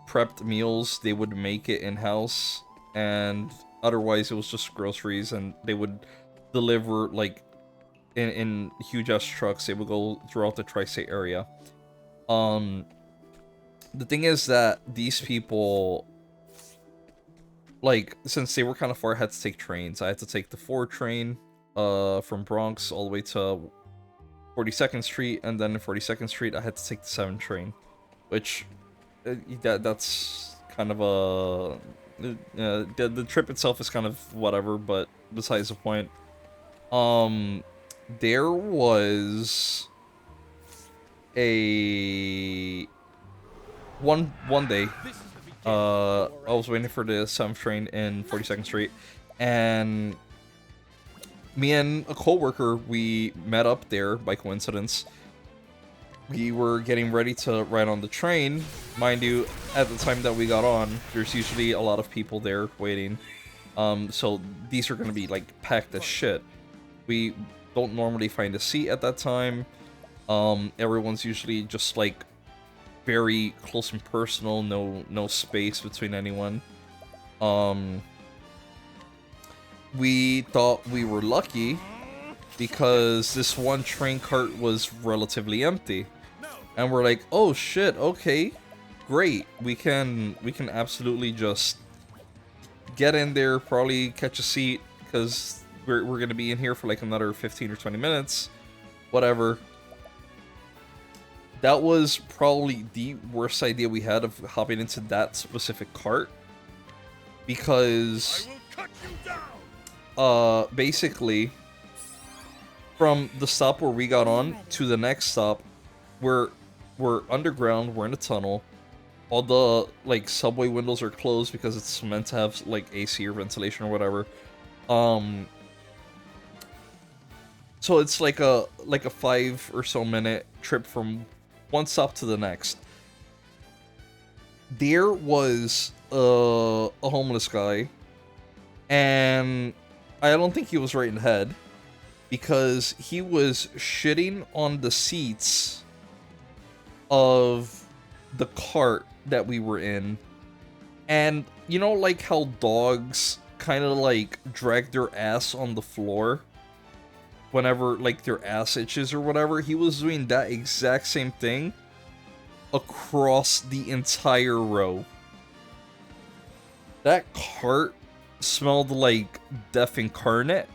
Speaker 1: prepped meals, they would make it in-house, and otherwise it was just groceries, and they would deliver like in huge ass trucks. They would go throughout the tri-state area. The thing is that these people, like, since they were kind of far, I had to take trains. I had to take the 4 train from Bronx all the way to 42nd Street, and then in 42nd Street I had to take the 7 train, which that's kind of a the trip itself is kind of whatever, but besides the point. There was a one day I was waiting for the 7th train in 42nd Street, and me and a coworker, we met up there by coincidence. We were getting ready to ride on the train. Mind you, at the time that we got on, there's usually a lot of people there waiting. So these are gonna be like packed as shit. We don't normally find a seat at that time. Everyone's usually just like very close and personal, no space between anyone. We thought we were lucky because this one train cart was relatively empty. And we're like, oh shit, okay, great. We can absolutely just get in there, probably catch a seat, because we're gonna be in here for like another 15 or 20 minutes. Whatever. That was probably the worst idea we had of hopping into that specific cart. Because basically, from the stop where we got on to the next stop, we're underground, we're in a tunnel. All the like subway windows are closed because it's meant to have like AC or ventilation or whatever. So it's like a 5 or so minute trip from one stop to the next. There was a homeless guy, and I don't think he was right in the head, because he was shitting on the seats of the cart that we were in. And you know, like how dogs kind of like drag their ass on the floor whenever like their ass itches or whatever? He was doing that exact same thing across the entire row. That cart smelled like death incarnate.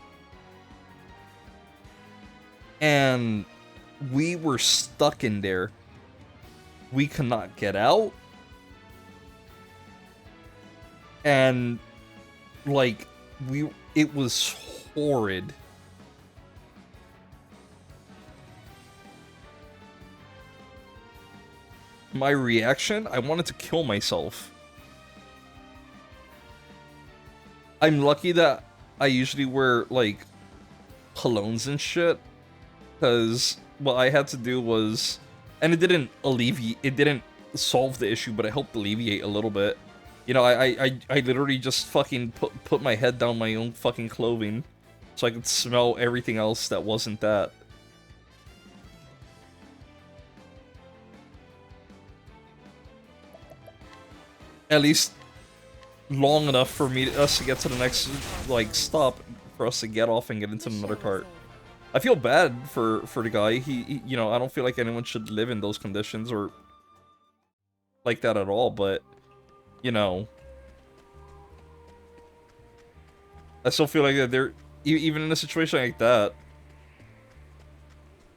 Speaker 1: And we were stuck in there. We could not get out. And like it was horrid. my reaction, I wanted to kill myself. I'm lucky that I usually wear, like, colognes and shit, because what I had to do was, and it didn't solve the issue, but it helped alleviate a little bit. You know, I literally just fucking put my head down my own fucking clothing, so I could smell everything else that wasn't that. At least long enough for us to get to the next, like, stop, for us to get off and get into another cart. I feel bad for the guy. He, you know, I don't feel like anyone should live in those conditions or like that at all, but, you know, I still feel like that there, even in a situation like that,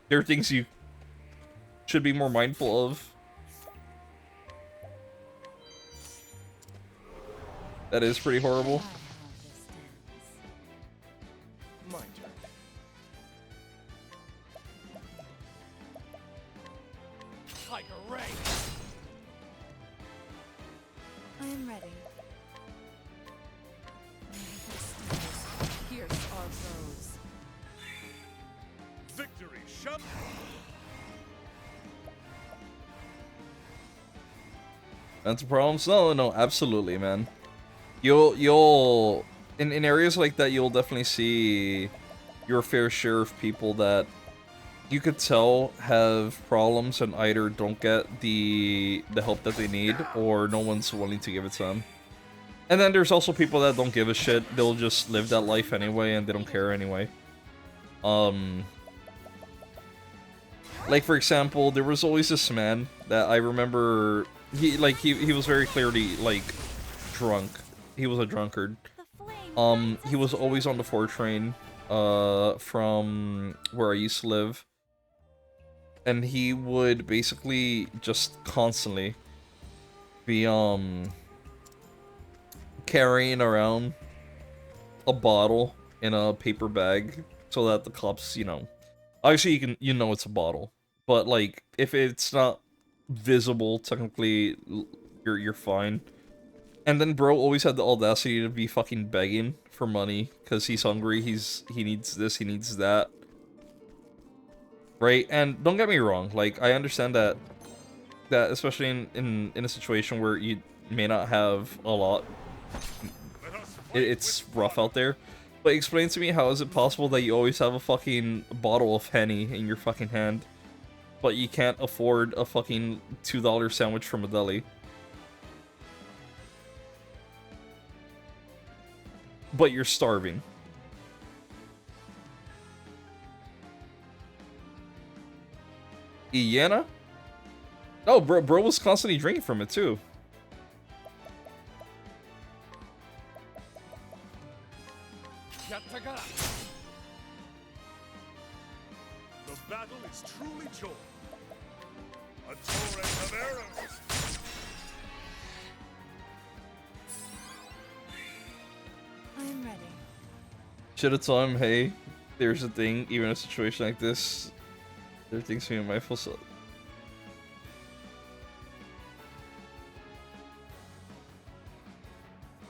Speaker 1: there are things you should be more mindful of. That is pretty horrible.
Speaker 3: My turn. Tiger Ray.
Speaker 4: I am ready. Pierce our foes.
Speaker 8: Victory shall.
Speaker 1: Mental problems? No, absolutely, man. You'll in areas like that, you'll definitely see your fair share of people that you could tell have problems and either don't get the help that they need, or no one's willing to give it to them. And then there's also people that don't give a shit. They'll just live that life anyway, and they don't care anyway. Like, for example, there was always this man that I remember. He was very clearly, like, drunk. He was a drunkard. He was always on the 4 train, from where I used to live. And he would basically just constantly be, carrying around a bottle in a paper bag so that the cops, you know, obviously you know it's a bottle, but, like, if it's not visible, technically, you're fine. And then bro always had the audacity to be fucking begging for money because he's hungry, he needs this, he needs that. Right? And don't get me wrong, like, I understand that especially in a situation where you may not have a lot, it's rough out there. But explain to me, how is it possible that you always have a fucking bottle of Henny in your fucking hand, but you can't afford a fucking $2 sandwich from a deli? But you're starving. Iena? Oh, bro was constantly drinking from it too.
Speaker 8: The battle is truly joined. A torrent of arrows.
Speaker 4: I am ready.
Speaker 1: Should have told him, hey, there's a thing, even in a situation like this, there are things to be mindful of.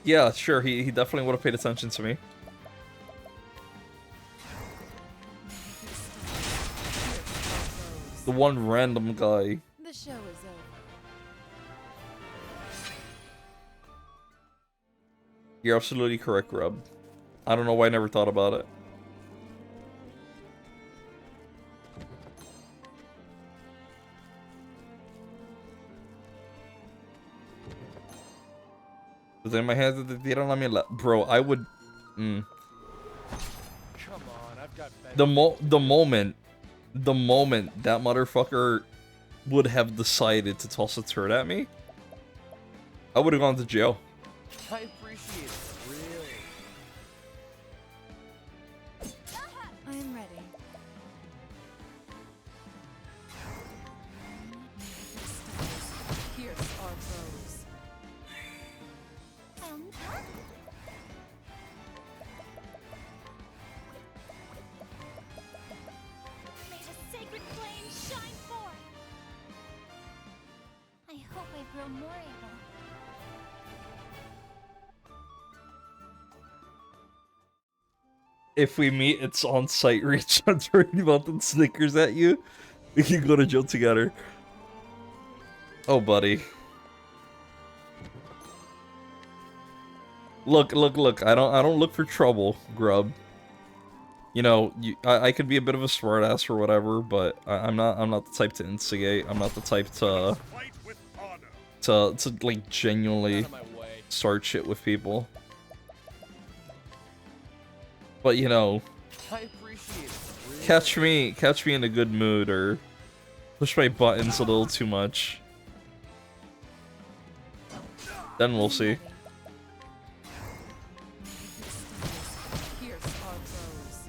Speaker 1: Yeah, sure, he definitely would have paid attention to me. The one random guy.
Speaker 4: The show is over.
Speaker 1: You're absolutely correct, Rob. I don't know why I never thought about it. But then my hands, they don't let me bro, I would...
Speaker 3: Come on, I've got
Speaker 1: the moment that motherfucker would have decided to toss a turd at me, I would have gone to jail.
Speaker 3: I appreciate it, really.
Speaker 4: I am ready. Pierce our foes.
Speaker 2: May the sacred flame shine forth. grown more able.
Speaker 1: If we meet, it's on-site reach. I'm throwing mountain Snickers at you. We can go to jail together. Oh, buddy. Look, look, look. I don't look for trouble, Grub. You know, I could be a bit of a smartass or whatever, but I'm not the type to instigate. I'm not the type to like genuinely start shit with people. But you know,
Speaker 3: I appreciate it.
Speaker 1: catch me in a good mood or push my buttons a little too much. Then we'll see.
Speaker 4: Here's our rose.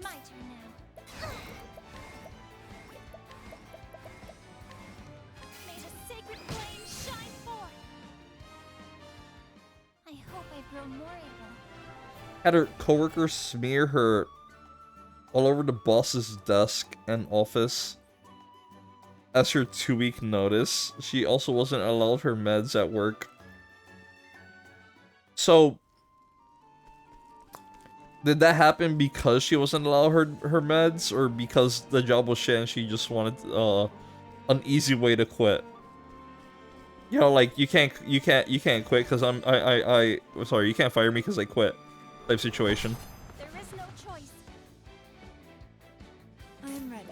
Speaker 2: My turn now. May the sacred flame shine forth. I hope I've grown more able.
Speaker 1: Had her coworker smear her all over the boss's desk and office as her 2-week notice. She also wasn't allowed her meds at work. So, did that happen because she wasn't allowed her meds, or because the job was shit and she just wanted an easy way to quit? You know, like you can't quit because I sorry, you can't fire me because I quit. Type situation.
Speaker 2: There is no choice.
Speaker 4: I am ready.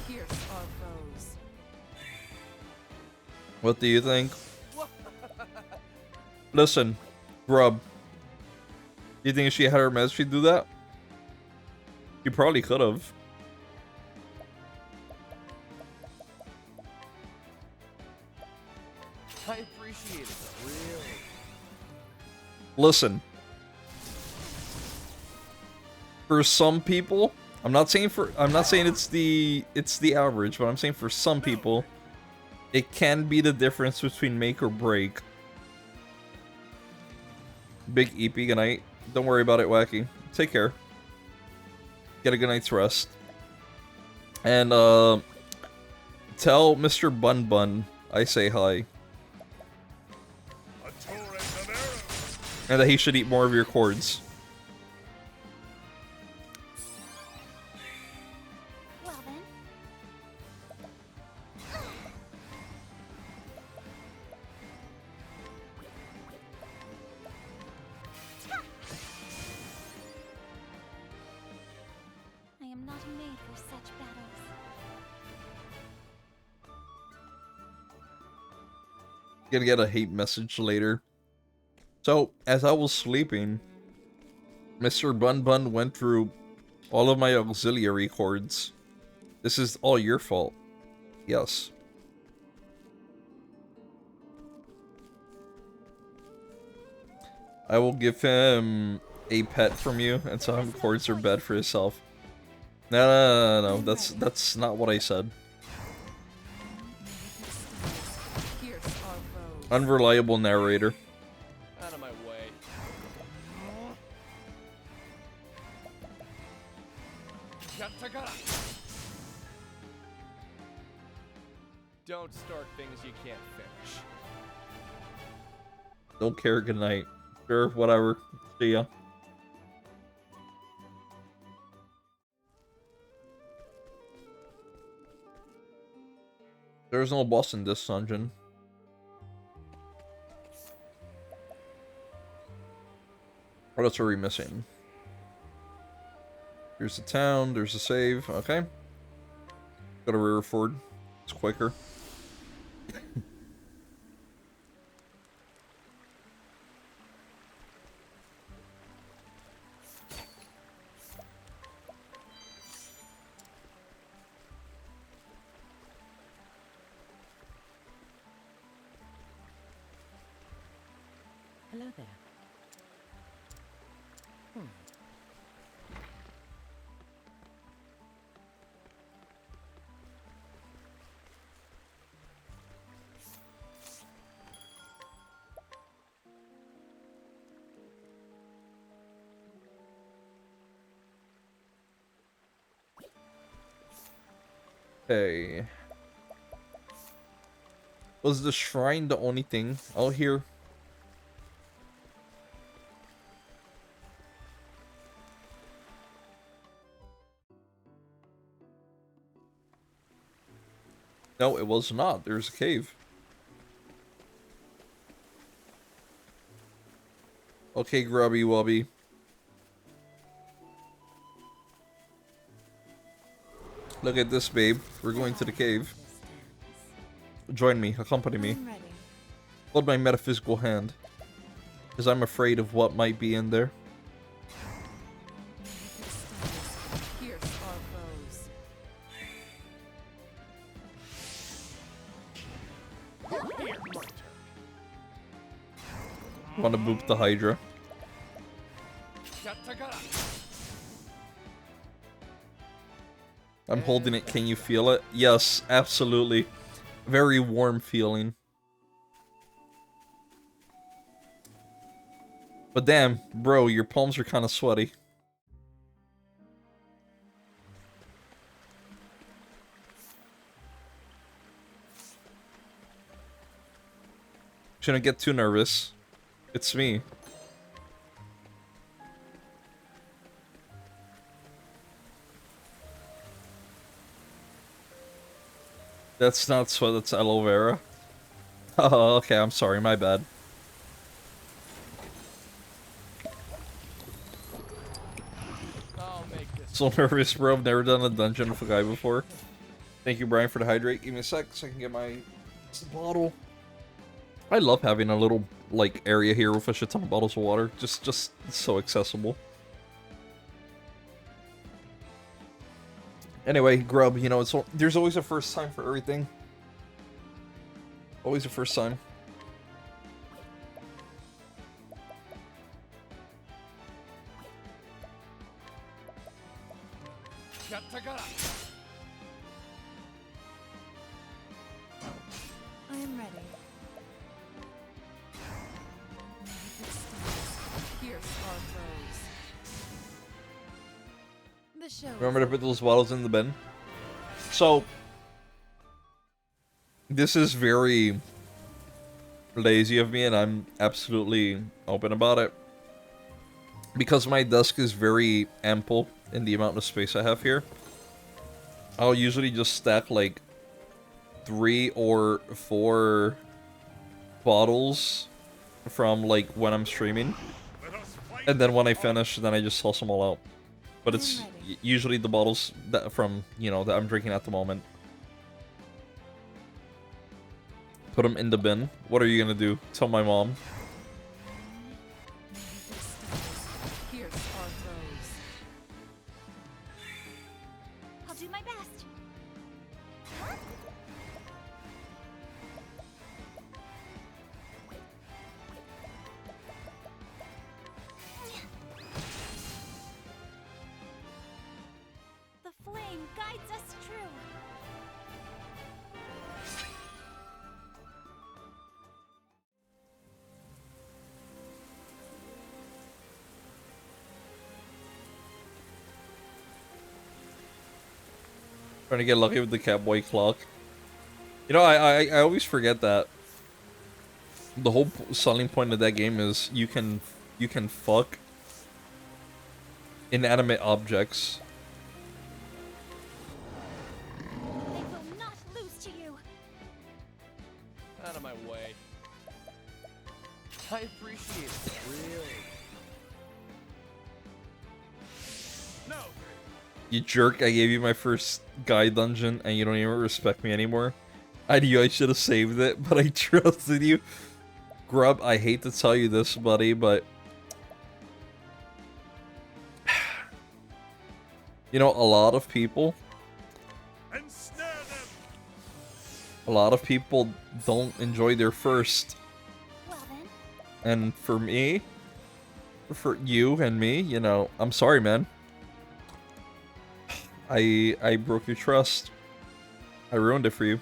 Speaker 4: Here's our rose.
Speaker 1: What do you think? Listen, Grub. You think if she had her meds, she'd do that? She probably could have.
Speaker 3: I appreciate it. Really.
Speaker 1: Listen. For some people, I'm not saying it's the average, but I'm saying for some people, it can be the difference between make or break. Big EP, good night. Don't worry about it, Wacky. Take care. Get a good night's rest. And tell Mr. Bun Bun I say hi. And that he should eat more of your cords.
Speaker 2: Well then. I am not made for such battles.
Speaker 1: Gonna get a hate message later. So, as I was sleeping, Mr. Bun Bun went through all of my auxiliary cords. This is all your fault. Yes. I will give him a pet from you and tell him cords are bad for himself. No. That's not what I said.
Speaker 4: Here's our rose.
Speaker 1: Unreliable narrator.
Speaker 3: Out of my way. Don't start things you can't finish.
Speaker 1: Don't care, good night. Sure, whatever. See ya. There's no boss in this dungeon. What else are we missing? Here's the town, there's a save, okay. Go to Riverford. It's quicker.
Speaker 10: Hello there.
Speaker 1: Hey. Was the shrine the only thing out here? No, it was not. There's a cave. Okay, Grubby Wubby. Look at this, babe. We're going to the cave. Join me. Accompany me.
Speaker 4: I'm ready.
Speaker 1: Hold my metaphysical hand. Because I'm afraid of what might be in there.
Speaker 4: Pierce our foes.
Speaker 1: Wanna boop the Hydra. I'm holding it. Can you feel it? Yes, absolutely. Very warm feeling. But damn, bro, your palms are kind of sweaty. Shouldn't get too nervous. It's me. That's not sweat, that's aloe vera. Oh, okay, I'm sorry, my bad. So nervous, bro. I've never done a dungeon with a guy before. Thank you, Brian, for the hydrate. Give me a sec so I can get my bottle. I love having a little, like, area here with a shit ton of bottles of water. Just so accessible. Anyway, Grub, you know, there's always a first time for everything. Always a first time.
Speaker 4: I am ready. Pierce our foes. The show.
Speaker 1: Remember to put those bottles in the bin? So, this is very lazy of me, and I'm absolutely open about it. Because my desk is very ample in the amount of space I have here, I'll usually just stack like 3 or 4 bottles from like when I'm streaming, and then when I finish, then I just toss them all out. But it's usually the bottles that from, you know, that I'm drinking at the moment. Put them in the bin. What are you gonna do? Tell my mom.
Speaker 4: Pierce our foes.
Speaker 2: I'll do my best. The flame guides us true.
Speaker 1: Trying to get lucky with the cowboy clock. You know, I always forget that the whole selling point of that game is you can fuck inanimate objects.
Speaker 2: They will not lose to you.
Speaker 3: Out of my way. I appreciate it. Really? No.
Speaker 1: You jerk, I gave you my first guy dungeon and you don't even respect me anymore. I knew I should have saved it, but I trusted you. Grub, I hate to tell you this, buddy, but you know, a lot of people don't enjoy their first.
Speaker 2: Well then.
Speaker 1: And for me, for you and me, you know, I'm sorry, man. I broke your trust. I ruined it for you.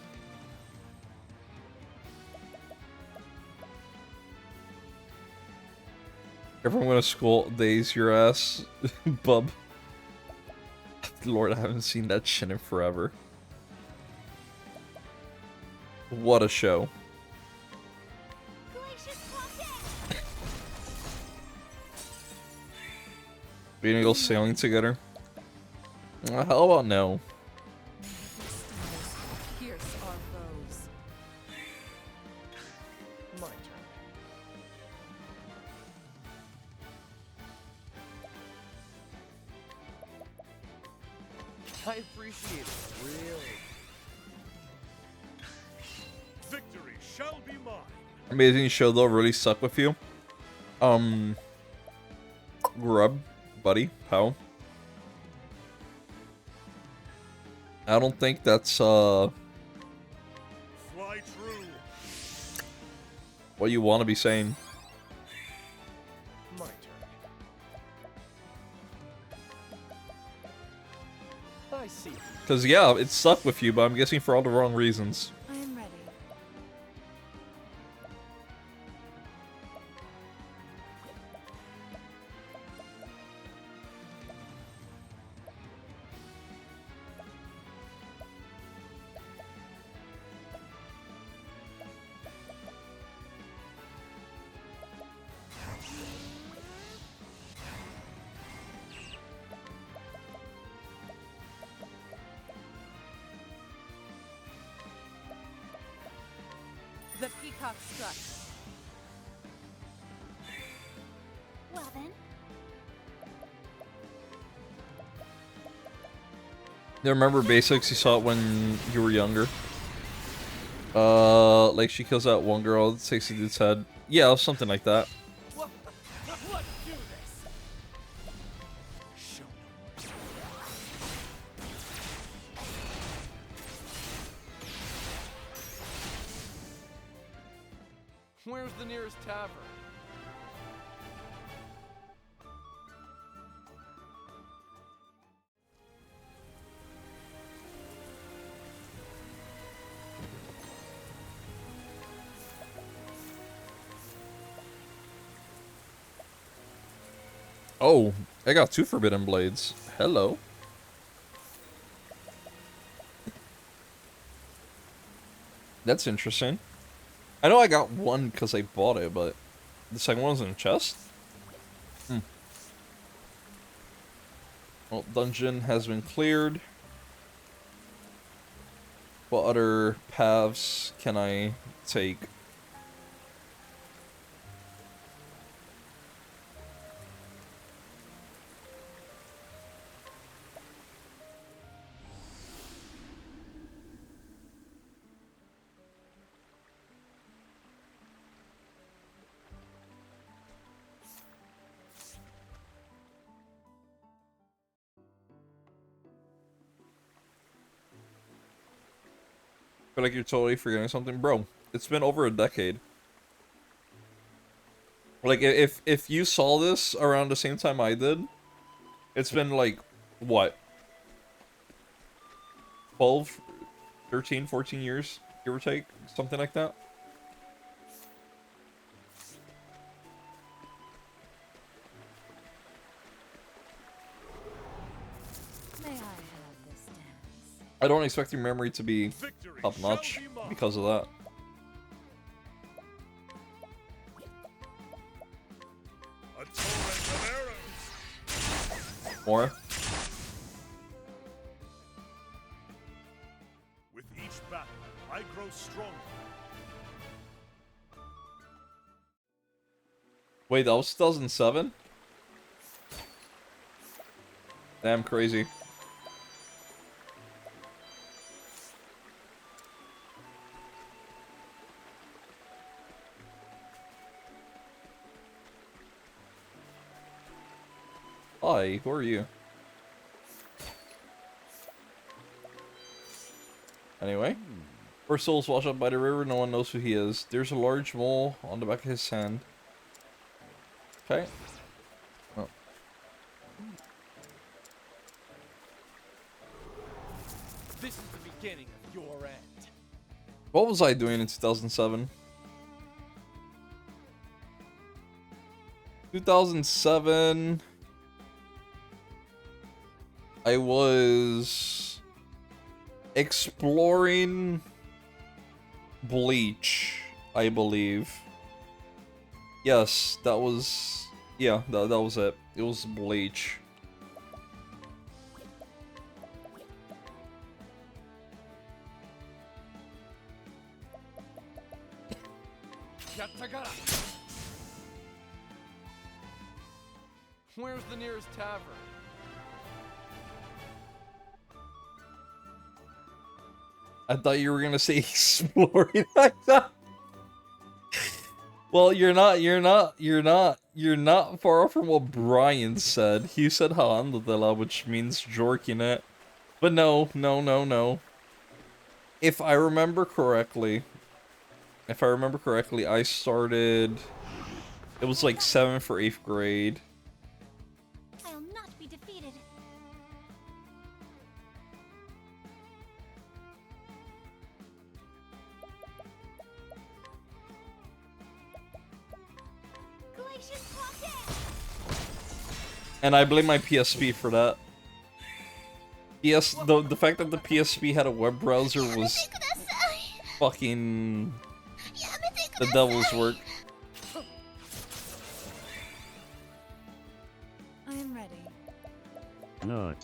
Speaker 1: If I'm gonna school days your ass, bub. Lord, I haven't seen that shit in forever. What a show. We gonna go sailing together? How about no?
Speaker 4: Pierce our foes.
Speaker 3: My turn. I appreciate it, really.
Speaker 8: Victory shall be mine.
Speaker 1: Amazing show though, really suck with you. Grub, buddy, pal. I don't think that's
Speaker 8: Fly true.
Speaker 1: what you want to be saying.
Speaker 3: My turn. I see.
Speaker 1: Cause yeah, it sucked with you, but I'm guessing for all the wrong reasons.
Speaker 4: I am ready. The peacock struck.
Speaker 2: Well then,
Speaker 1: You remember basics? You saw it when you were younger. Like she kills that one girl, takes the dude's head. Yeah, something like that.
Speaker 3: Let's do this. Show no. Where's the nearest tavern?
Speaker 1: Oh, I got 2 forbidden blades. Hello. That's interesting. I know I got 1 because I bought it, but the second one's in a chest? Well, dungeon has been cleared. What other paths can I take? I feel like you're totally forgetting something. Bro, it's been over a decade. Like, if you saw this around the same time I did, it's been like, what? 12, 13, 14 years, give or take? Something like that?
Speaker 4: May I have this dance?
Speaker 1: I don't expect your memory to be
Speaker 8: Victory
Speaker 1: top
Speaker 8: shall
Speaker 1: notch
Speaker 8: be mine.
Speaker 1: because of that.
Speaker 8: A torrent of arrows.
Speaker 1: More?
Speaker 8: With each battle, I grow stronger.
Speaker 1: Wait, that was 2007? Damn crazy. Hi, who are you? Anyway. Poor soul's washed up by the river, no one knows who he is. There's a large mole on the back of his hand. Okay. Oh.
Speaker 3: This is the beginning of your end.
Speaker 1: What was I doing in 2007? 2007... I was exploring Bleach, I believe. Yes, that was... Yeah, that was it. It was Bleach.
Speaker 3: Where's the nearest tavern?
Speaker 1: I thought you were gonna say exploring like that. Well, you're not far from what Brian said. He said Haandadela, which means jorking it. But no. If I remember correctly, I started... It was like 7th or 8th grade.
Speaker 2: I'll not be defeated. Glacius Pocket!
Speaker 1: And I blame my PSP for that. The fact that the PSP had a web browser was fucking the devil's work.
Speaker 4: I am ready.
Speaker 10: No.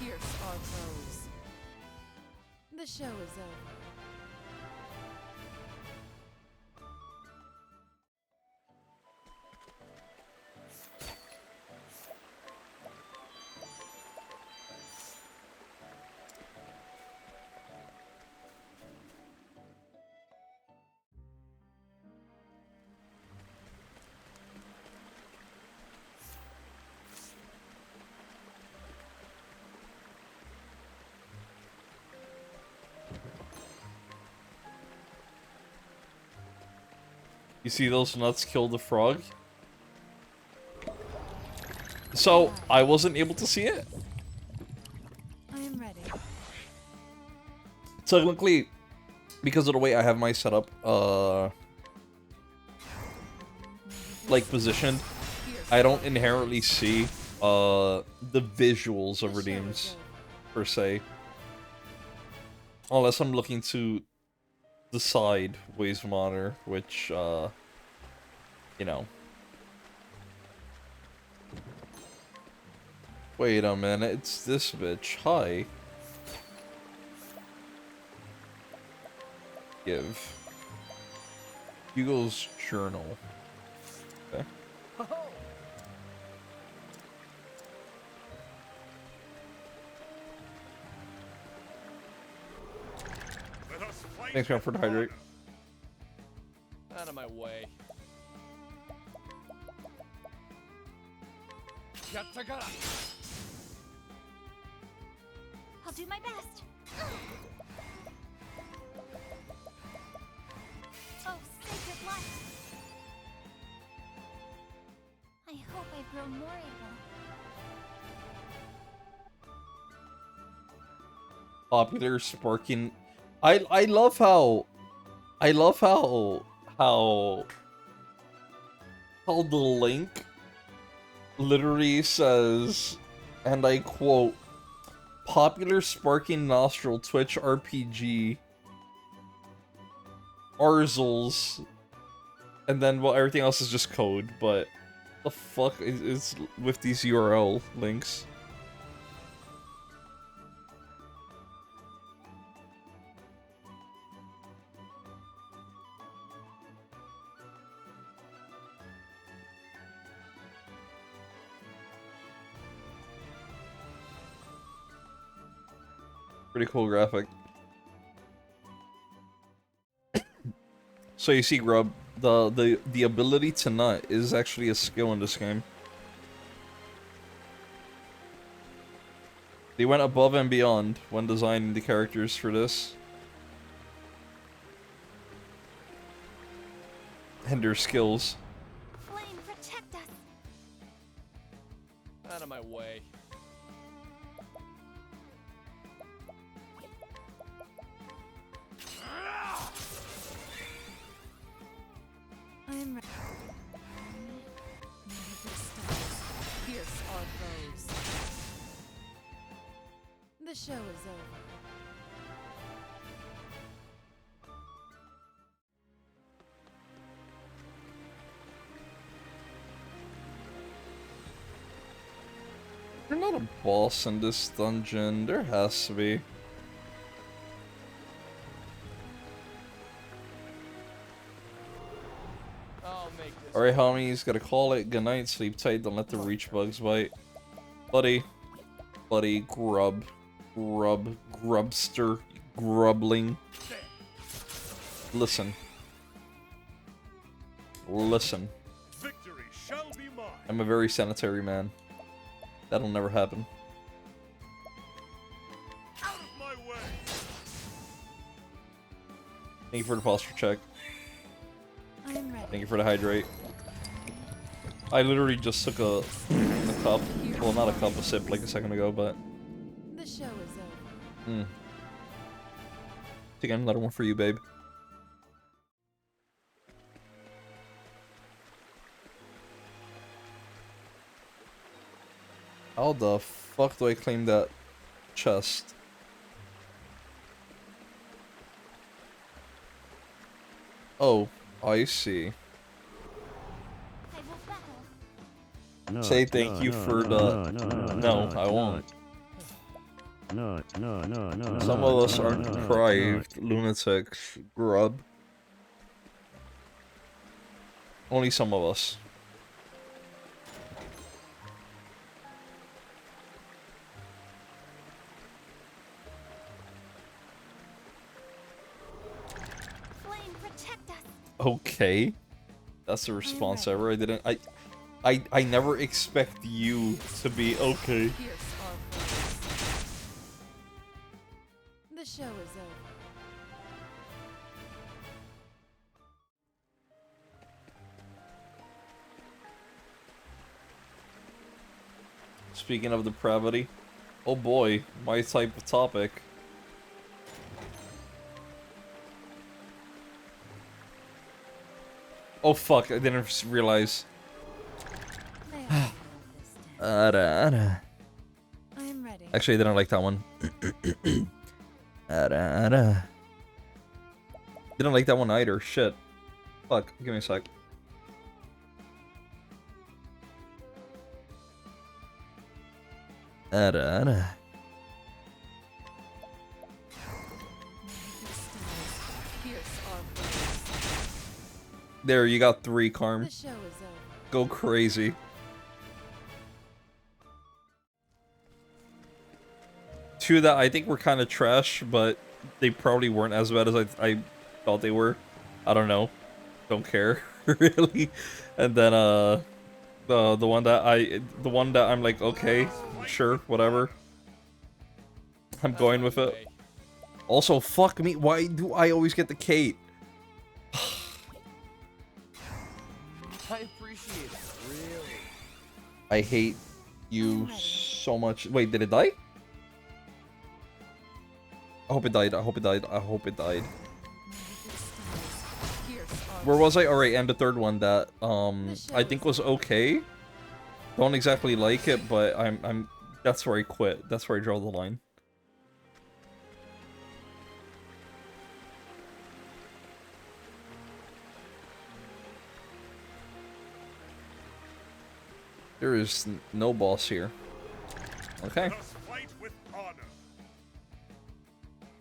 Speaker 4: Pierce our foes. The show is over.
Speaker 1: You see those nuts kill the frog? So, I wasn't able to see it.
Speaker 4: I am ready.
Speaker 1: Technically, because of the way I have my setup, like positioned, I don't inherently see, the visuals of redeems, per se. Unless I'm looking to the side ways of honor, which, you know. Wait a minute, it's this bitch. Hi. Give. Hugo's journal. Okay. Thanks, man, for the hydrate.
Speaker 3: Out of my way.
Speaker 2: I'll do my best. Oh, sacred light. I hope I've grown more able.
Speaker 1: Popular sparking. I love how the link literally says, and I quote, popular sparking nostril Twitch RPG Arzels, and then, well, everything else is just code, but the fuck is with these URL links? Pretty cool graphic. So you see, Grub, the ability to nut is actually a skill in this game. They went above and beyond when designing the characters for this. And their skills.
Speaker 2: Flame, protect us.
Speaker 3: Out of my way.
Speaker 4: I am ready. Magic stars pierce our foes. The show is over.
Speaker 1: not a boss in this dungeon? There has to be. Alright, homies, gotta call it. Good night, sleep tight, don't let the reach bugs bite. Buddy. Buddy, grub. Grub. Grubster. Grubling. Listen. Listen.
Speaker 8: Victory shall be mine.
Speaker 1: I'm a very sanitary man. That'll never happen.
Speaker 8: Out of my way.
Speaker 1: Thank you for the posture check.
Speaker 4: I'm ready.
Speaker 1: Thank you for the hydrate. I literally just took a cup. Well, not a cup, a sip like a second ago, but...
Speaker 4: The show is over.
Speaker 1: Hmm. Again, another one for you, babe. How the fuck do I claim that chest? Oh, I see.
Speaker 10: No,
Speaker 1: Say thank you for the... No, I won't.
Speaker 10: No.
Speaker 1: Some of us are deprived lunatics, grub. Only some of us.
Speaker 2: Flame, protect us.
Speaker 1: Okay. That's the response ever. I never expect you to be okay.
Speaker 4: Pierce our foes. The show is over.
Speaker 1: Speaking of depravity, oh boy, my type of topic. Oh fuck, I didn't realize.
Speaker 4: I'm ready.
Speaker 1: Actually, I didn't like that one. Didn't like that one either. Shit. Fuck, give me a sec. There, you got 3, Carm.
Speaker 4: The show is over.
Speaker 1: Go crazy. Two that I think were kind of trash, but they probably weren't as bad as I thought they were. I don't know. Don't care, really. And then the one that I'm like, okay, sure, whatever. I'm going with it. Also, fuck me. Why do I always get the Kate?
Speaker 3: I appreciate it, really.
Speaker 1: I hate you so much. Wait, did it die? I hope it died. I hope it died. I hope it died. Where was I? Alright, and the third one that I think was okay. Don't exactly like it, but I'm that's where I quit. That's where I draw the line. There is no boss here. Okay.
Speaker 8: Let us fight with honor.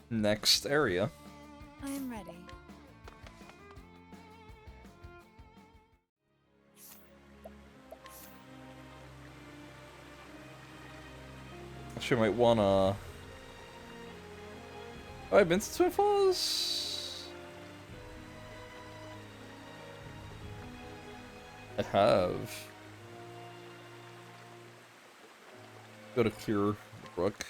Speaker 1: Next area.
Speaker 4: I am ready.
Speaker 1: Actually, might wanna. Oh, I've been to Twin Falls. I have. Go to Clear Brook.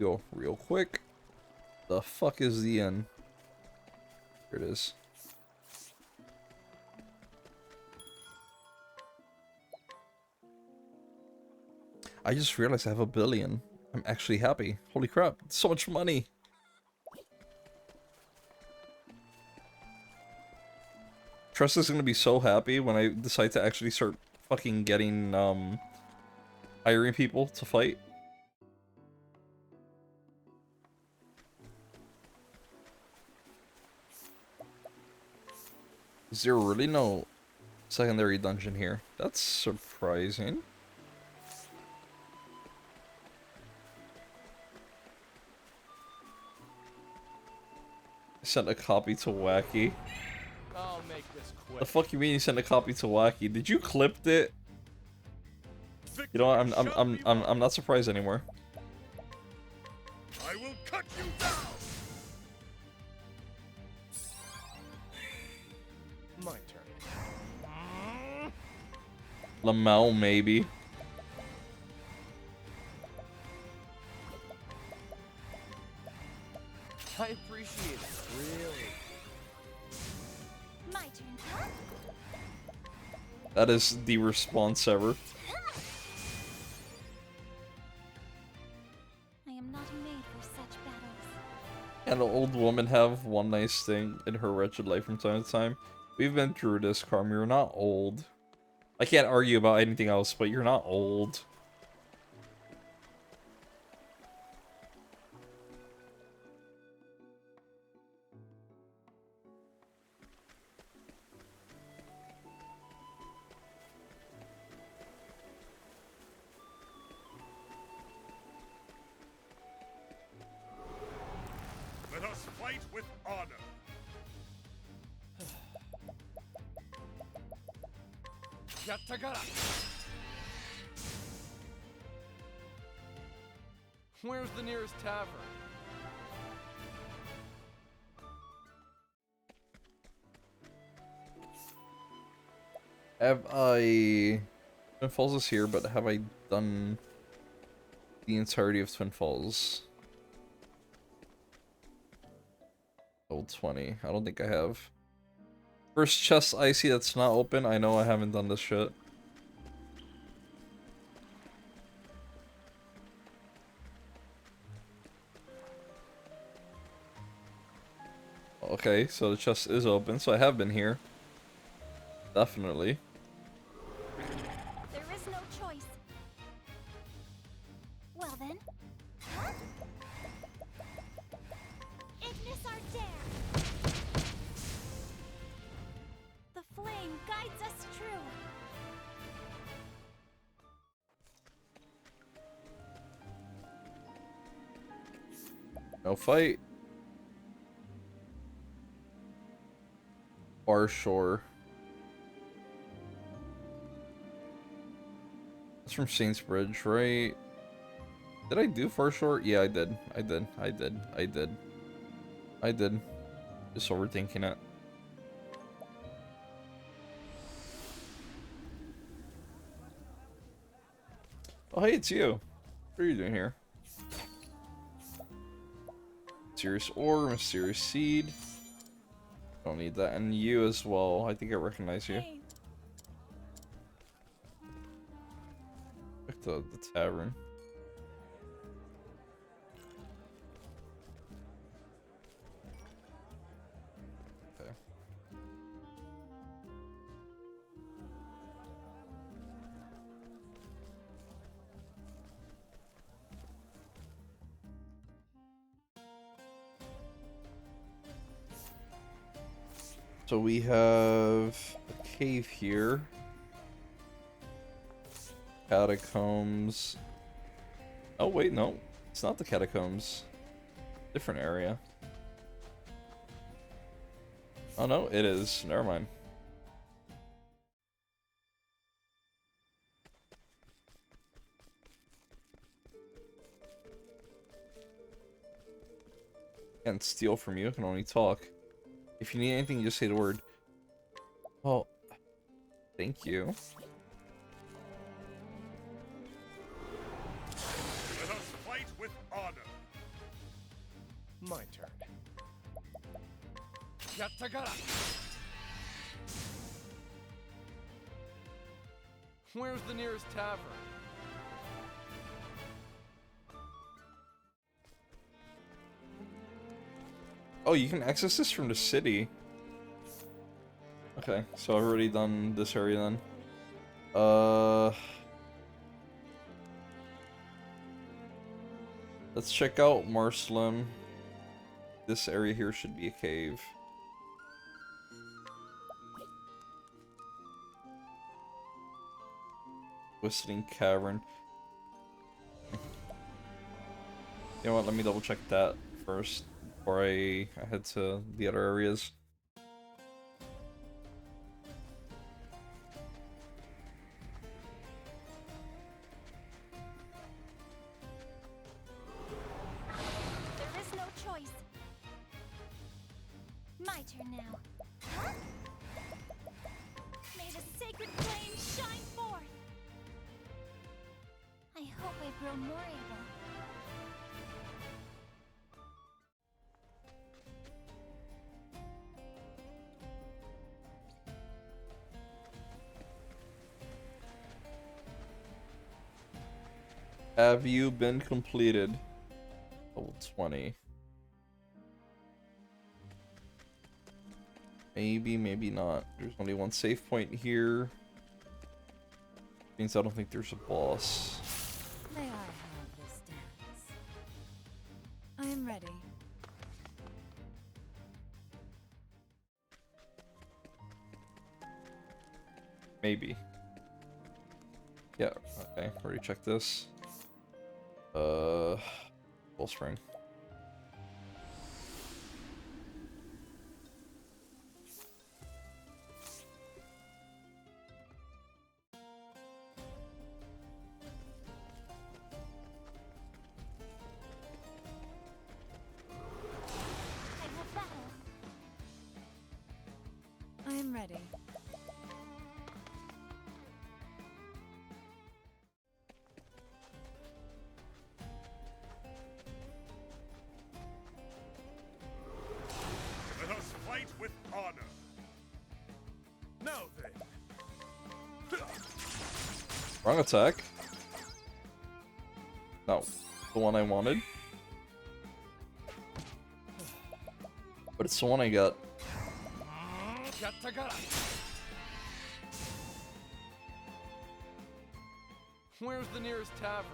Speaker 1: Go real quick. The fuck is the inn? Here it is. I just realized I have 1 billion. I'm actually happy. Holy crap, so much money. Trust is gonna be so happy when I decide to actually start fucking getting, hiring people to fight. Is there really no secondary dungeon here? That's surprising. I sent a copy to Wacky.
Speaker 3: I'll make this quick.
Speaker 1: The fuck you mean you sent a copy to Wacky? Did you clipped it? You know what? I'm not surprised anymore.
Speaker 8: I will cut you down.
Speaker 3: My turn.
Speaker 1: Lamau, maybe.
Speaker 3: I appreciate it, really.
Speaker 2: My turn, huh?
Speaker 1: That is the response ever.
Speaker 2: I am not made for such battles.
Speaker 1: Can an old woman have one nice thing in her wretched life from time to time? We've been through this, Carm. You're not old. I can't argue about anything else, but you're not old.
Speaker 8: Let us fight with honor.
Speaker 3: Yattagara! Where's the nearest tavern?
Speaker 1: Have I... Twin Falls is here, but have I done the entirety of Twin Falls? Level 20. I don't think I have. First chest I see that's not open. I know I haven't done this shit. Okay, so the chest is open, so I have been here. Definitely.
Speaker 2: There is no choice. Well then. Huh? Ignis Ardere! The flame guides us true.
Speaker 1: No fight. Far Shore. That's from Saints Bridge, right? Did I do Far Shore? Yeah, I did. I did. Just overthinking it. Oh, hey, it's you. What are you doing here? Mysterious Ore, Mysterious Seed. Don't need that. And you as well. I think I recognize you.
Speaker 2: Hey,
Speaker 1: Back to the tavern. Okay. So we have a cave here. Catacombs. Oh wait, no. It's not the catacombs. Different area. Oh no, it is. Never mind. Can't steal from you, I can only talk. If you need anything, just say the word. Well, thank you.
Speaker 8: Let us fight with honor.
Speaker 3: My turn. Yattagara! Where's the nearest tavern?
Speaker 1: Oh, you can access this from the city. Okay, so I've already done this area then. Let's check out Marslem. This area here should be a cave. Whistling Cavern. You know what? Let me double check that first before I head to the other areas.
Speaker 2: There is no choice. My turn now. Huh? May the sacred flame shine forth. I hope I've grown more able.
Speaker 1: Have you been completed? Level 20. Maybe, maybe not. There's only one save point here. Means I don't think there's a boss.
Speaker 4: May I have this dance? I am ready.
Speaker 1: Maybe. Yeah, okay. Already checked this. Full spring.
Speaker 2: I will battle.
Speaker 4: I am ready.
Speaker 8: Let us fight with honor. Now then.
Speaker 1: Wrong attack. No, the one I wanted. But it's the one I got.
Speaker 3: Where's the nearest tavern?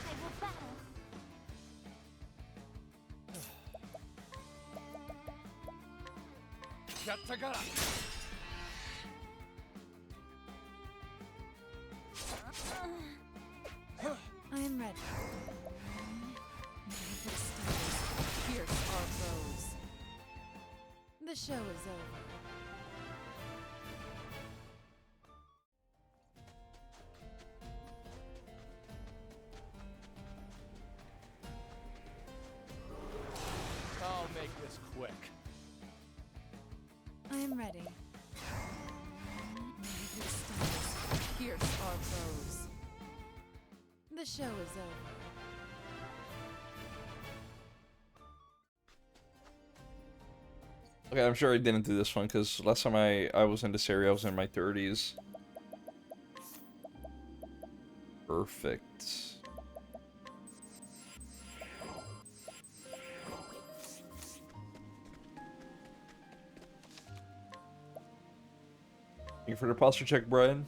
Speaker 2: I will battle.
Speaker 4: I am ready. Magic stars pierce our foes. The show is over.
Speaker 3: I'll make this quick.
Speaker 4: I am ready. Magic stars pierce our foes. The show is over.
Speaker 1: Okay, I'm sure I didn't do this one because last time I was in this area, I was in my 30s. Perfect. Thank you for the posture check, Brian.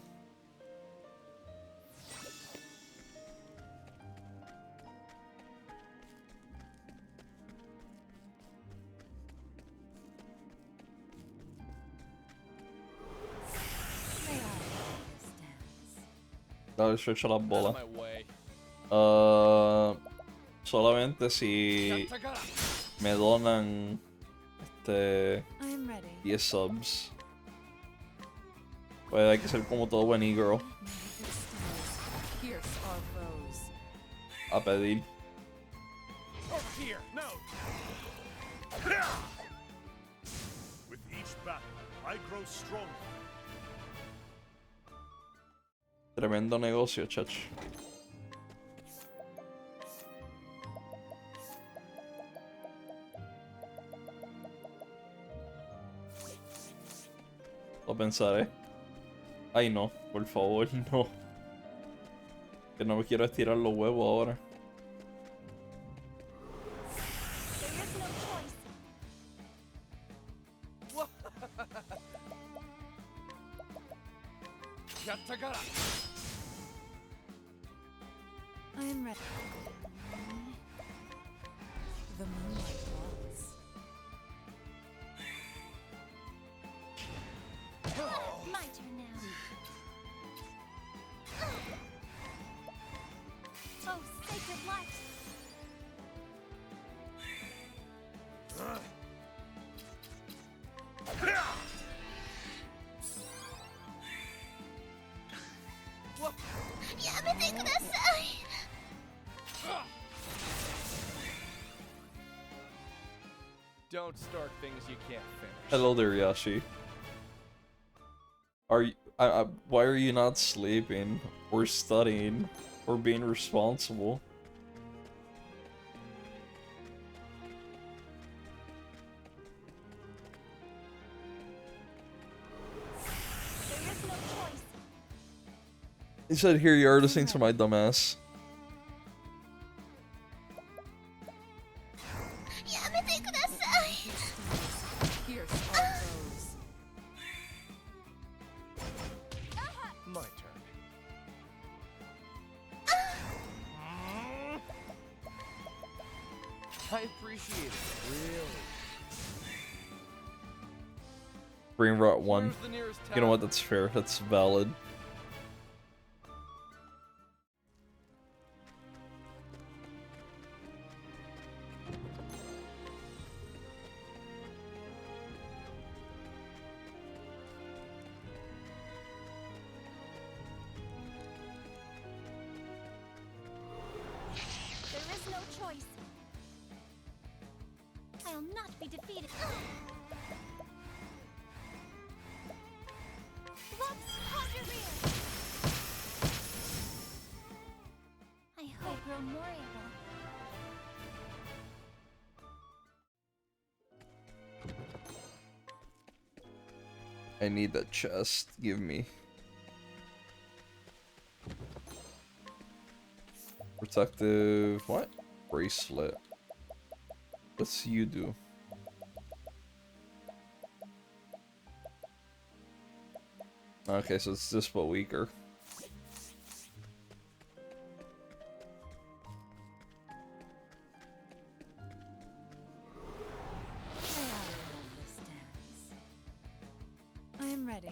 Speaker 4: May I have this dance?
Speaker 1: Dale stretch a la
Speaker 3: Out of
Speaker 1: bola.
Speaker 3: my way.
Speaker 1: Solamente si me donan
Speaker 4: I am ready.
Speaker 1: 10 subs. Pues hay que ser como todo buen e-girl.
Speaker 4: Magic stars pierce our foes.
Speaker 1: A pedir.
Speaker 8: Over here, no! With each battle, I grow stronger.
Speaker 1: Tremendo negocio, chach. Lo pensaré. Ay no, por favor, no. Que no me quiero estirar los huevos ahora.
Speaker 2: There is no choice.
Speaker 4: I am ready. the moonlight walls.
Speaker 2: My turn now. Oh, sacred light!
Speaker 3: Don't start things you can't finish.
Speaker 1: Hello there, Yashi. Are you? Why are you not sleeping or studying or being responsible?
Speaker 2: There is no choice.
Speaker 1: He said, "Here you are listening to my dumbass."
Speaker 4: Pierce our foes.
Speaker 3: My turn. I appreciate it, really.
Speaker 1: Brain rot 1.
Speaker 3: Where's the nearest
Speaker 1: You know what?
Speaker 3: town?
Speaker 1: That's fair. That's valid.
Speaker 2: There is no choice. I'll not be defeated. Lux Conjureer! I hope grow more able.
Speaker 1: I need that chest. Give me. Protective. What? Bracelet. What's you do? Okay, so it's this but weaker.
Speaker 4: I am ready.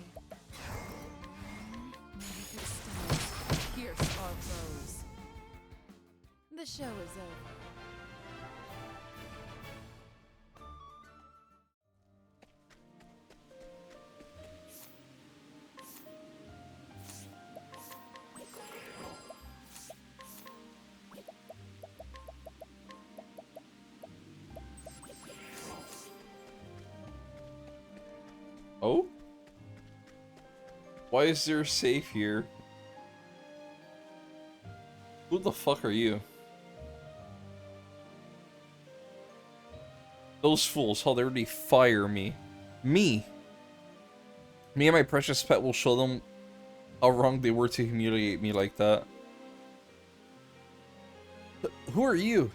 Speaker 4: Magic stones pierce our foes. The show is over.
Speaker 1: Oh? Why is there a safe here? Who the fuck are you? Those fools, how dare they fire me? Me! Me and my precious pet will show them how wrong they were to humiliate me like that. But who are you?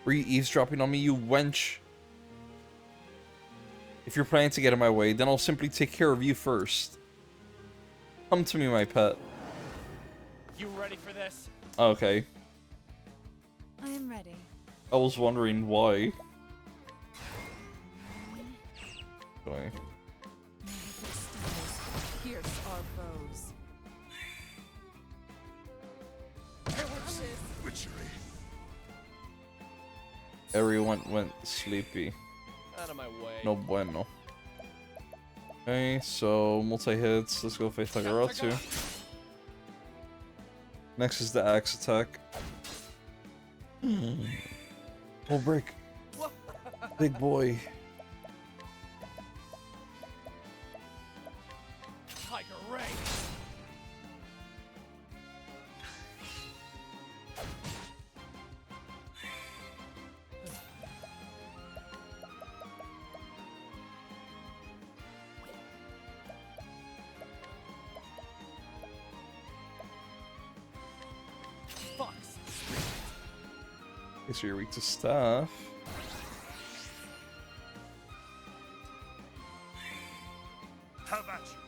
Speaker 1: Were you eavesdropping on me, you wench? If you're planning to get in my way, then I'll simply take care of you first. Come to me, my pet.
Speaker 3: You ready for this?
Speaker 1: Okay.
Speaker 4: I am ready.
Speaker 1: I was wondering why. Okay.
Speaker 4: Magic stones pierce our foes.
Speaker 1: Everyone went sleepy.
Speaker 3: Out of my way.
Speaker 1: No bueno. Okay, so multi-hits. Let's go face Tagaratu. Next is the axe attack. Full break. Big boy.
Speaker 3: Tiger Ray. Fox.
Speaker 1: Guess you're weak to staff.
Speaker 8: How about you?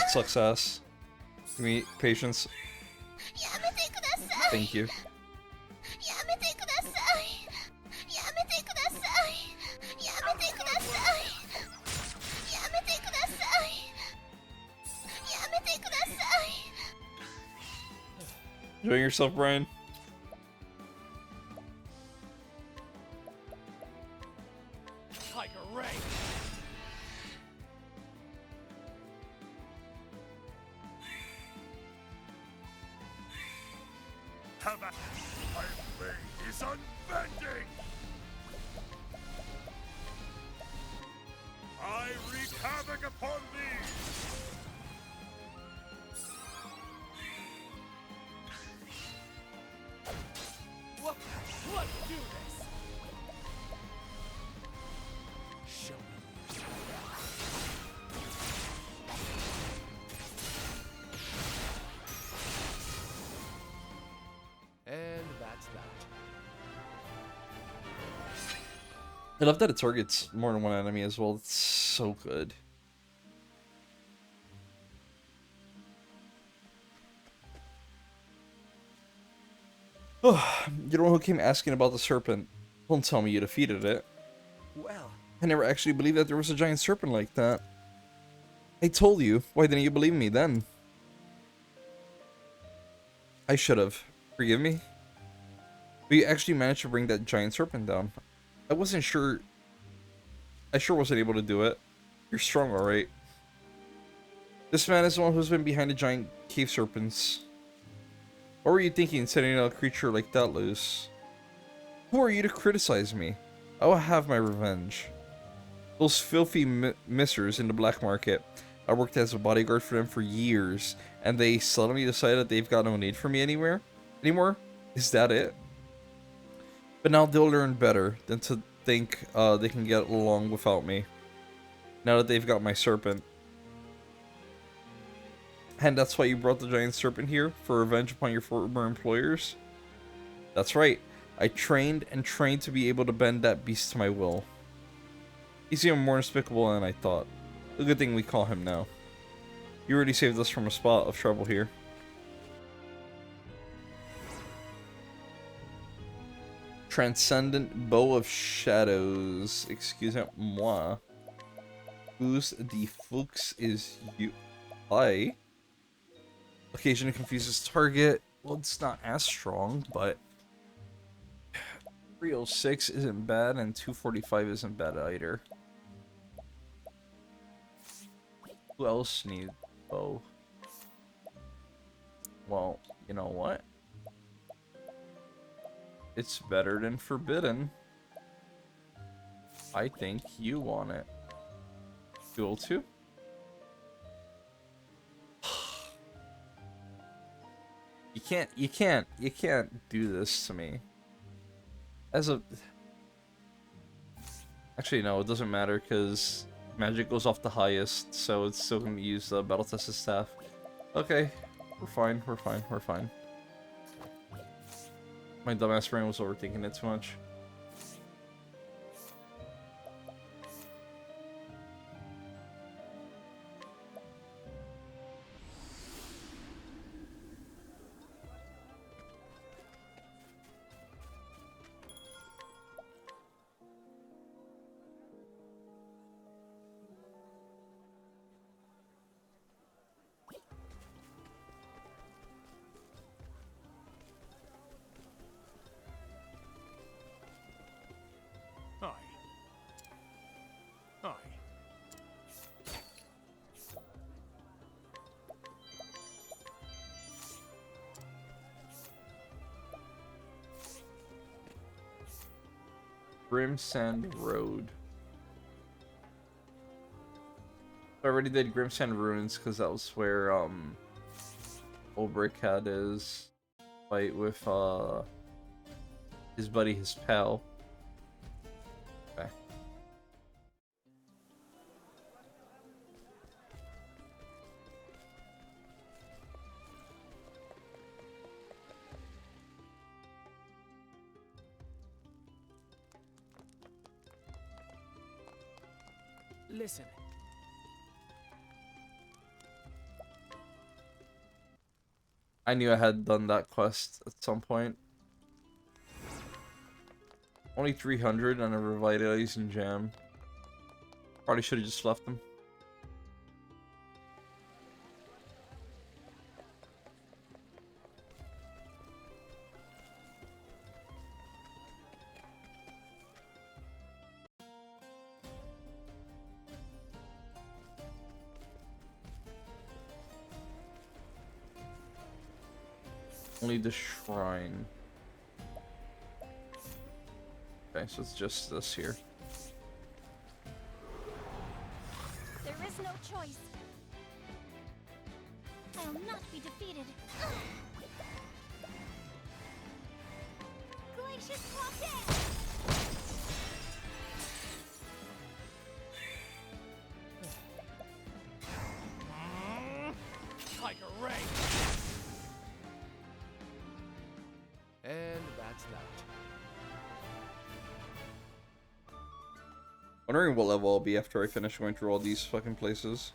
Speaker 1: sucks ass. Give me patience. Thank you. Enjoying yourself, Brian?
Speaker 3: Tiger Ray.
Speaker 8: How about my blade is unbending? I wreak havoc upon thee!
Speaker 3: Let's do this. Show me. And that's that.
Speaker 1: I love that it targets more than one enemy as well. It's so good. Oh, you're the one who came asking about the serpent. Don't tell me you defeated it.
Speaker 3: Well,
Speaker 1: I never actually believed that there was a giant serpent like that. I told you. Why didn't you believe me then? I should have. Forgive me? But you actually managed to bring that giant serpent down. I wasn't sure. I sure wasn't able to do it. You're strong, alright. This man is the one who's been behind the giant cave serpents. What were you thinking setting a creature like that loose? Who are you to criticize me? I will have my revenge. Those filthy missers in the black market. I worked as a bodyguard for them for years, and they suddenly decided they've got no need for me anymore? Is that it? But now they'll learn better than to think they can get along without me. Now that they've got my serpent. And that's why you brought the giant serpent here? For revenge upon your former employers? That's right. I trained and trained to be able to bend that beast to my will. He's even more despicable than I thought. A good thing we call him now. You already saved us from a spot of trouble here. Transcendent Bow of Shadows. Excusez-moi. Whose the Fuchs is you? Hi. Occasionally confuses target. Well, it's not as strong, but 306 isn't bad, and 245 isn't bad either. Who else needs bow? Well, you know what? It's better than forbidden. I think you want it. Duel 2? You can't do this to me. As a... Actually, no, it doesn't matter, because magic goes off the highest, so it's still going to use the battle tested staff. Okay, we're fine, we're fine, we're fine. My dumbass brain was overthinking it too much.
Speaker 8: Aye. Aye.
Speaker 1: Grimsand Road. I already did Grimsand Ruins because that was where Ulbrich had his fight with his buddy, his pal. Okay.
Speaker 3: Listen.
Speaker 1: I knew I had done that quest at some point. Only 300 and a revitalizing gem. Probably should have just left them. Only the shrine. Okay, so it's just this here.
Speaker 2: There is no choice. I'll not be defeated. Glacius Crosshair!
Speaker 3: Tiger Ray! And that's that.
Speaker 1: Wondering what level I'll be after I finish going through all these fucking places.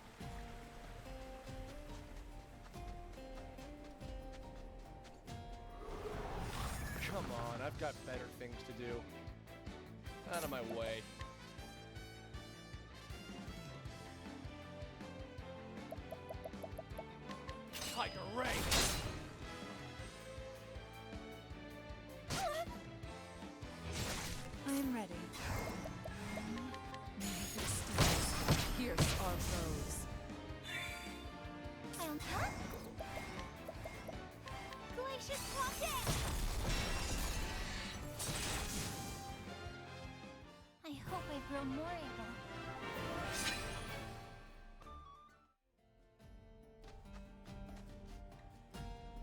Speaker 3: Come on, I've got better things to do. Out of my way. Tiger Ray!
Speaker 4: I'm ready. Magnificent stars pierce our foes.
Speaker 2: Glacius Crosshair! I hope I grow more able.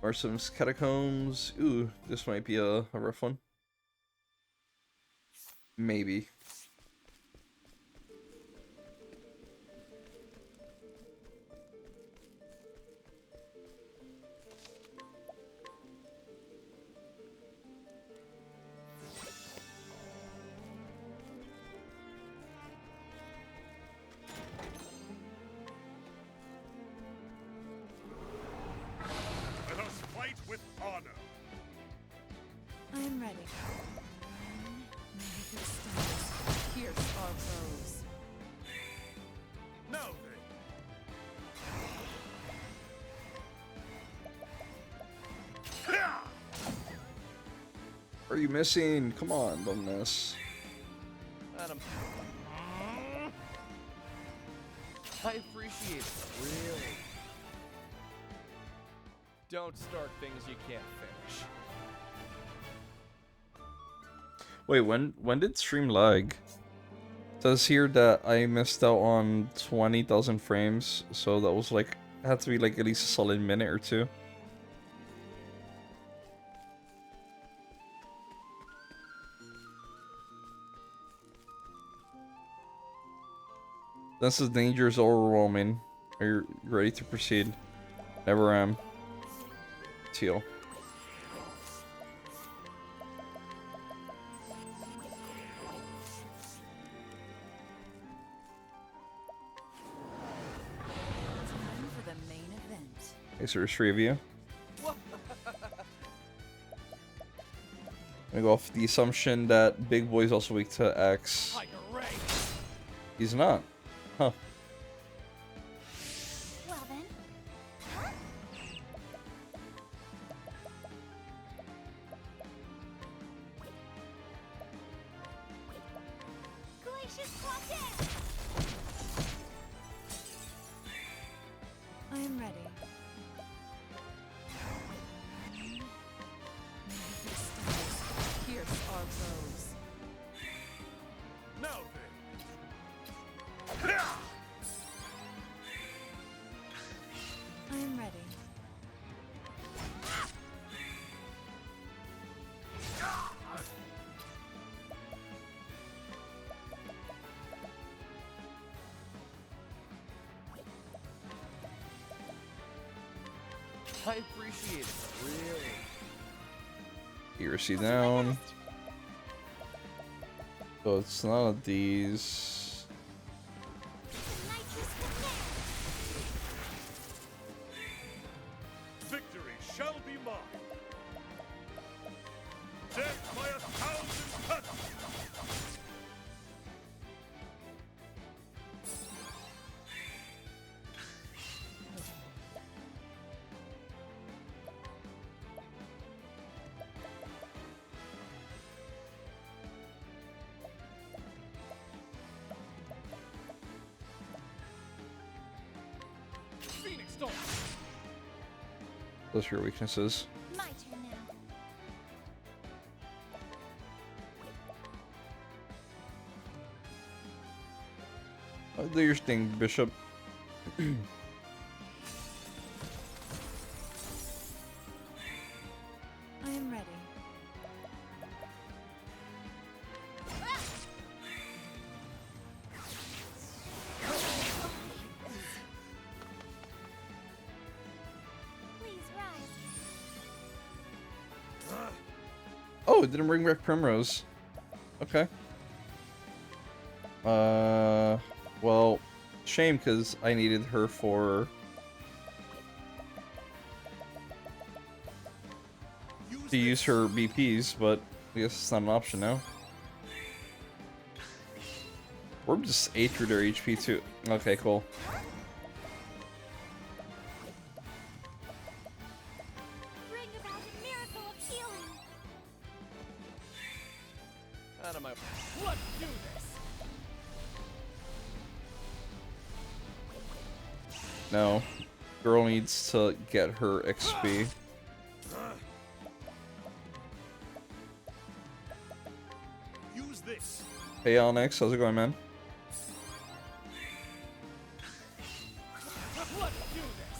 Speaker 1: Marsam's Catacombs. Ooh, this might be a rough one. Maybe.
Speaker 8: Let us fight with honor.
Speaker 4: I'm ready. Magnificent stars pierce our foes.
Speaker 8: Now then.
Speaker 1: Are you missing? Come on, don't miss.
Speaker 3: Adam. I appreciate it, really. Don't start things you can't finish.
Speaker 1: Wait, when did stream lag? It says here that I missed out on 20,000 frames, so that was like, had to be like at least a solid minute or two. This is dangerous, overwhelming. Are you ready to proceed? Never am. Teal.
Speaker 4: Time for the main event.
Speaker 1: Okay, so there's 3 of you. I'm gonna go off the assumption that Big Boy's also weak to X.
Speaker 3: Tiger Ray!
Speaker 1: He's not. Huh.
Speaker 2: Well then. Glacius Crosshair!
Speaker 4: I am ready. Magnificent stars pierce our foes.
Speaker 8: Now then.
Speaker 4: I am ready.
Speaker 3: I appreciate it, really.
Speaker 1: Accuracy down. So it's none of these.
Speaker 8: Victory shall be
Speaker 3: Phoenix Storm.
Speaker 1: Those are your weaknesses.
Speaker 2: My turn now.
Speaker 1: Do your thing, Bishop.
Speaker 4: I am ready.
Speaker 2: Please rise.
Speaker 1: Oh, it didn't bring back Primrose. Okay. Well, shame because I needed her for to use her BPs, but I guess it's not an option now. We're just 8 through their HP too. Okay, cool.
Speaker 2: Bring about a miracle of healing.
Speaker 3: Out of my. Let's do this.
Speaker 1: No. Girl needs to get her XP.
Speaker 8: Use this.
Speaker 1: Hey Onyx, how's it going, man?
Speaker 3: Let's do this.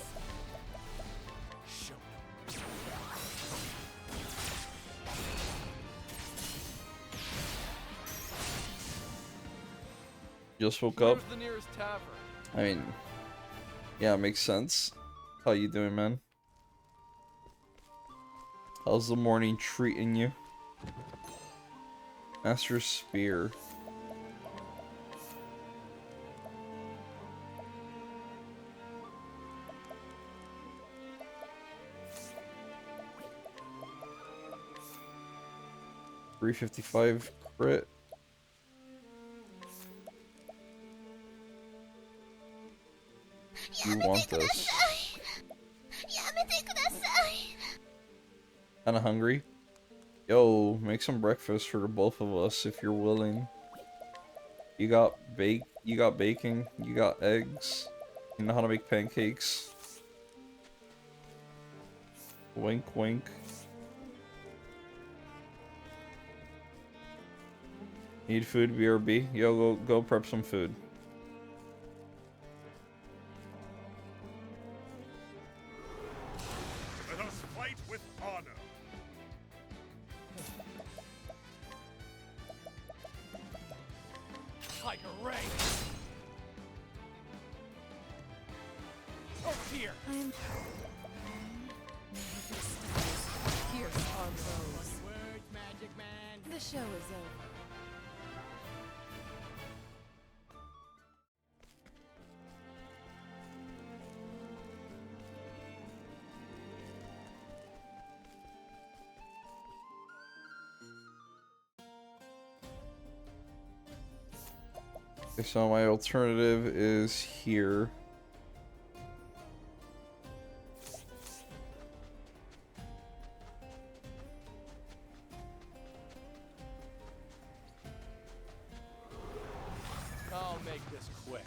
Speaker 3: Show them.
Speaker 1: Just woke up.
Speaker 3: Where's the nearest tavern?
Speaker 1: I mean, yeah, it makes sense. How you doing, man? How's the morning treating you? Master Spear. $355 crit. You want this? Kinda hungry? Yo, make some breakfast for the both of us if you're willing. You got bacon, you got eggs. You know how to make pancakes. Wink wink. Need food, BRB? Yo, go prep some food.
Speaker 8: Let us fight with honor.
Speaker 3: Tiger Ray. Over here.
Speaker 4: I am. Pierce our foes.
Speaker 3: Words, Magic Man.
Speaker 4: The show is over.
Speaker 1: Okay, so my alternative is here.
Speaker 3: I'll make this quick.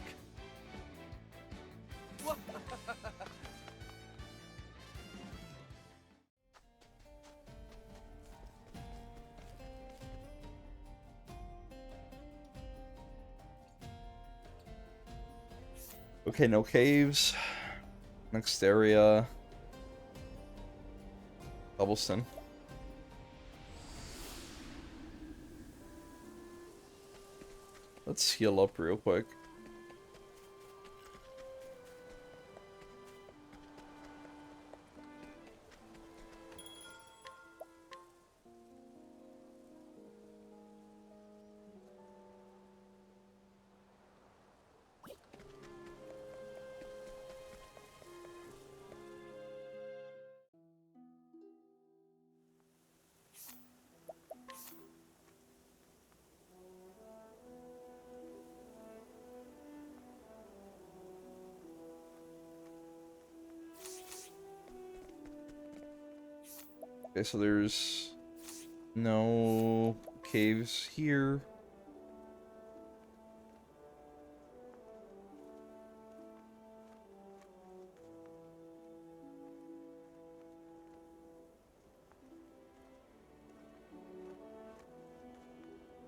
Speaker 1: Okay, no caves. Next area. Cobblestone. Let's heal up real quick. Okay, so there's no caves here.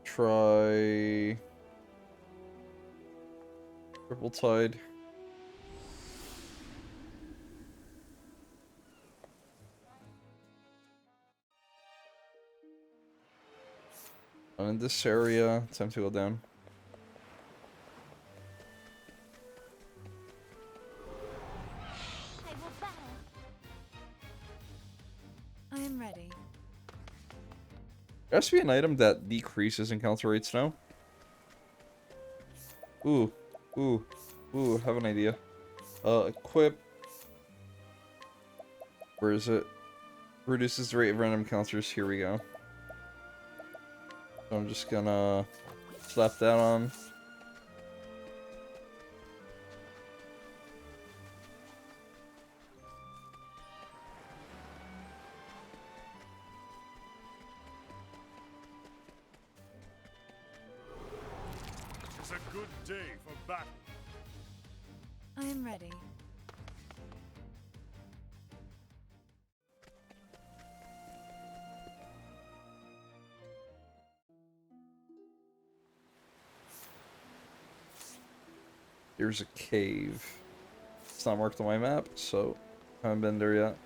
Speaker 1: Try Triple Tide. And in this area, time to go down.
Speaker 2: I will battle.
Speaker 4: I am ready.
Speaker 1: There has to be an item that decreases encounter rates now. Ooh, have an idea. Equip. Where is it? Reduces the rate of random encounters. Here we go. So I'm just gonna slap that on.
Speaker 8: It's a good day for battle.
Speaker 4: I am ready.
Speaker 1: There's a cave. It's not marked on my map, so I haven't been there yet.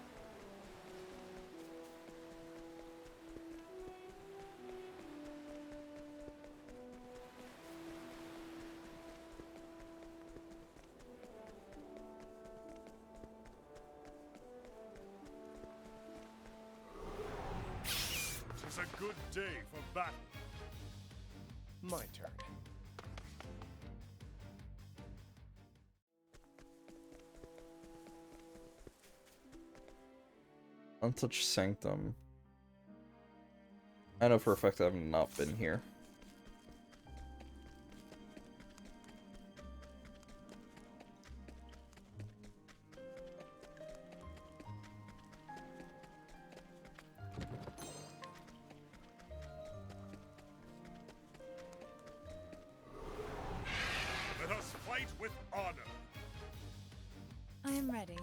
Speaker 8: It's a good day for battle.
Speaker 3: My turn.
Speaker 1: Untouched Sanctum. I know for a fact I have not been here.
Speaker 8: Let us fight with honor.
Speaker 4: I am ready.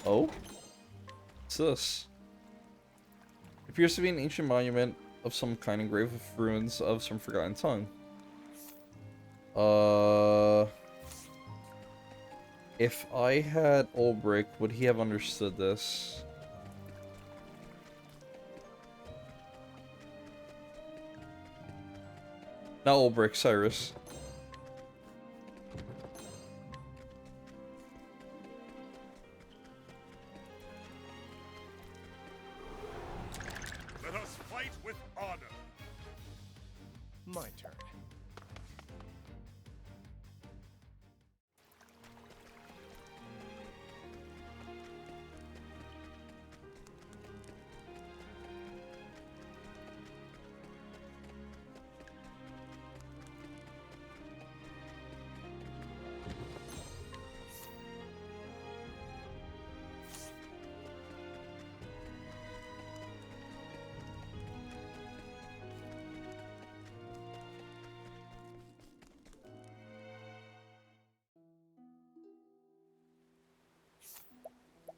Speaker 1: Oh? What's this? It appears to be an ancient monument of some kind engraved with ruins of some forgotten tongue. If I had Ulbrich, would he have understood this? Not Ulbrich, Cyrus.
Speaker 8: Let us fight with honor.
Speaker 3: My turn.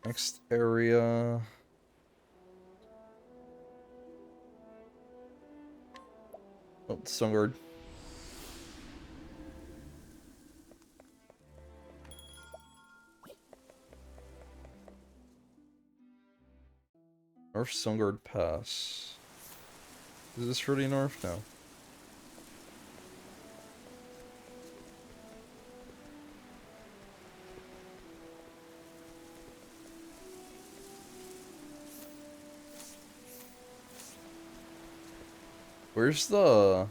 Speaker 1: Next area. Oh, Stonguard. North Stonguard Pass. Is this really north? No. Where's the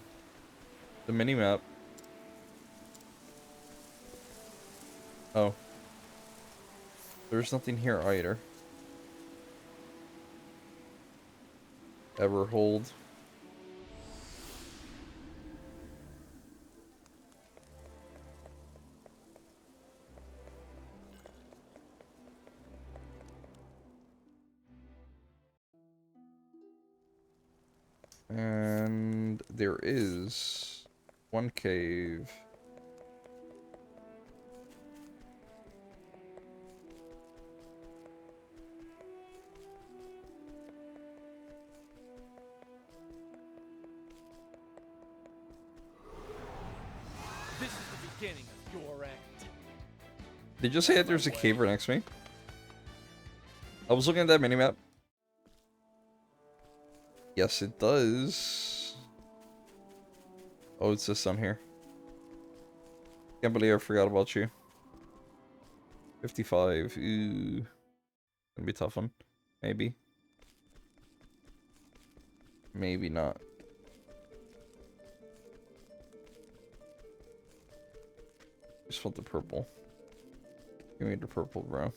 Speaker 1: mini map? Oh. There's nothing here either. Ever hold. And there is one cave.
Speaker 3: This is the beginning of your end.
Speaker 1: Did you say that there's a cave right next to me? I was looking at that minimap. Yes, it does. Oh, it's this on here. Can't believe I forgot about you. 55. Ooh. Gonna be a tough one. Maybe. Maybe not. Just want the purple. Give me the purple, bro.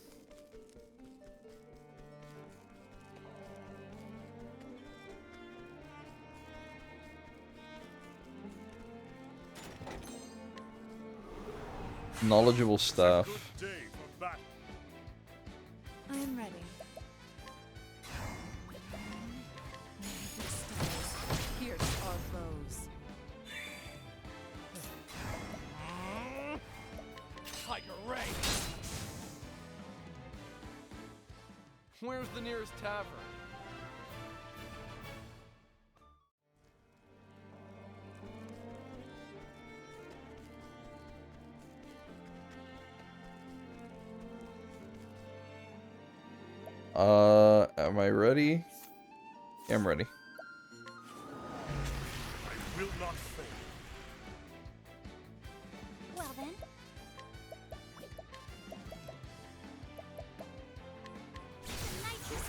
Speaker 1: Knowledgeable staff.
Speaker 4: I am ready. Pierce our foes.
Speaker 3: Tiger Ray! Where's the nearest tavern?
Speaker 1: Am I ready? Yeah, I'm ready.
Speaker 8: I will not fail.
Speaker 2: Well then. Nitrous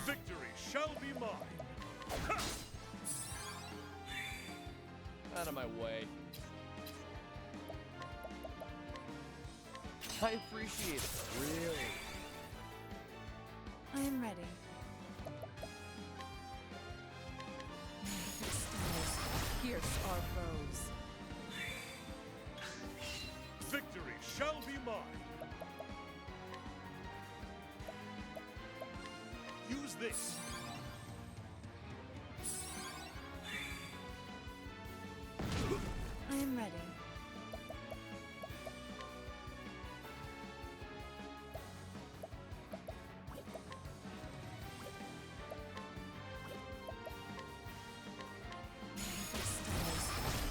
Speaker 8: Victory shall be mine. Ha!
Speaker 3: Out of my way. I appreciate it, really.
Speaker 4: I am ready. Pierce our foes.
Speaker 8: Victory shall be mine. Use this.
Speaker 4: I am ready.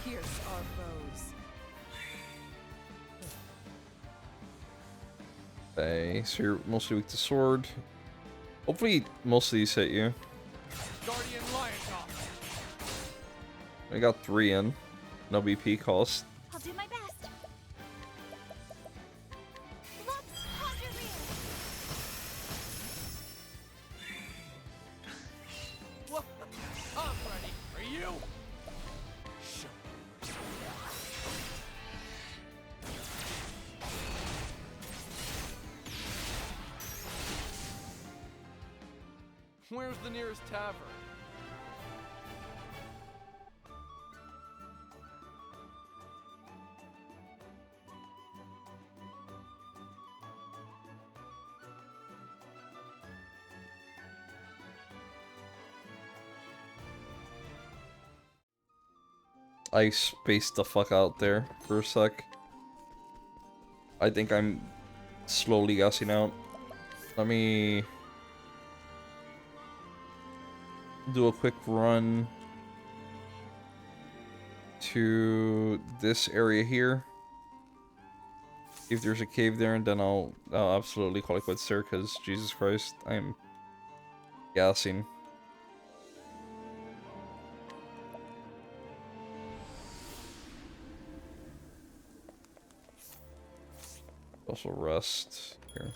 Speaker 4: Pierce our foes.
Speaker 1: Okay, so you're mostly weak to sword. Hopefully, most of these hit you.
Speaker 3: Guardian Lion Top.
Speaker 1: I got 3 in. No BP cost.
Speaker 2: I'll do my best. Let's conjure me.
Speaker 3: What? I'm ready. Are you? Sure. Where's the nearest tavern?
Speaker 1: I spaced the fuck out there for a sec. I think I'm slowly gassing out. Let me do a quick run to this area here. If there's a cave there, and then I'll absolutely call it quits there, because Jesus Christ, I'm gassing. Also rest here.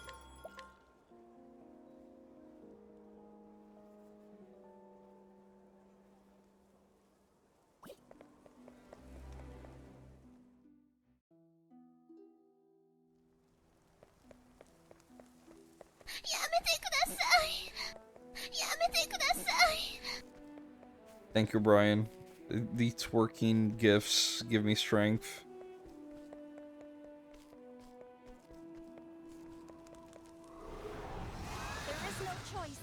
Speaker 1: Thank you, Brian. The twerking gifts give me strength.
Speaker 2: choice.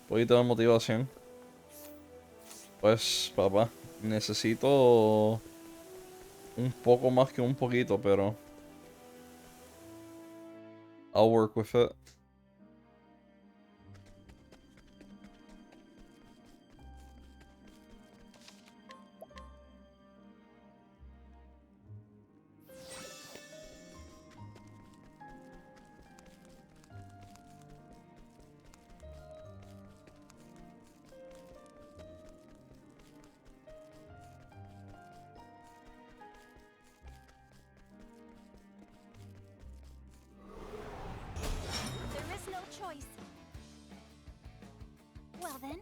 Speaker 1: Poquito de motivación. Pues, papá, necesito un poco más que un poquito, pero I'll work with it.
Speaker 2: There is no choice. Well then.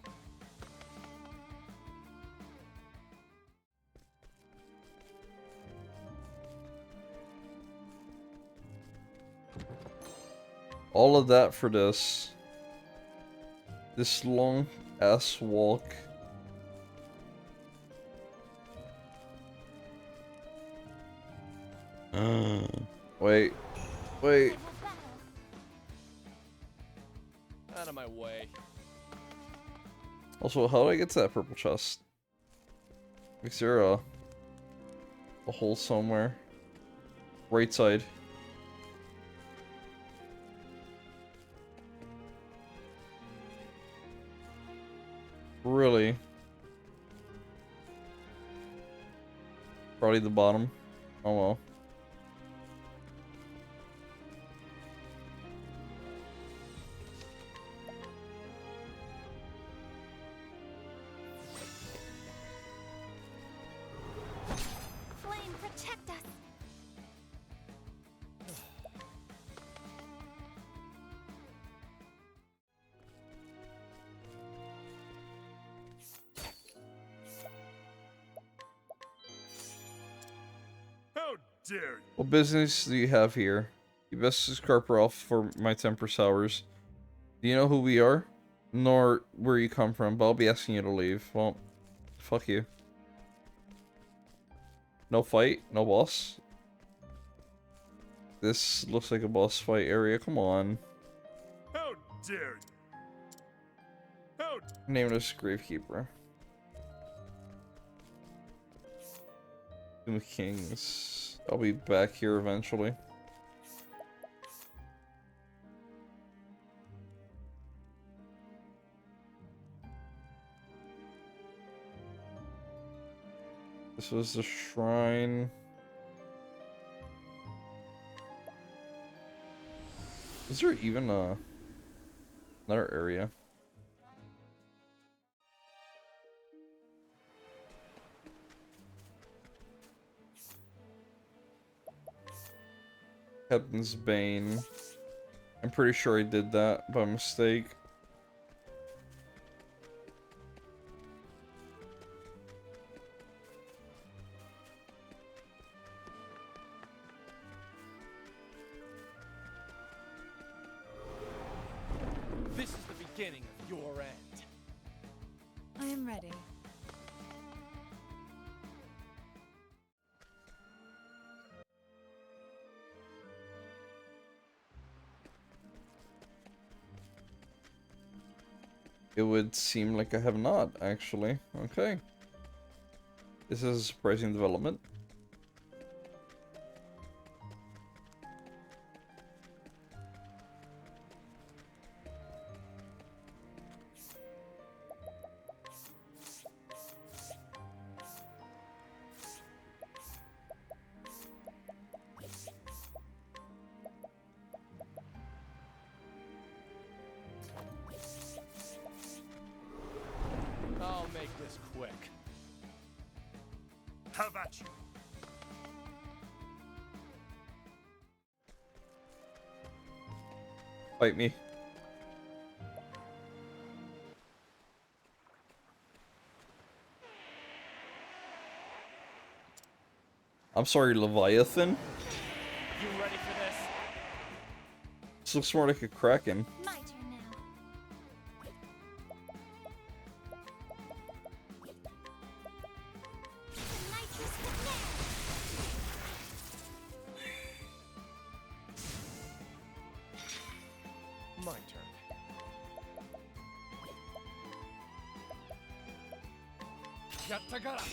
Speaker 1: All of that for this. This long ass walk. Wait. Wait.
Speaker 3: Out of my way.
Speaker 1: Also, how do I get to that purple chest? Is there a hole somewhere? Right side. Really? Probably the bottom. Oh well.
Speaker 2: Flame, protect us.
Speaker 8: How dare you!
Speaker 1: What business do you have here? You best escort off for my temper sours. Do you know who we are? Nor where you come from, but I'll be asking you to leave. Well, fuck you. No fight? No boss? This looks like a boss fight area. Come on.
Speaker 8: How dare you! How
Speaker 1: Name this Gravekeeper. Tomb of Kings. I'll be back here eventually. This was the shrine. Is there even another area? Captain's Bane. I'm pretty sure I did that by mistake.
Speaker 3: This is the beginning of your end.
Speaker 4: I am ready.
Speaker 1: It would seem like I have not, actually. Okay. This is a surprising development.
Speaker 3: I'll make this quick.
Speaker 8: How about you?
Speaker 1: Fight me. I'm sorry, Leviathan?
Speaker 3: You ready
Speaker 1: This looks more like a kraken.
Speaker 2: My turn now. The nitrous banana.
Speaker 3: My turn. Yattagara!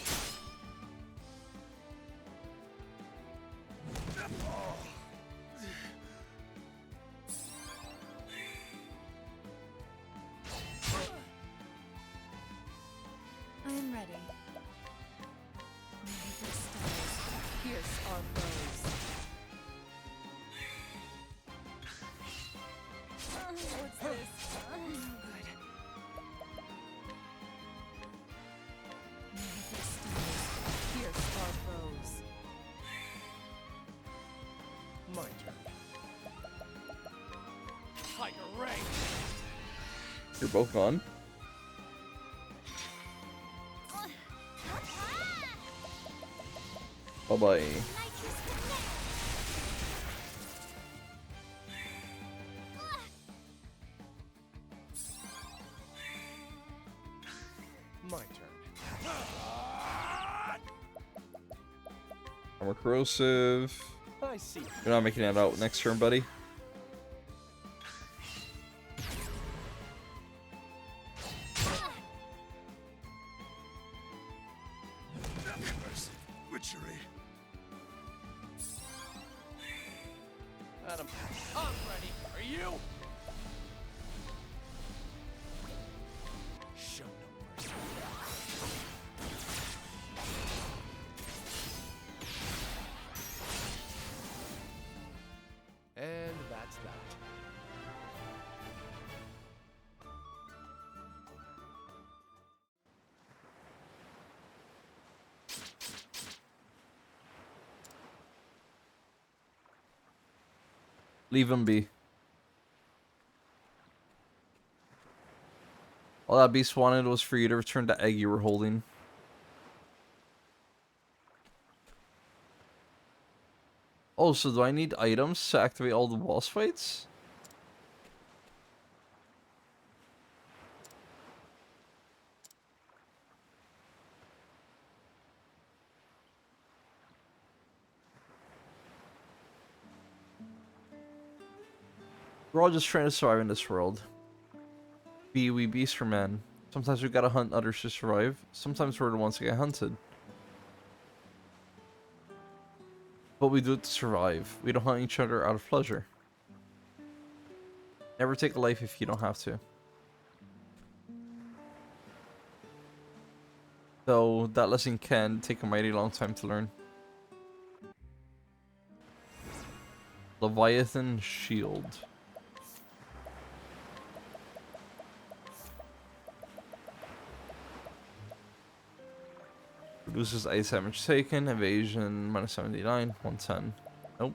Speaker 4: I am ready. May the stars pierce our foes. What's this? No good. May the stars pierce our foes.
Speaker 3: My turn. Tiger Ray!
Speaker 1: You're both gone. Bye bye.
Speaker 2: Nitrous banana.
Speaker 3: My turn.
Speaker 1: Armor corrosive.
Speaker 3: I see.
Speaker 1: You're not making it out next turn, buddy.
Speaker 8: Witchery.
Speaker 3: Adam, I'm ready. Are you? Show no mercy. And that's that.
Speaker 1: Leave him be. All that beast wanted was for you to return the egg you were holding. Oh, so do I need items to activate all the boss fights? We're all just trying to survive in this world. We beasts for men. Sometimes we gotta hunt others to survive. Sometimes we're the ones that get hunted. But we do it to survive. We don't hunt each other out of pleasure. Never take a life if you don't have to. Though that lesson can take a mighty long time to learn. Leviathan Shield. Reduces ice damage taken, evasion minus 79, 110. Nope.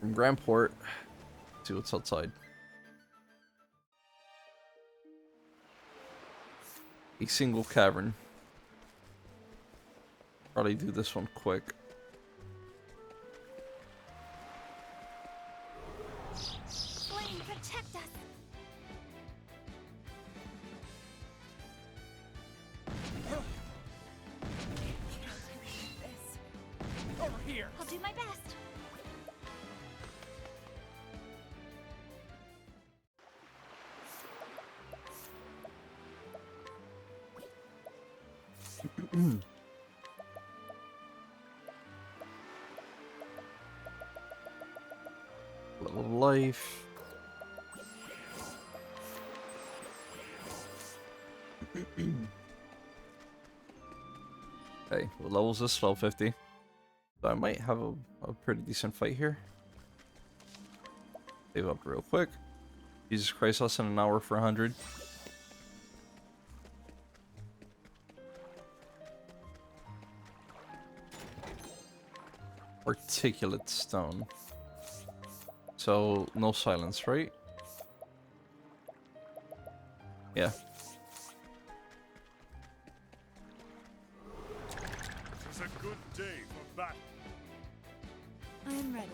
Speaker 1: From Grandport, see what's outside. A single cavern. Probably do this one quick.
Speaker 2: Flame, protect us.
Speaker 3: Over here.
Speaker 2: I'll do my best.
Speaker 1: Level of life. Okay, what level is this? 1250. So I might have a pretty decent fight here. Save up real quick. Jesus Christ, less than an hour for 100. Articulate stone. So no silence, right? Yeah.
Speaker 8: This is a good day for battle.
Speaker 4: I am ready.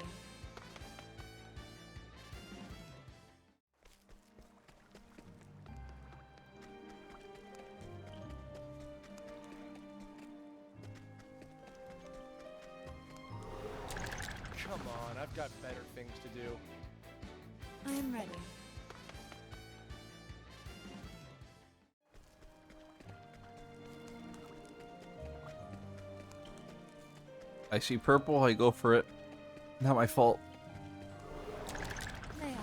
Speaker 3: Come on, I've got better things to do.
Speaker 4: I am ready.
Speaker 1: I see purple, I go for it. Not my fault.
Speaker 4: May I have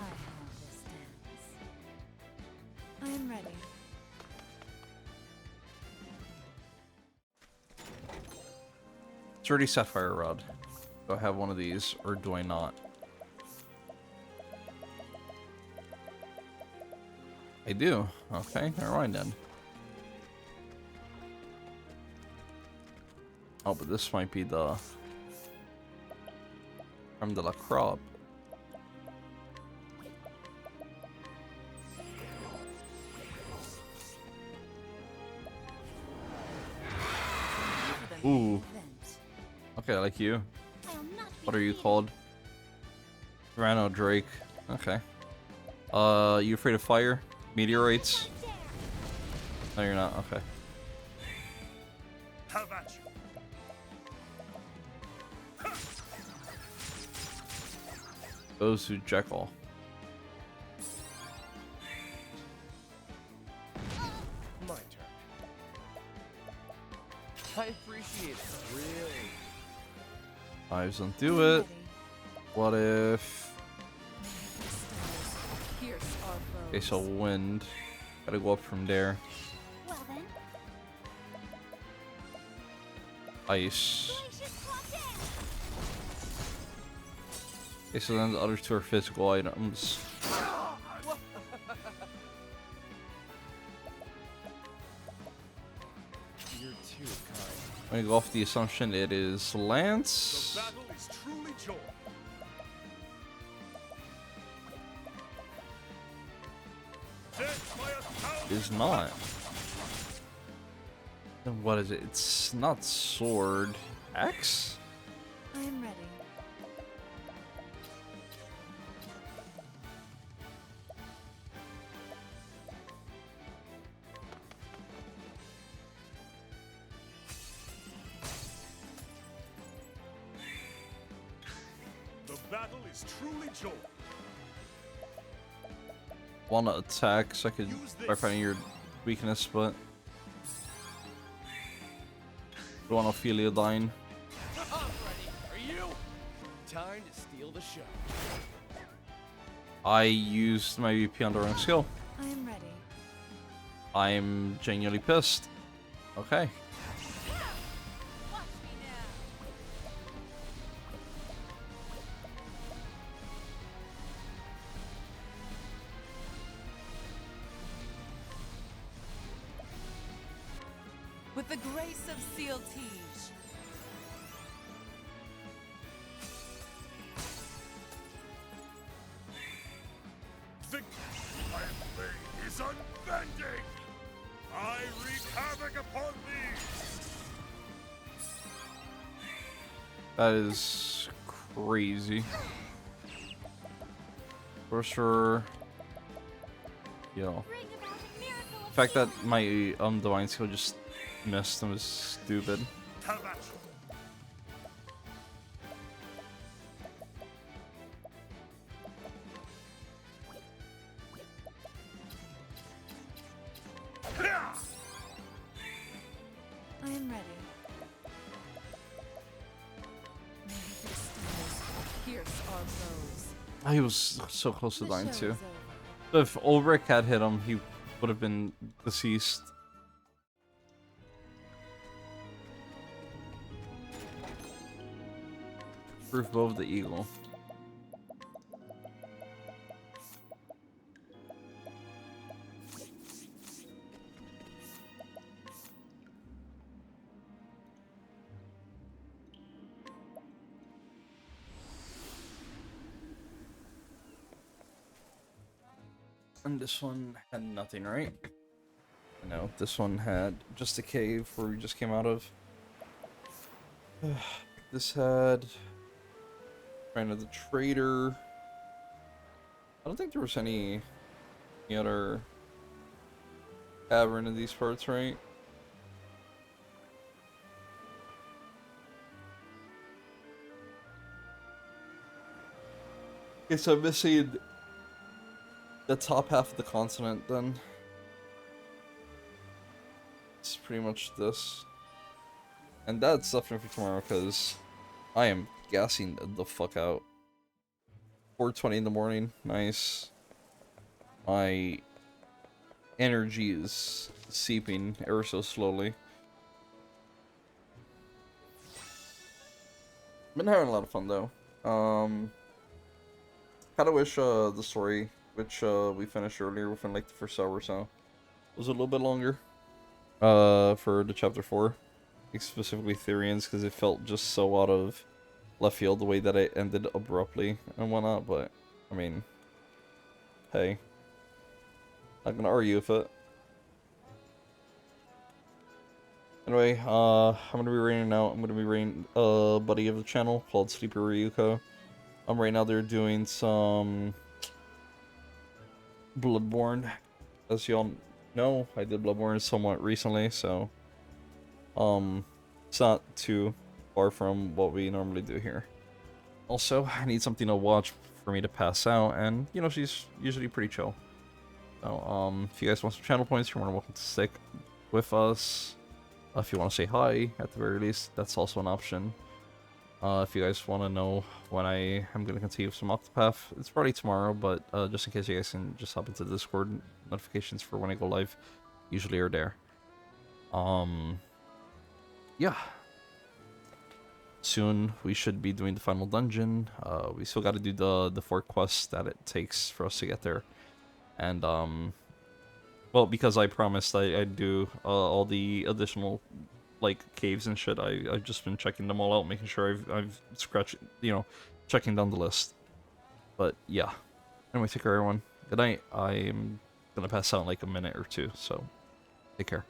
Speaker 4: this dance? I am ready.
Speaker 1: It's already Sapphire Rod. Do I have one of these, or do I not? I do. Okay, never mind then. Oh, but this might be the Creme de la Crop. Ooh. Okay, I like you. What are you called? Rhino Drake. Okay. You afraid of fire? Meteorites? No, you're not. Okay.
Speaker 8: Have at you.
Speaker 1: Goes to Jekyll.
Speaker 3: My turn. I appreciate it, really.
Speaker 1: Knives don't do it. What if...
Speaker 4: Pierce our
Speaker 1: Okay,
Speaker 4: foes.
Speaker 1: so wind. Gotta go up from there.
Speaker 2: Well then,
Speaker 1: Ice. Okay, so then the other two are physical items.
Speaker 3: You're too kind.
Speaker 1: I'm gonna go off the assumption it is Lance.
Speaker 8: The battle is truly joy. Death by 1,000
Speaker 1: Is not. Then what is it? It's not sword. Axe?
Speaker 4: I am ready.
Speaker 8: The battle is truly joy.
Speaker 1: Wanna attack so I could
Speaker 8: Use this.
Speaker 1: try finding your weakness, but don't want Ophelia dying.
Speaker 3: I'm ready. Are you? Time to steal the show.
Speaker 1: I used my VP on the wrong skill.
Speaker 4: I am ready.
Speaker 1: I'm genuinely pissed. Okay.
Speaker 4: Watch me now. With the grace of Seal Tige.
Speaker 8: Victory I am playing is unbending. I wreak havoc upon thee.
Speaker 1: That is crazy. Sorcerer. Yo. The fact that my divine skill just missed him is stupid.
Speaker 8: Have at you.
Speaker 4: I am ready. May the stars pierce our foes.
Speaker 1: He was so close to
Speaker 4: The
Speaker 1: dying
Speaker 4: show
Speaker 1: too.
Speaker 4: is over.
Speaker 1: If Ulrich had hit him, he would have been deceased. Proof bow of the eagle. And this one had nothing, right? No, this one had just a cave where we just came out of. This had Friend of the Trader. I don't think there was any other tavern in these parts, right? Okay, so I'm missing the top half of the continent then. It's pretty much this. And that's definitely for tomorrow because I am gassing the fuck out. 4:20 in the morning, nice. My energy is seeping ever so slowly. Been having a lot of fun though. Kinda wish the story, which we finished earlier within like the first hour or so, was a little bit longer. For the chapter 4. Like specifically Therians, because it felt just so out of left field the way that it ended abruptly and whatnot, but I mean, hey. Not gonna argue with it. Anyway, I'm gonna be raiding out. I'm gonna be raiding a buddy of the channel called Sleepy Ryuko. Right now they're doing some Bloodborne. As y'all know, I did Bloodborne somewhat recently, so it's not too far from what we normally do here. Also, I need something to watch for me to pass out, and you know, she's usually pretty chill. So, if you guys want some channel points, you're more than welcome to stick with us. If you want to say hi, at the very least, that's also an option. If you guys want to know when I am going to continue with some Octopath, it's probably tomorrow, but just in case you guys can just hop into the Discord, notifications for when I go live usually are there. Yeah. Soon we should be doing the final dungeon. We still got to do the 4 quests that it takes for us to get there. And, well, because I promised I'd do all the additional, like, caves and shit, I've just been checking them all out, making sure I've scratched, you know, checking down the list. But, yeah. Anyway, take care, everyone. Good night. I'm gonna pass out in, like, a minute or two, so take care.